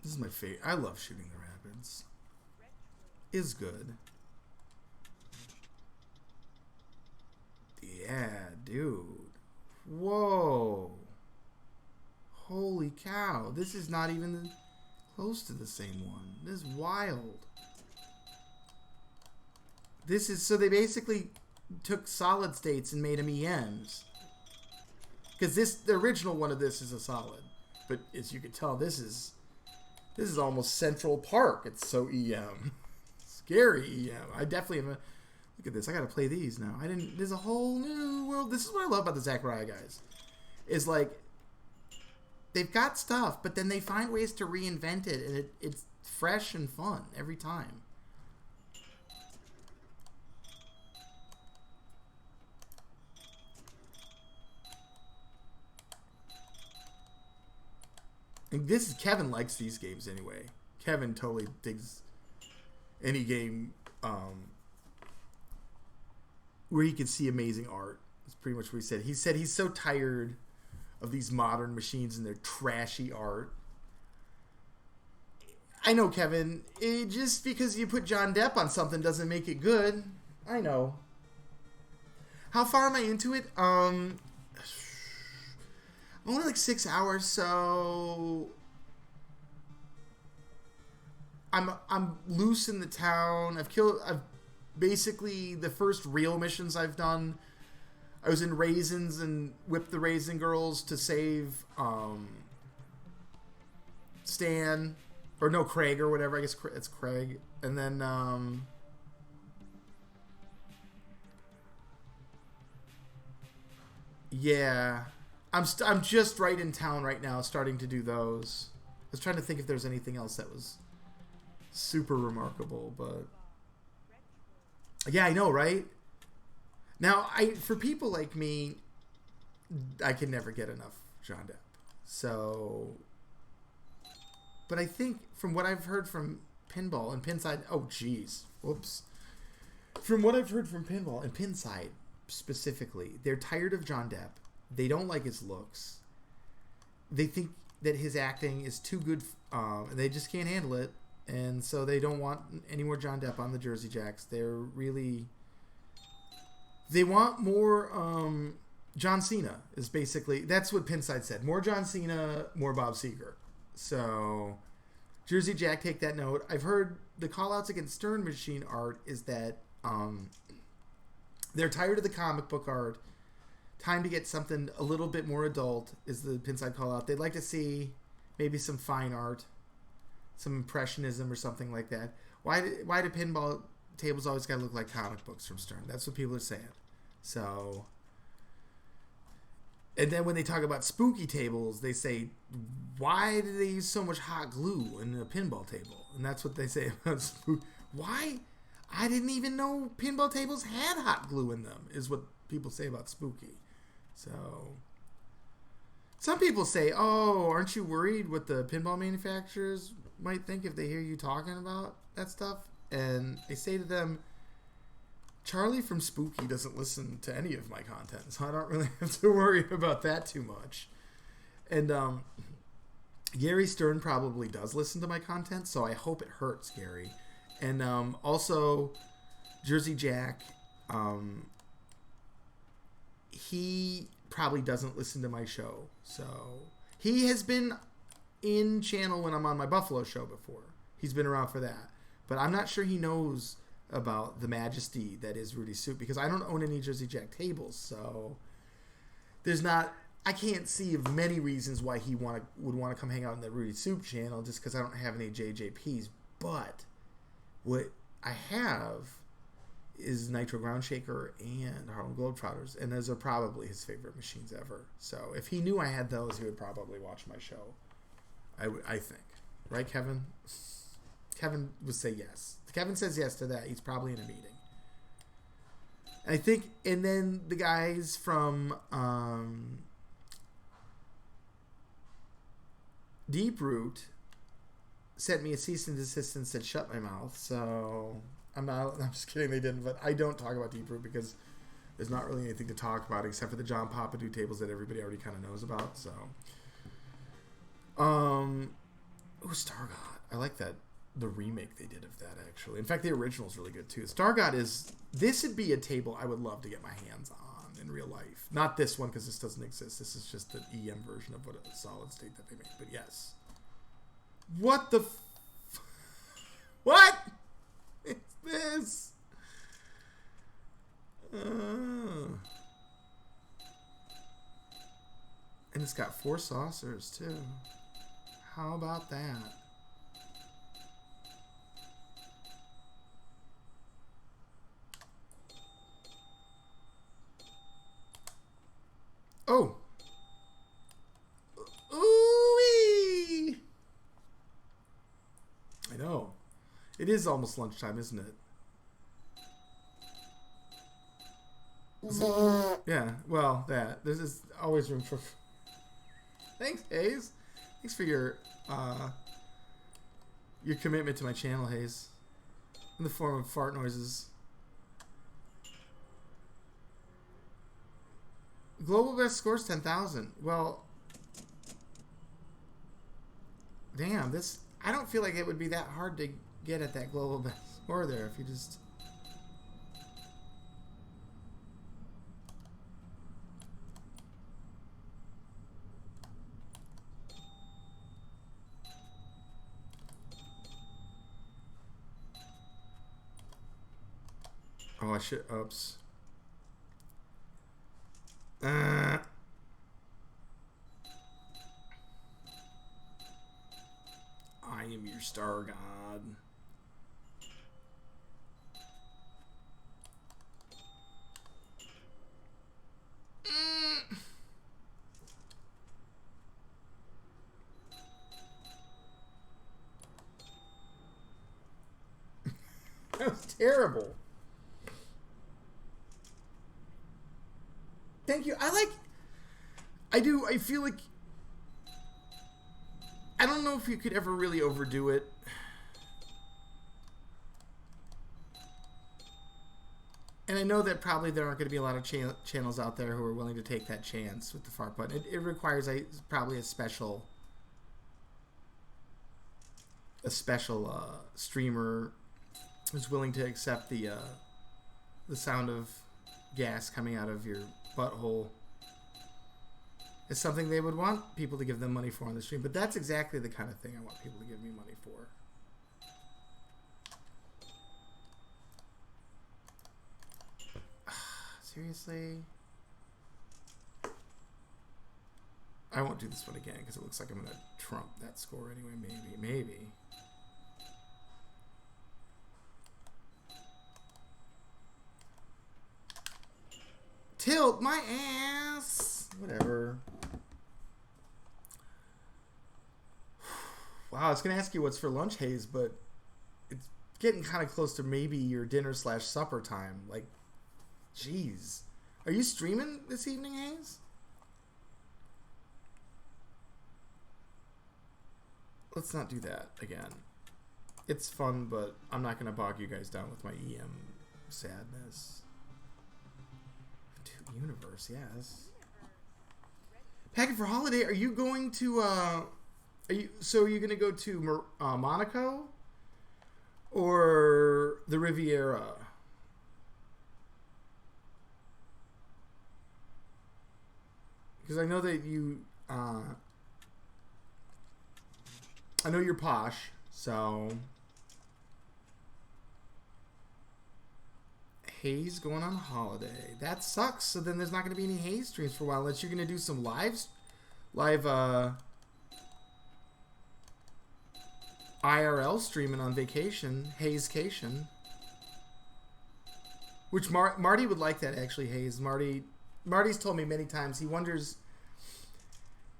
This is my favorite. I love Shooting the Rapids. Is good. Yeah, dude. Whoa. Holy cow. This is not even close to the same one. This is wild. This is, so they basically took solid states and made them EMs. Because the original one of this is a solid. But as you can tell, this is almost Central Park. It's so EM. Scary EM. I definitely have a... Look at this. I got to play these now. There's a whole new world. This is what I love about the Zaccaria guys. Is like, they've got stuff, but then they find ways to reinvent it, and it's fresh and fun every time. And Kevin likes these games anyway. Kevin totally digs any game where he can see amazing art. That's pretty much what he said. He said he's so tired of these modern machines and their trashy art. I know, Kevin. Just because you put John Depp on something doesn't make it good. I know. How far am I into it? Only like 6 hours, so I'm loose in the town. I've basically, the first real missions I've done, I was in Raisins and whipped the Raisin Girls to save Stan, or no, Craig or whatever. I guess it's Craig. And then yeah, I'm just right in town right now, starting to do those. I was trying to think if there's anything else that was super remarkable, but yeah, I know, right? Now, for people like me, I can never get enough John Depp. So, but I think from what I've heard from Pinball and Pinside, oh geez, whoops. From what I've heard from Pinball and Pinside specifically, they're tired of John Depp. They don't like his looks. They think that his acting is too good. They just can't handle it. And so they don't want any more John Depp on the Jersey Jacks. They want more John Cena is basically, that's what Pinside said. More John Cena, more Bob Seger. So Jersey Jack, take that note. I've heard the call-outs against Stern Machine art is that they're tired of the comic book art. Time to get something a little bit more adult is the Pinside call-out. They'd like to see maybe some fine art, some impressionism or something like that. Why do pinball tables always got to look like comic books from Stern? That's what people are saying. So, and then when they talk about spooky tables, they say, why do they use so much hot glue in a pinball table? And that's what they say about spooky. Why? I didn't even know pinball tables had hot glue in them, is what people say about spooky. So, some people say, oh, aren't you worried what the pinball manufacturers might think if they hear you talking about that stuff? And I say to them, Charlie from Spooky doesn't listen to any of my content, so I don't really have to worry about that too much. And Gary Stern probably does listen to my content, so I hope it hurts Gary. And also, Jersey Jack, he probably doesn't listen to my show. So he has been in channel when I'm on my Buffalo show before. He's been around for that. But I'm not sure he knows about the majesty that is Rudysoup, because I don't own any Jersey Jack tables. So there's not I can't see of many reasons why he would want to come hang out in the Rudysoup channel, just because I don't have any JJPs. But what I have is Nitro Ground Shaker and Harlem Globetrotters, and those are probably his favorite machines ever. So if he knew I had those, he would probably watch my show. I think. Right, Kevin? Kevin would say yes. If Kevin says yes to that, he's probably in a meeting. I think, and then the guys from Deep Root sent me a cease and desist and said, shut my mouth. So I'm just kidding, they didn't, but I don't talk about Deep Root because there's not really anything to talk about except for the John Papadou tables that everybody already kind of knows about. So, Stargod. I like that, the remake they did of that, actually. In fact, the original is really good too. Stargod this would be a table I would love to get my hands on in real life. Not this one, because this doesn't exist. This is just the EM version of what a solid state that they make. But yes. What the what? It's this. And it's got 4 saucers too. How about that? Oh. Ooh-wee. I know. It is almost lunchtime, isn't it? Yeah, well, that. There's always room for... Thanks, Hayes. Thanks for your commitment to my channel, Hayes. In the form of fart noises. Global best scores 10,000. Well, damn, this... I don't feel like it would be that hard to get at that global best score there if you just... Oh, I should... Oops. I am your star god. That was terrible. Thank you. I feel like... I don't know if you could ever really overdo it. And I know that probably there aren't going to be a lot of channels out there who are willing to take that chance with the fart button. It requires probably a special streamer who's willing to accept the sound of gas coming out of your butthole. It's something they would want people to give them money for on the stream. But that's exactly the kind of thing I want people to give me money for. Seriously? I won't do this one again because it looks like I'm going to trump that score anyway. Maybe. Tilt my ass. Whatever. Wow, I was going to ask you what's for lunch, Hayes, but it's getting kind of close to maybe your dinner/supper time. Like, jeez. Are you streaming this evening, Hayes? Let's not do that again. It's fun, but I'm not going to bog you guys down with my EM sadness. Dude, Universe, yes. Packet for holiday. Are you going to? Are you going to go to Monaco or the Riviera? Because I know that you. I know you're posh, so. Hayes going on holiday. That sucks. So then there's not going to be any Hayes streams for a while unless you're going to do some live IRL streaming on vacation, Hayescation. Which Marty would like that, actually, Hayes. Marty's told me many times he wonders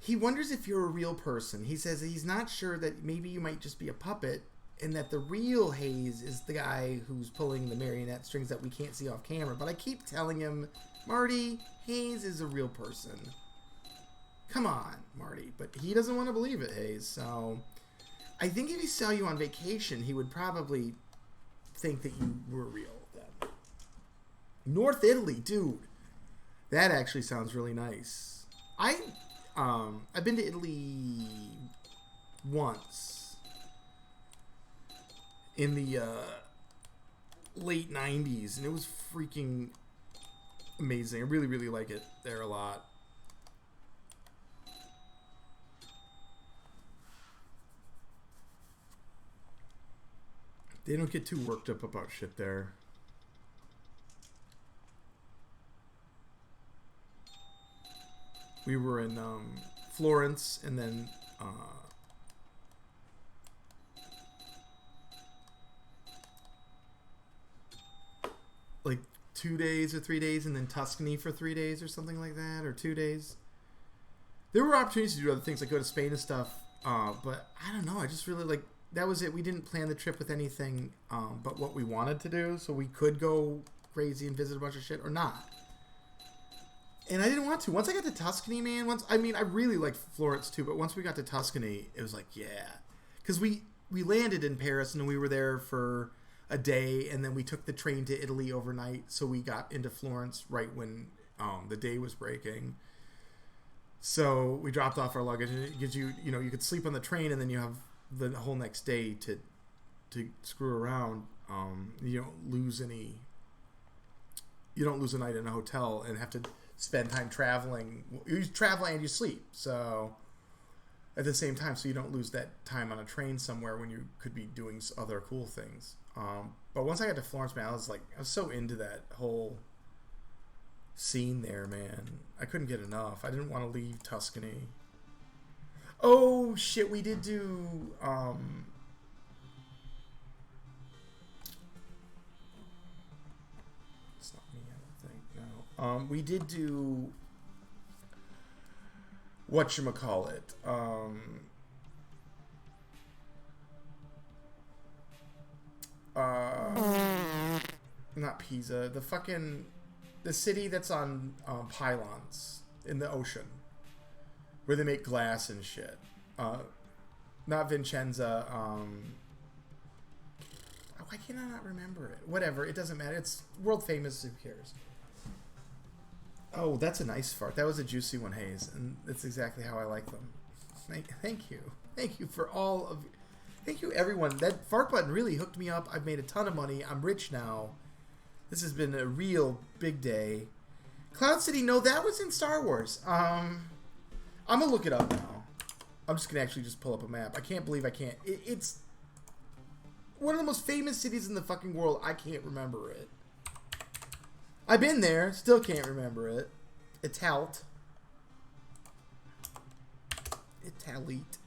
if you're a real person. He says he's not sure that maybe you might just be a puppet and that the real Hayes is the guy who's pulling the marionette strings that we can't see off camera. But I keep telling him, Marty, Hayes is a real person. Come on, Marty. But he doesn't want to believe it, Hayes. So I think if he saw you on vacation, he would probably think that you were real then. North Italy, dude. That actually sounds really nice. I've been to Italy once in the late 90s, and it was freaking amazing. I really, really like it there a lot. They don't get too worked up about shit there. We were in Florence, and then like 2 days or 3 days, and then Tuscany for 3 days or something like that, or 2 days. There were opportunities to do other things, like go to Spain and stuff, but I don't know. I just really like. That was it. We didn't plan the trip with anything but what we wanted to do, so we could go crazy and visit a bunch of shit or not. And I didn't want to. Once I got to Tuscany, man, I really liked Florence too, but once we got to Tuscany, it was like, yeah. Because we landed in Paris, and then we were there for a day, and then we took the train to Italy overnight, so we got into Florence right when the day was breaking. So we dropped off our luggage, and it gives you, you could sleep on the train, and then you have the whole next day to screw around. You don't lose a night in a hotel and have to spend time traveling. You travel and you sleep, so at the same time, so you don't lose that time on a train somewhere when you could be doing other cool things. But once I got to Florence, man, I was so into that whole scene there, man. I couldn't get enough. I didn't want to leave Tuscany. Oh shit, we did do it's not me, I don't think. No. We did do whatchamacallit. Not Pisa, the city that's on pylons in the ocean, where they make glass and shit. Not Vincenza. Why can I not remember it? Whatever, it doesn't matter. It's world famous. Who cares? Oh, that's a nice fart. That was a juicy one, Hayes, and that's exactly how I like them. Thank you. Thank you for all of. Thank you, everyone. That fart button really hooked me up. I've made a ton of money. I'm rich now. This has been a real big day. Cloud City, no, that was in Star Wars. I'm gonna look it up now. I'm just gonna actually just pull up a map. I can't believe I can't. It's one of the most famous cities in the fucking world. I can't remember it. I've been there, still can't remember it. Italt. Italit.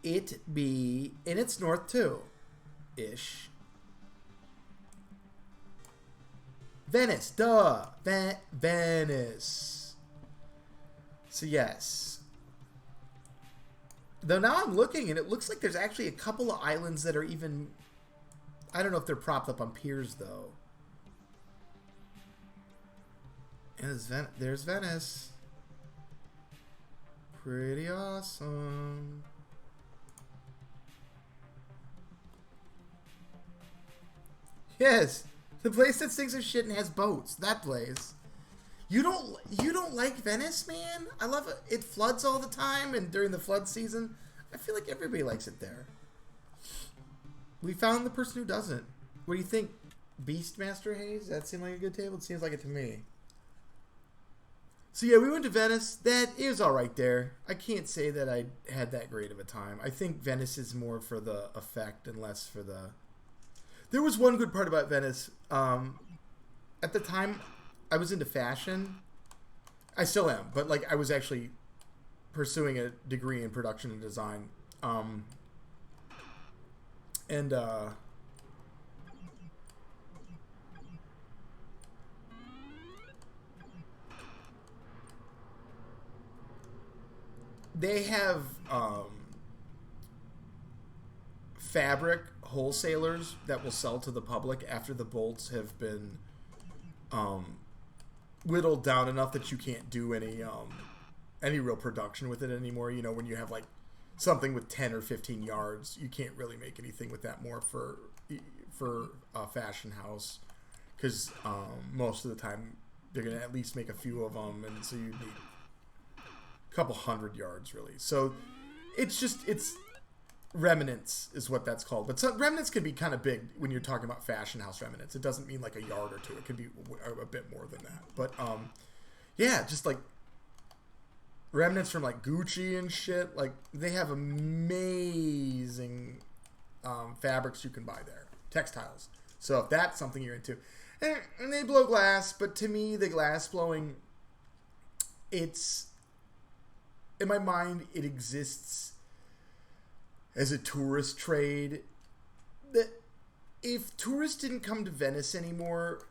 It be, and it's north too, ish. Venice, duh. Venice. So yes. Though now I'm looking, and it looks like there's actually a couple of islands that are even, I don't know if they're propped up on piers though. And there's Venice. Pretty awesome. Yes, the place that stinks of shit and has boats. That place. You don't like Venice, man? I love it. It floods all the time, and during the flood season, I feel like everybody likes it there. We found the person who doesn't. What do you think, Beastmaster Hayes? That seemed like a good table. It seems like it to me. So yeah, we went to Venice. That is all right there. I can't say that I had that great of a time. I think Venice is more for the effect and less for the There was one good part about Venice. At the time, I was into fashion. I still am, but like I was actually pursuing a degree in production and design. And they have fabric wholesalers that will sell to the public after the bolts have been whittled down enough that you can't do any real production with it anymore. You know, when you have like something with 10 or 15 yards, you can't really make anything with that more for a fashion house, because most of the time they're going to at least make a few of them, and so you need a couple 100 yards really. So it's remnants is what that's called. But remnants can be kind of big when you're talking about fashion house remnants. It doesn't mean like a yard or two. It can be a bit more than that. But yeah, just like remnants from like Gucci and shit. Like they have amazing fabrics you can buy there, textiles. So if that's something you're into, and they blow glass. But to me, the glass blowing, it's in my mind, it exists as a tourist trade. That if tourists didn't come to Venice anymore,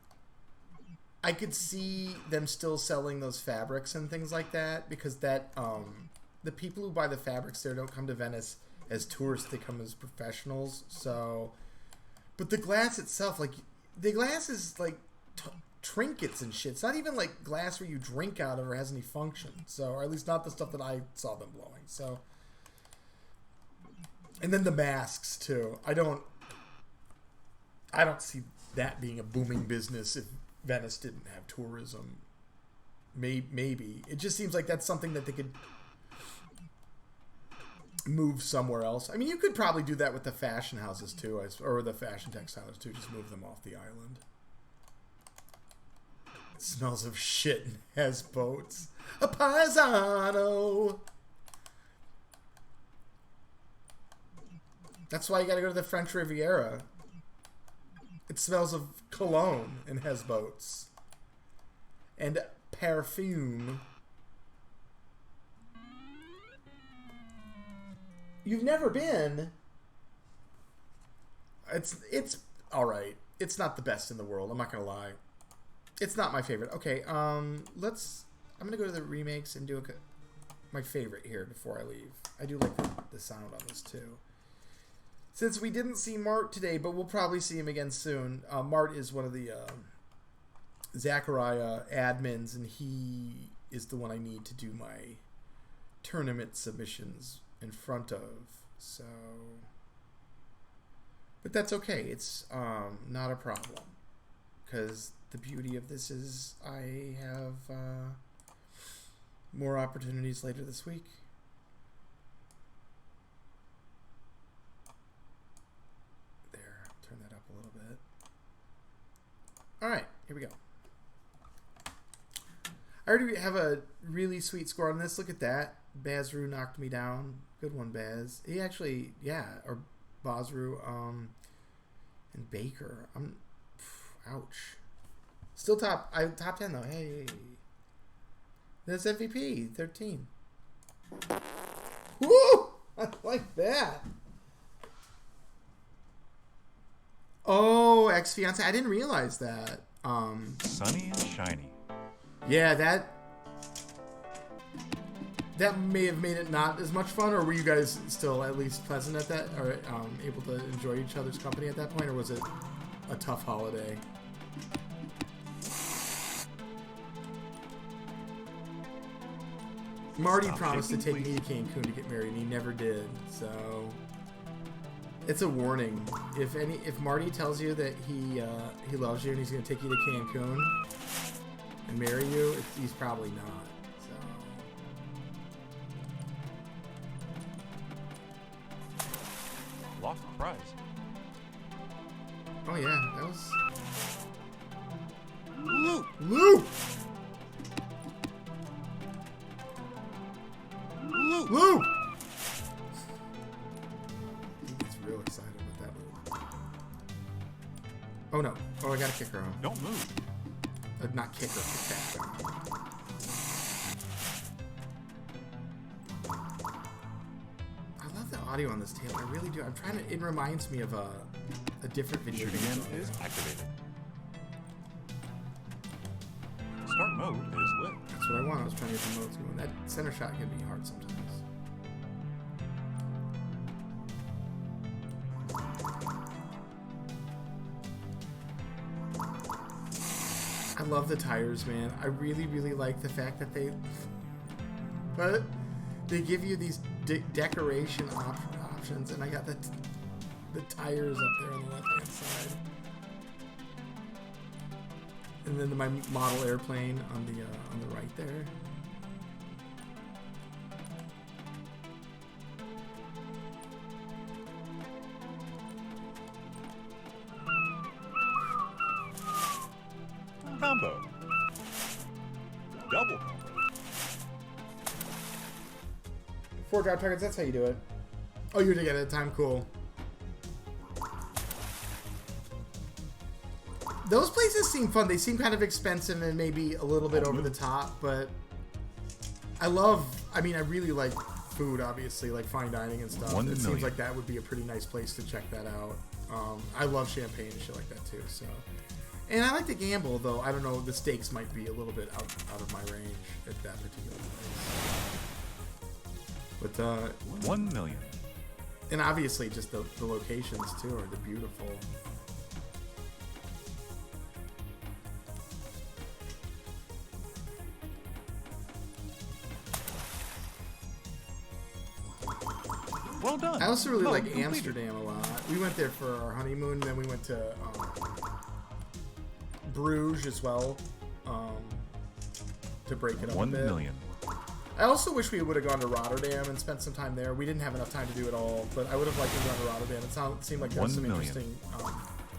I could see them still selling those fabrics and things like that, because that the people who buy the fabrics there don't come to Venice as tourists, they come as professionals. So, but the glass itself, like the glass is like trinkets and shit. It's not even like glass where you drink out of or has any function. So, or at least not the stuff that I saw them blowing. So, and then the masks too. I don't see that being a booming business if Venice didn't have tourism. Maybe. It just seems like that's something that they could move somewhere else. I mean, you could probably do that with the fashion houses too, or the fashion textiles too. Just move them off the island. It smells of shit and has boats. A paisano. That's why you gotta go to the French Riviera. It smells of cologne and has boats. And perfume. You've never been. It's alright. It's not the best in the world, I'm not gonna lie. It's not my favorite. Okay, I'm gonna go to the remakes and do my favorite here before I leave. I do like the sound on this too. Since we didn't see Mart today, but we'll probably see him again soon. Mart is one of the Zaccaria admins, and he is the one I need to do my tournament submissions in front of. So, but that's okay. It's not a problem, because the beauty of this is I have more opportunities later this week. Turn that up a little bit. All right, here we go. I already have a really sweet score on this. Look at that. Bazru knocked me down. Good one, Baz. He actually, yeah, or Bazru, and Baker. Ouch. Still top 10 though. Hey. That's MVP, 13. Woo! I like that. Oh, ex-fiance. I didn't realize that. Sunny and shiny. Yeah, that may have made it not as much fun, or were you guys still at least pleasant at that, or able to enjoy each other's company at that point, or was it a tough holiday? Marty promised to take me to Cancun to get married, and he never did, so it's a warning. If Marty tells you that he loves you and he's going to take you to Cancun and marry you, he's probably not. So. Lost prize. Oh yeah, that was Loot. Loot. Loot. Loot. He gets real excited about that move. out. Oh, I gotta kick her out. Don't move. Not kick her, kick her. I love the audio on this tail. I really do. I'm trying to. It reminds me of a different video Shoot game. again is activated. Start mode is lit. That's what I want. I was trying to get the modes going. That center shot can be hard sometimes. I love the tires, man. I really, really like the fact that they give you these decoration options, and I got the tires up there on the left-hand side, and then my model airplane on the right there. Combo. Double combo. 4 drop targets, that's how you do it. Oh, you're doing it at a time, cool. Those places seem fun. They seem kind of expensive and maybe a little bit over the top, but I really like food, obviously, like fine dining and stuff. It seems like that would be a pretty nice place to check that out. I love champagne and shit like that too, so. And I like to gamble, though. I don't know, the stakes might be a little bit out of my range at that particular place. But, 1 million. And obviously, just the locations, too, are beautiful. Well done. I also really Mode like completed. Amsterdam a lot. We went there for our honeymoon, then we went to Bruges as well, to break it up 1 a bit. million. I also wish we would have gone to Rotterdam and spent some time there. We didn't have enough time to do it all, but I would have liked to go to Rotterdam. It seemed like there was some 1 million.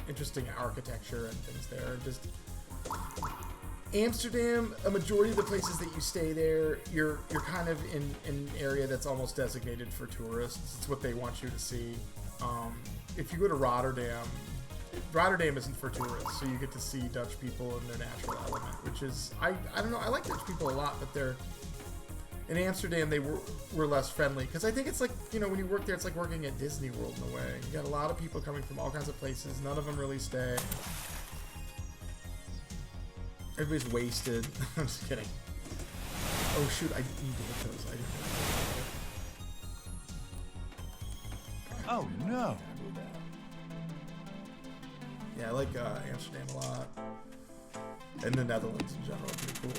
interesting architecture and things there. Just Amsterdam, a majority of the places that you stay there, you're kind of in an area that's almost designated for tourists. It's what they want you to see. If you go to Rotterdam isn't for tourists, so you get to see Dutch people in their natural element, which is, I don't know, I like Dutch people a lot, but in Amsterdam they were less friendly, because I think it's like, when you work there, it's like working at Disney World in a way. You got a lot of people coming from all kinds of places, none of them really stay. Everybody's wasted. I'm just kidding. Oh shoot, I need to hit those. I didn't Oh no. Yeah, I like Amsterdam a lot. And the Netherlands in general are pretty cool.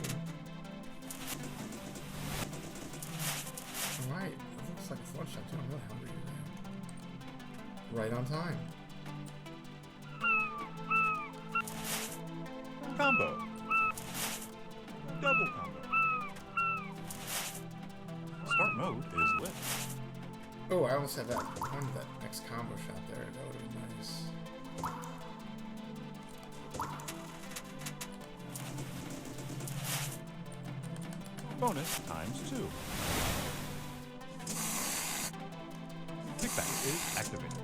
Alright, that looks like a fun shot too. I'm really hungry today. Right on time. Combo. Double combo. Start mode is lit. Oh, I almost had that next combo shot there. That would have been nice. Bonus times 2. Kickback is activated.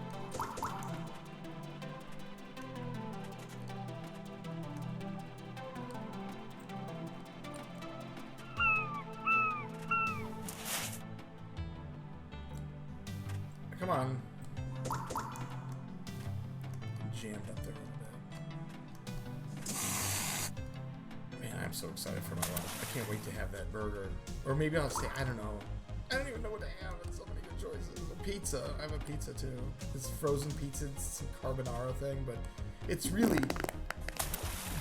Come on. Jammed up there a little bit. Man, I'm so excited for my lunch. I can't wait to have that burger. Or maybe I'll say, I don't know. I don't even know what to have. It's so many good choices. A pizza. I have a pizza too. It's frozen pizza. It's some carbonara thing, but it's really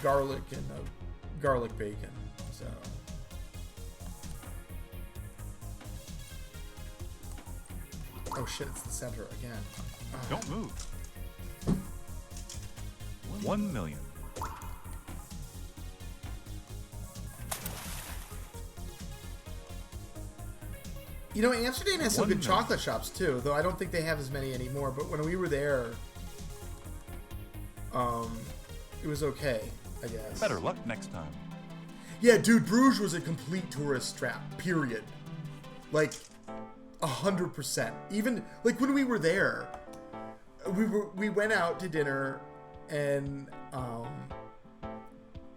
garlic and garlic bacon. So. Oh shit, it's the center again. Don't move. 1 million. Amsterdam has some good chocolate shops too, though I don't think they have as many anymore, but when we were there, it was okay, I guess. Better luck next time. Yeah, dude, Bruges was a complete tourist trap, period. Like, 100%. Even, like, when we were there, we went out to dinner, and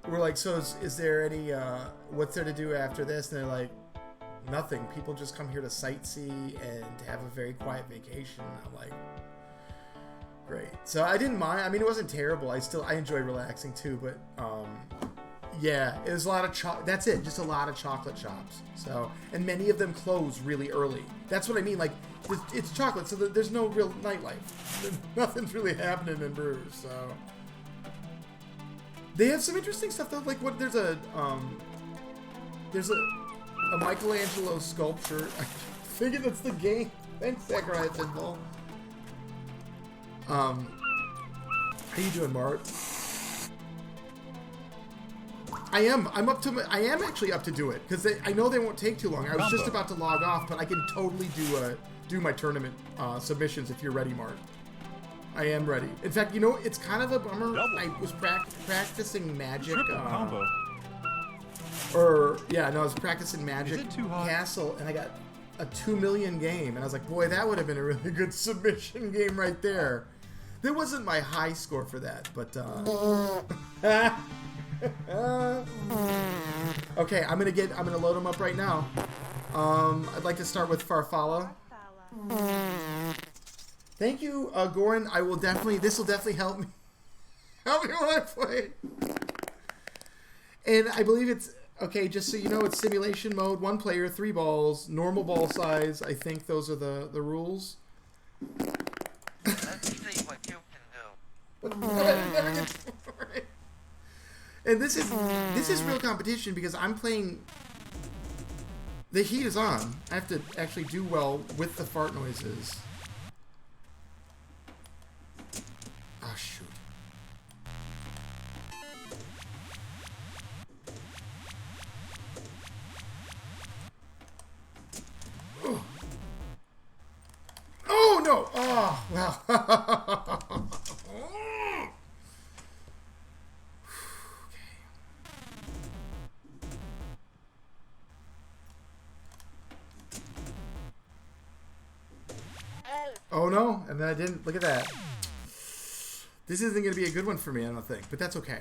we're like, so is there any, what's there to do after this? And they're like, nothing. People just come here to sightsee and to have a very quiet vacation. I'm like, great. So I didn't mind. I mean, it wasn't terrible. I enjoy relaxing too, but yeah, it was a lot of that's it, just a lot of chocolate shops. So, and many of them close really early. That's what I mean. Like, it's chocolate, so there's no real nightlife. Nothing's really happening in Bruges. So they have some interesting stuff though. Like, what there's a Michelangelo sculpture. I figure that's the game. Thanks, Zaccaria Pinball. How you doing, Mart? I am actually up to do it because I know they won't take too long. I was just about to log off, but I can totally do my tournament submissions if you're ready, Mart. I am ready. In fact, you know, it's kind of a bummer. I was practicing Magic. Combo. I was practicing Magic Castle, and I got a 2 million game, and I was like, boy, that would have been a really good submission game right there. There wasn't my high score for that, but okay, I'm gonna load them up right now. I'd like to start with Farfalla. Thank you, Goran. This will definitely help me when I play. And I believe it's okay. Just so you know, it's simulation mode. 1 player, 3 balls, normal ball size. I think those are the rules. Let's see what you can do. And this is real competition because I'm playing. The heat is on. I have to actually do well with the fart noises. Oh shoot. Oh no! Oh well. Oh no, and then I didn't. Look at that. This isn't going to be a good one for me, I don't think, but that's okay.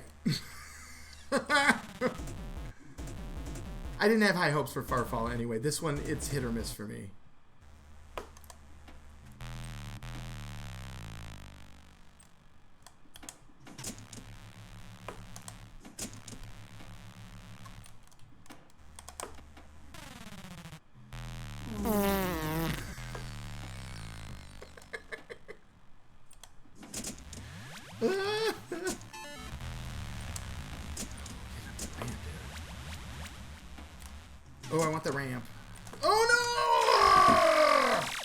I didn't have high hopes for Farfalla anyway. This one, it's hit or miss for me. Oh, I want the ramp. Oh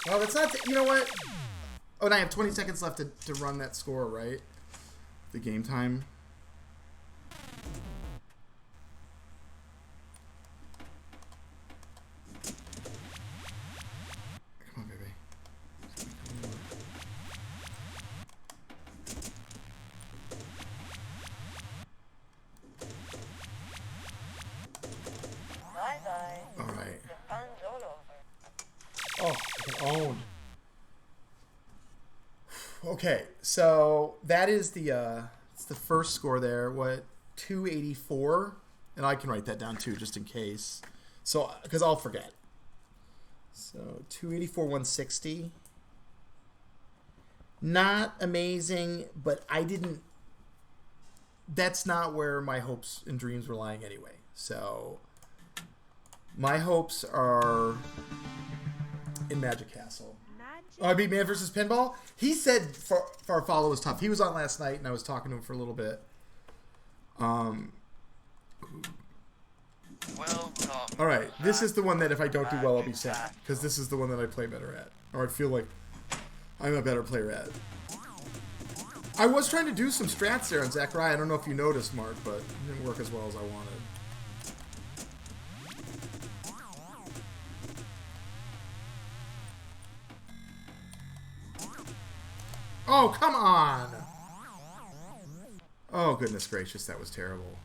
no! Well, that's not. You know what? Oh, and I have 20 seconds left to run that score, right? The game time. Come on, baby. Bye-bye. All right. The fun's all over. Oh, I can own. Okay, so that is it's the first score there. What, 284? And I can write that down too, just in case. So, because I'll forget. So 284, 160. Not amazing, but I didn't. That's not where my hopes and dreams were lying anyway. So my hopes are in Magic Castle. Oh, I beat Man vs. Pinball. He said Farfalla was tough. He was on last night, and I was talking to him for a little bit. Well, All right, this is the one that if I don't do well, I'll be sad, because this is the one that I play better at, or I feel like I'm a better player at. I was trying to do some strats there on Zaccaria. I don't know if you noticed, Mark, but it didn't work as well as I wanted. Oh, come on! Oh, goodness gracious, that was terrible.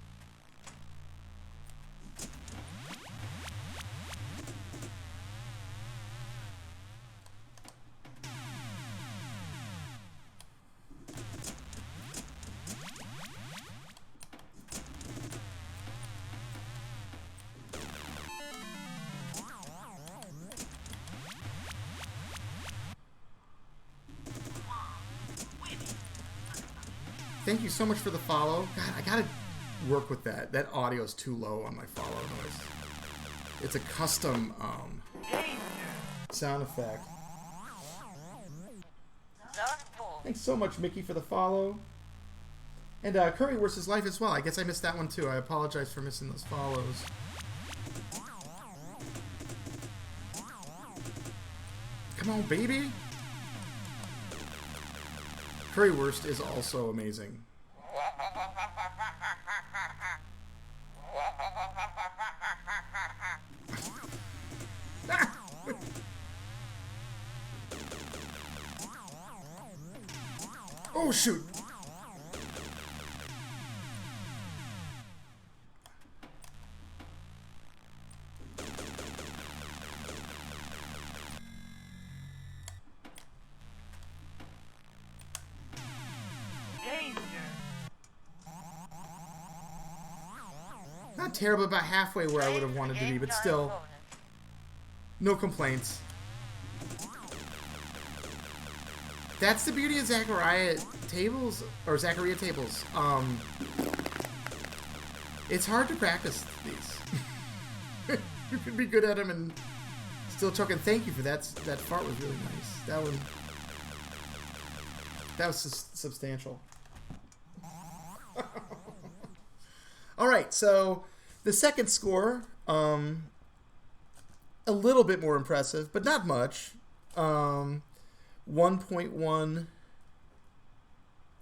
Thank you so much for the follow. God, I gotta work with that. That audio is too low on my follow noise. It's a custom sound effect. Thanks so much, Mickey, for the follow. And Currywurst is live as well. I guess I missed that one too. I apologize for missing those follows. Come on, baby. Currywurst is also amazing. Oh, shoot. Not terrible, about halfway where I would have wanted to be, but still, no complaints. That's the beauty of Zaccaria tables, or Zaccaria tables. It's hard to practice these. You can be good at them and still choke. And thank you for that. That fart was really nice. That was substantial. All right, so the second score, a little bit more impressive, but not much. 1.1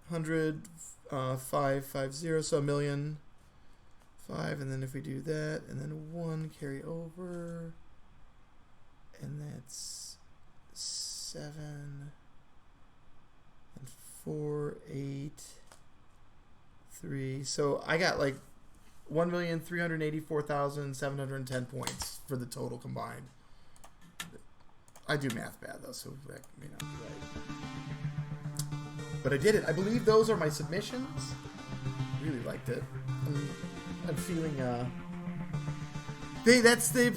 hundred 550, so 1,000,005, and then if we do that, and then 1 carry over, and that's 7 and 4, 8, 3. So I got like 1,384,710 points for the total combined. I do math bad though, so that may not be right. But I did it. I believe those are my submissions. Really liked it. I'm feeling hey, a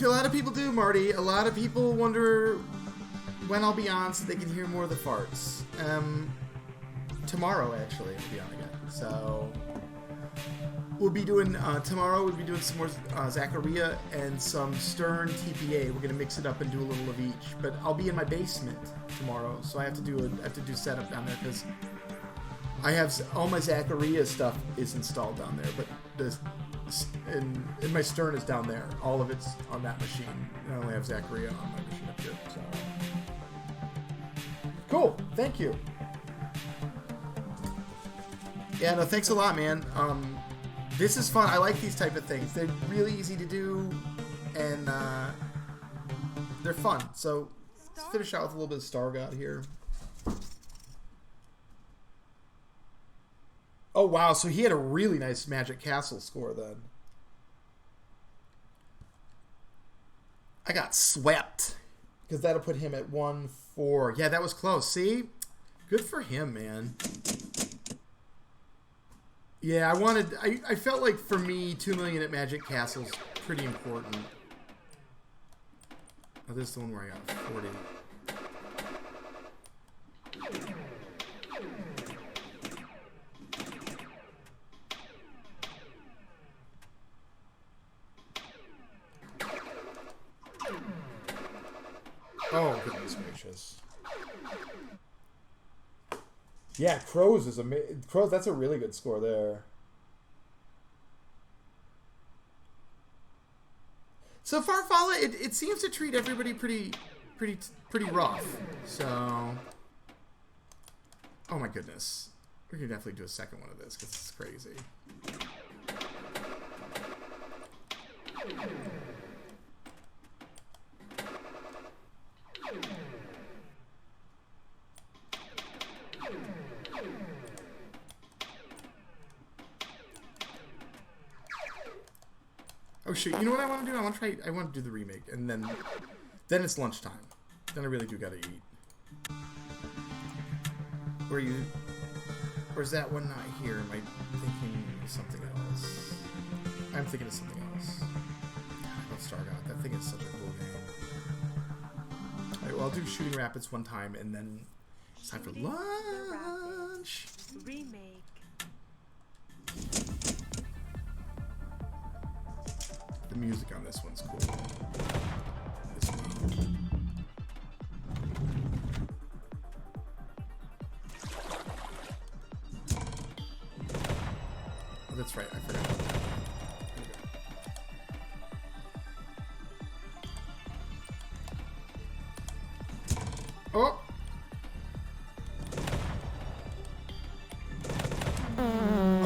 lot of people do, Marty. A lot of people wonder when I'll be on so they can hear more of the farts. Tomorrow actually I'll be on again. So we'll be doing tomorrow. We'll be doing some more Zaccaria and some Stern TPA. We're gonna mix it up and do a little of each. But I'll be in my basement tomorrow, so I have to do setup down there because I have all my Zaccaria stuff is installed down there, but and my Stern is down there. All of it's on that machine. I only have Zaccaria on my machine up here. So cool. Thank you. Yeah, no, thanks a lot, man. This is fun. I like these type of things. They're really easy to do, and they're fun. So let's finish out with a little bit of Star God here. Oh, wow. So he had a really nice Magic Castle score then. I got swept because that'll put him at 1-4. Yeah, that was close. See? Good for him, man. Yeah, I felt like for me, 2 million at Magic Castle's pretty important. Oh, this is the one where I got 40. Oh, goodness gracious. Yeah, Crows is Crows. That's a really good score there. So Farfalla, it seems to treat everybody pretty rough. So, oh my goodness, we can definitely do a second one of this because it's crazy. Oh shoot! You know what I want to do? I want to do the remake, and then it's lunchtime. Then I really do gotta eat. Or is that one not here? Am I thinking of something else? I'm thinking of something else. I love Star God. That thing is such a cool game. Alright, well I'll do Shooting Rapids one time, and then it's time for lunch. Remake. The music on this one's cool. This one. Oh, that's right. I forgot about that. Oh!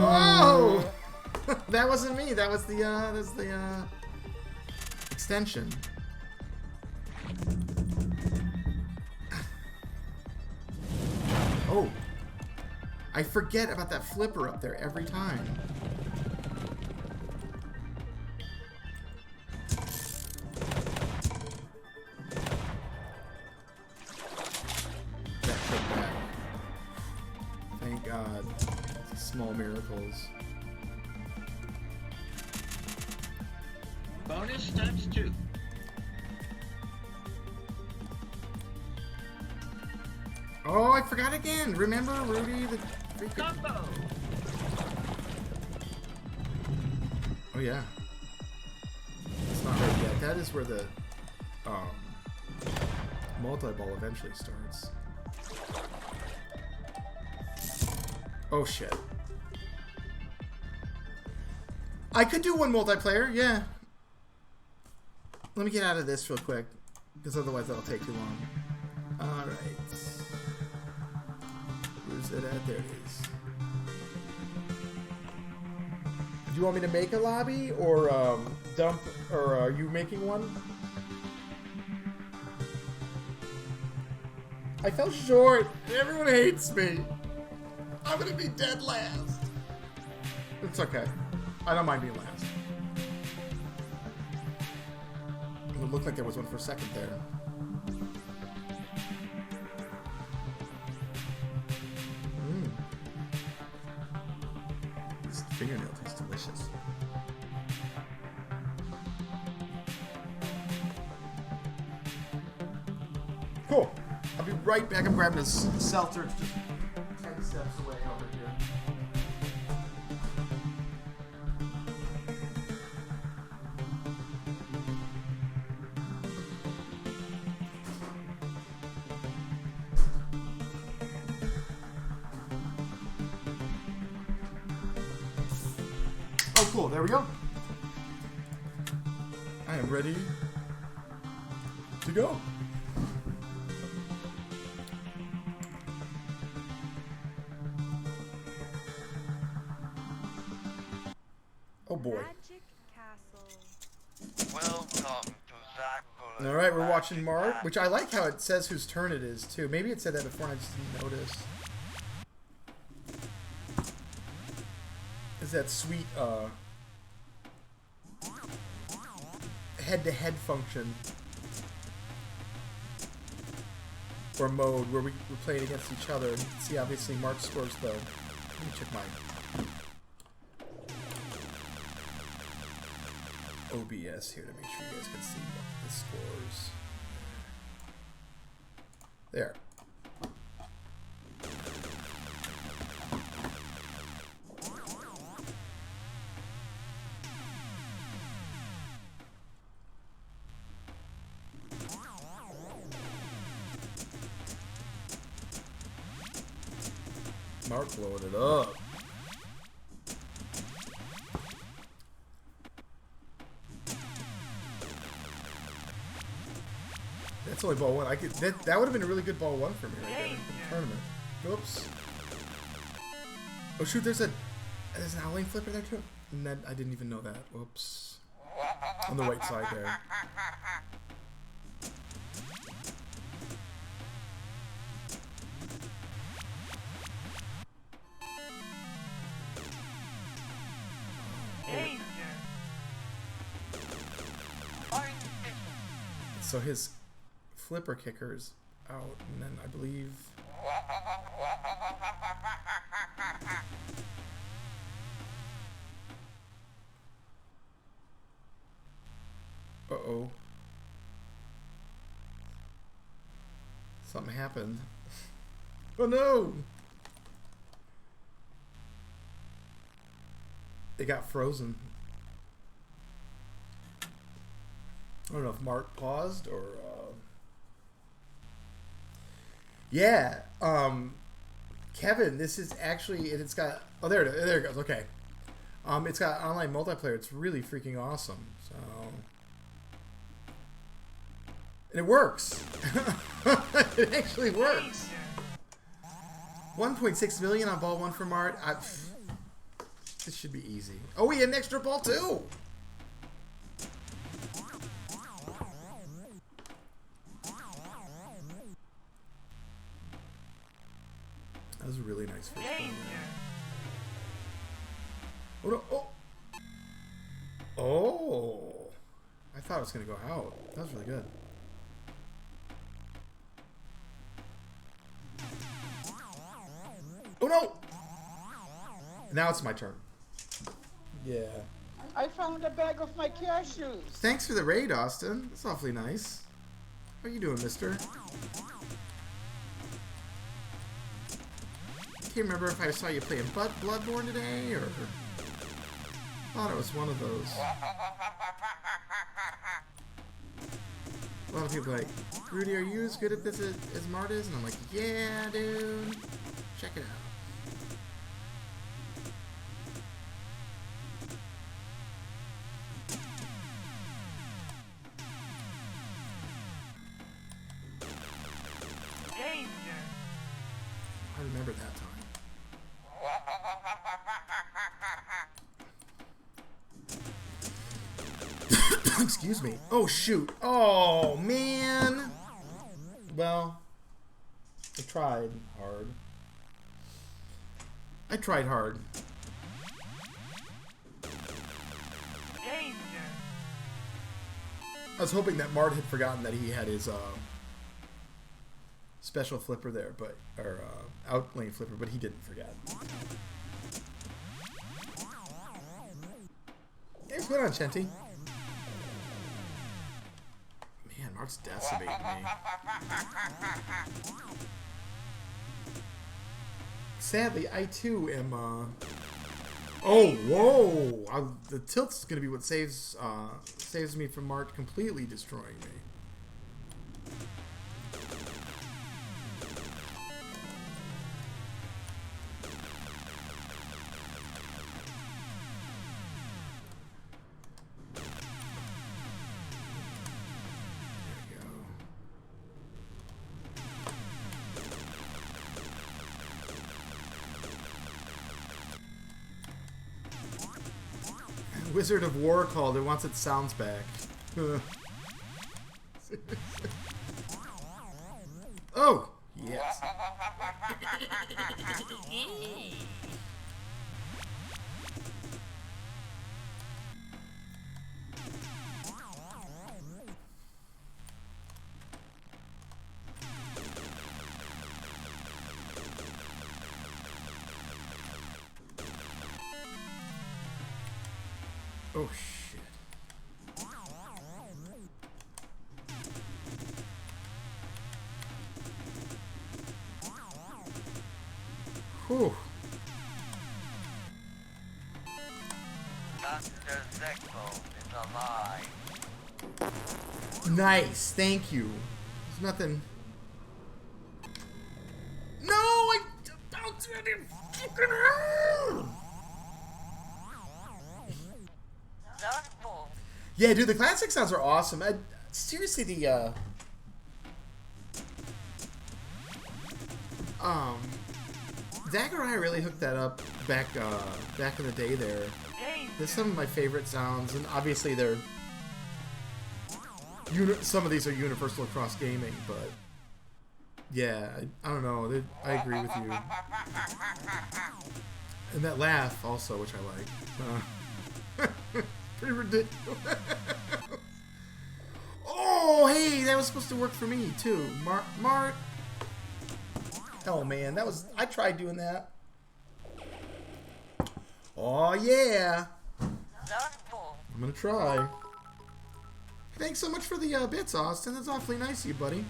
Oh! That wasn't me. That was the extension. Oh! I forget about that flipper up there every time. Thank God. Small miracles. Bonus times 2. Oh, I forgot again. Remember, Rudy, the freaking... Combo. Oh, yeah. It's not right yet. That is where the multi-ball eventually starts. Oh, shit. I could do one multiplayer, yeah. Let me get out of this real quick, because otherwise that'll take too long. Alright. Where's it at? There it is. Do you want me to make a lobby, or dump, or are you making one? I fell short. Everyone hates me. I'm gonna be dead last. It's okay. I don't mind being last. It looked like there was one for a second there. This fingernail tastes delicious. Cool. I'll be right back. I'm grabbing a seltzer. It's just 10 steps away over here. Oh, cool. There we go. I am ready to go. Oh boy. Magic Castle. Welcome to Zaccaria. All right, we're watching Mark, which I like how it says whose turn it is too. Maybe it said that before and I just didn't notice. Is that sweet head-to-head function or mode where we're playing against each other. And see, obviously Mark scores though. Let me check mine. OBS here to make sure you guys can see the scores. There. Mark blowing it up. That's only ball one. I could that would have been a really good ball one for me right there in the tournament. Oops. Oh shoot, there's an howling flipper there too. And that, I didn't even know that. Whoops. On the right side there. So his flipper kicker's out, and then I believe... Uh-oh. Something happened. Oh no! It got frozen. I don't know if Mark paused or. Yeah, Kevin, this is actually, it's got, oh, there it goes, okay. It's got online multiplayer, it's really freaking awesome, so. And it works. It actually works. 1.6 million on ball 1 from Mart. This should be easy. Oh, we had an extra ball too. That was a really nice fish. Oh, no. Oh. Oh. I thought it was going to go out. That was really good. Oh, no. Now it's my turn. Yeah. I found a bag of my cashews. Thanks for the raid, Austin. That's awfully nice. How you doing, mister? Can't remember if I saw you playing Bloodborne today, or thought it was one of those. A lot of people are like, Rudy, are you as good at this as Mart is? And I'm like, yeah, dude. Check it out. I remember that time. Excuse me. Oh, shoot. Oh, man. Well, I tried hard. I was hoping that Mart had forgotten that he had his special flipper there, but outlane flipper, but he didn't forget. Hey, what's going on, Shenty? Man, Mart's decimating me. Sadly, I too am. Oh, whoa! The tilt's gonna be what saves me from Mart completely destroying me. Wizard of War called. It wants its sounds back. Oh! Yes. Oh, shit. Whew. Dr. Zecco is alive. Nice, thank you. There's nothing. No, I bounced at him. Fucking hell. Yeah, dude, the classic sounds are awesome. Seriously, the Zaccaria really hooked that up back in the day there. There's some of my favorite sounds, and obviously they're some of these are universal across gaming, but yeah, I don't know. I agree with you. And that laugh also, which I like. Pretty ridiculous. Oh, hey, that was supposed to work for me too. Mart. Oh man, I tried doing that. Oh yeah. I'm gonna try. Thanks so much for the bits, Austin. That's awfully nice of you, buddy.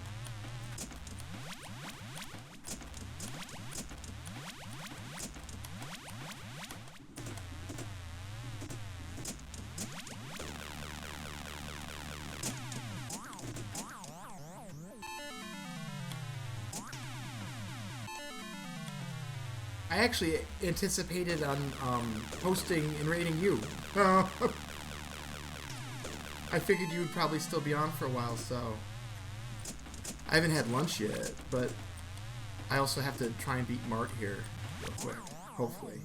I actually anticipated on hosting and rating you. I figured you would probably still be on for a while, so... I haven't had lunch yet, but I also have to try and beat Mart here real quick, hopefully.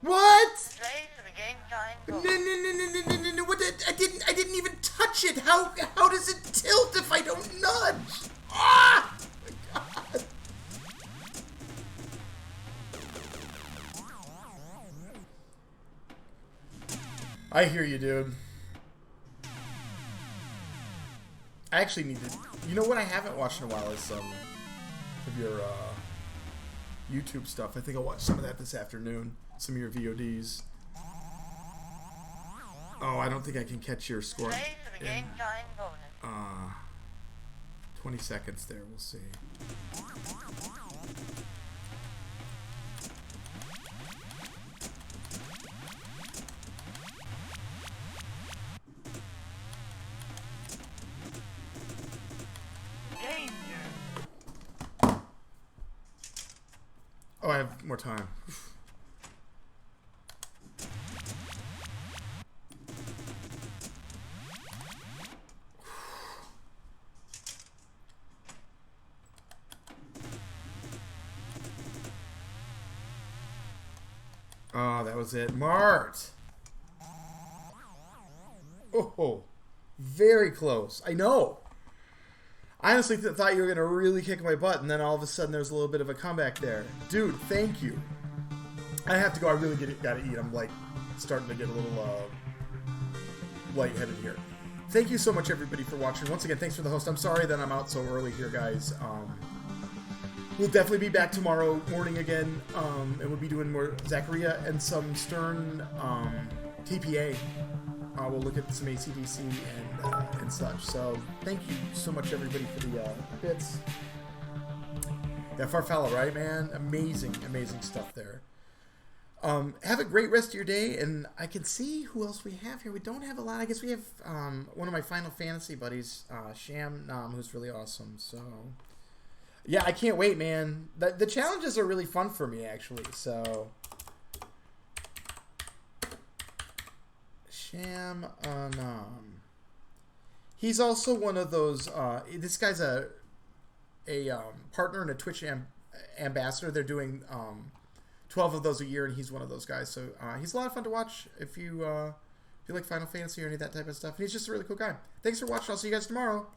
What? Play to regain time No, no, bonus. no, no, no, no, no, no! What? I didn't even touch it. How does it tilt if I don't nudge? Ah! My God. I hear you, dude. I actually need to. You know what I haven't watched in a while is some of your YouTube stuff. I think I'll watch some of that this afternoon. Some of your VODs. Oh, I don't think I can catch your score. Play to regain time bonus. 20 seconds there. We'll see. Danger. Oh, I have more time. Oh, that was it. Mart! Oh, very close. I know. I honestly thought you were going to really kick my butt, and then all of a sudden there's a little bit of a comeback there. Dude, thank you. I have to go. I really gotta eat. I'm, like, starting to get a little lightheaded here. Thank you so much, everybody, for watching. Once again, thanks for the host. I'm sorry that I'm out so early here, guys. We'll definitely be back tomorrow morning again, and we'll be doing more Zaccaria and some Stern TPA. We'll look at some ACDC and such. So thank you so much, everybody, for the bits. That Farfalla, right, man? Amazing, amazing stuff there. Have a great rest of your day, and I can see who else we have here. We don't have a lot. I guess we have one of my Final Fantasy buddies, Sham Nam, who's really awesome. So... yeah, I can't wait, man. The challenges are really fun for me, actually, so... Sham Anam. He's also one of those... this guy's a partner and a Twitch ambassador. They're doing 12 of those a year, and he's one of those guys. So he's a lot of fun to watch if you like Final Fantasy or any of that type of stuff. And he's just a really cool guy. Thanks for watching. I'll see you guys tomorrow.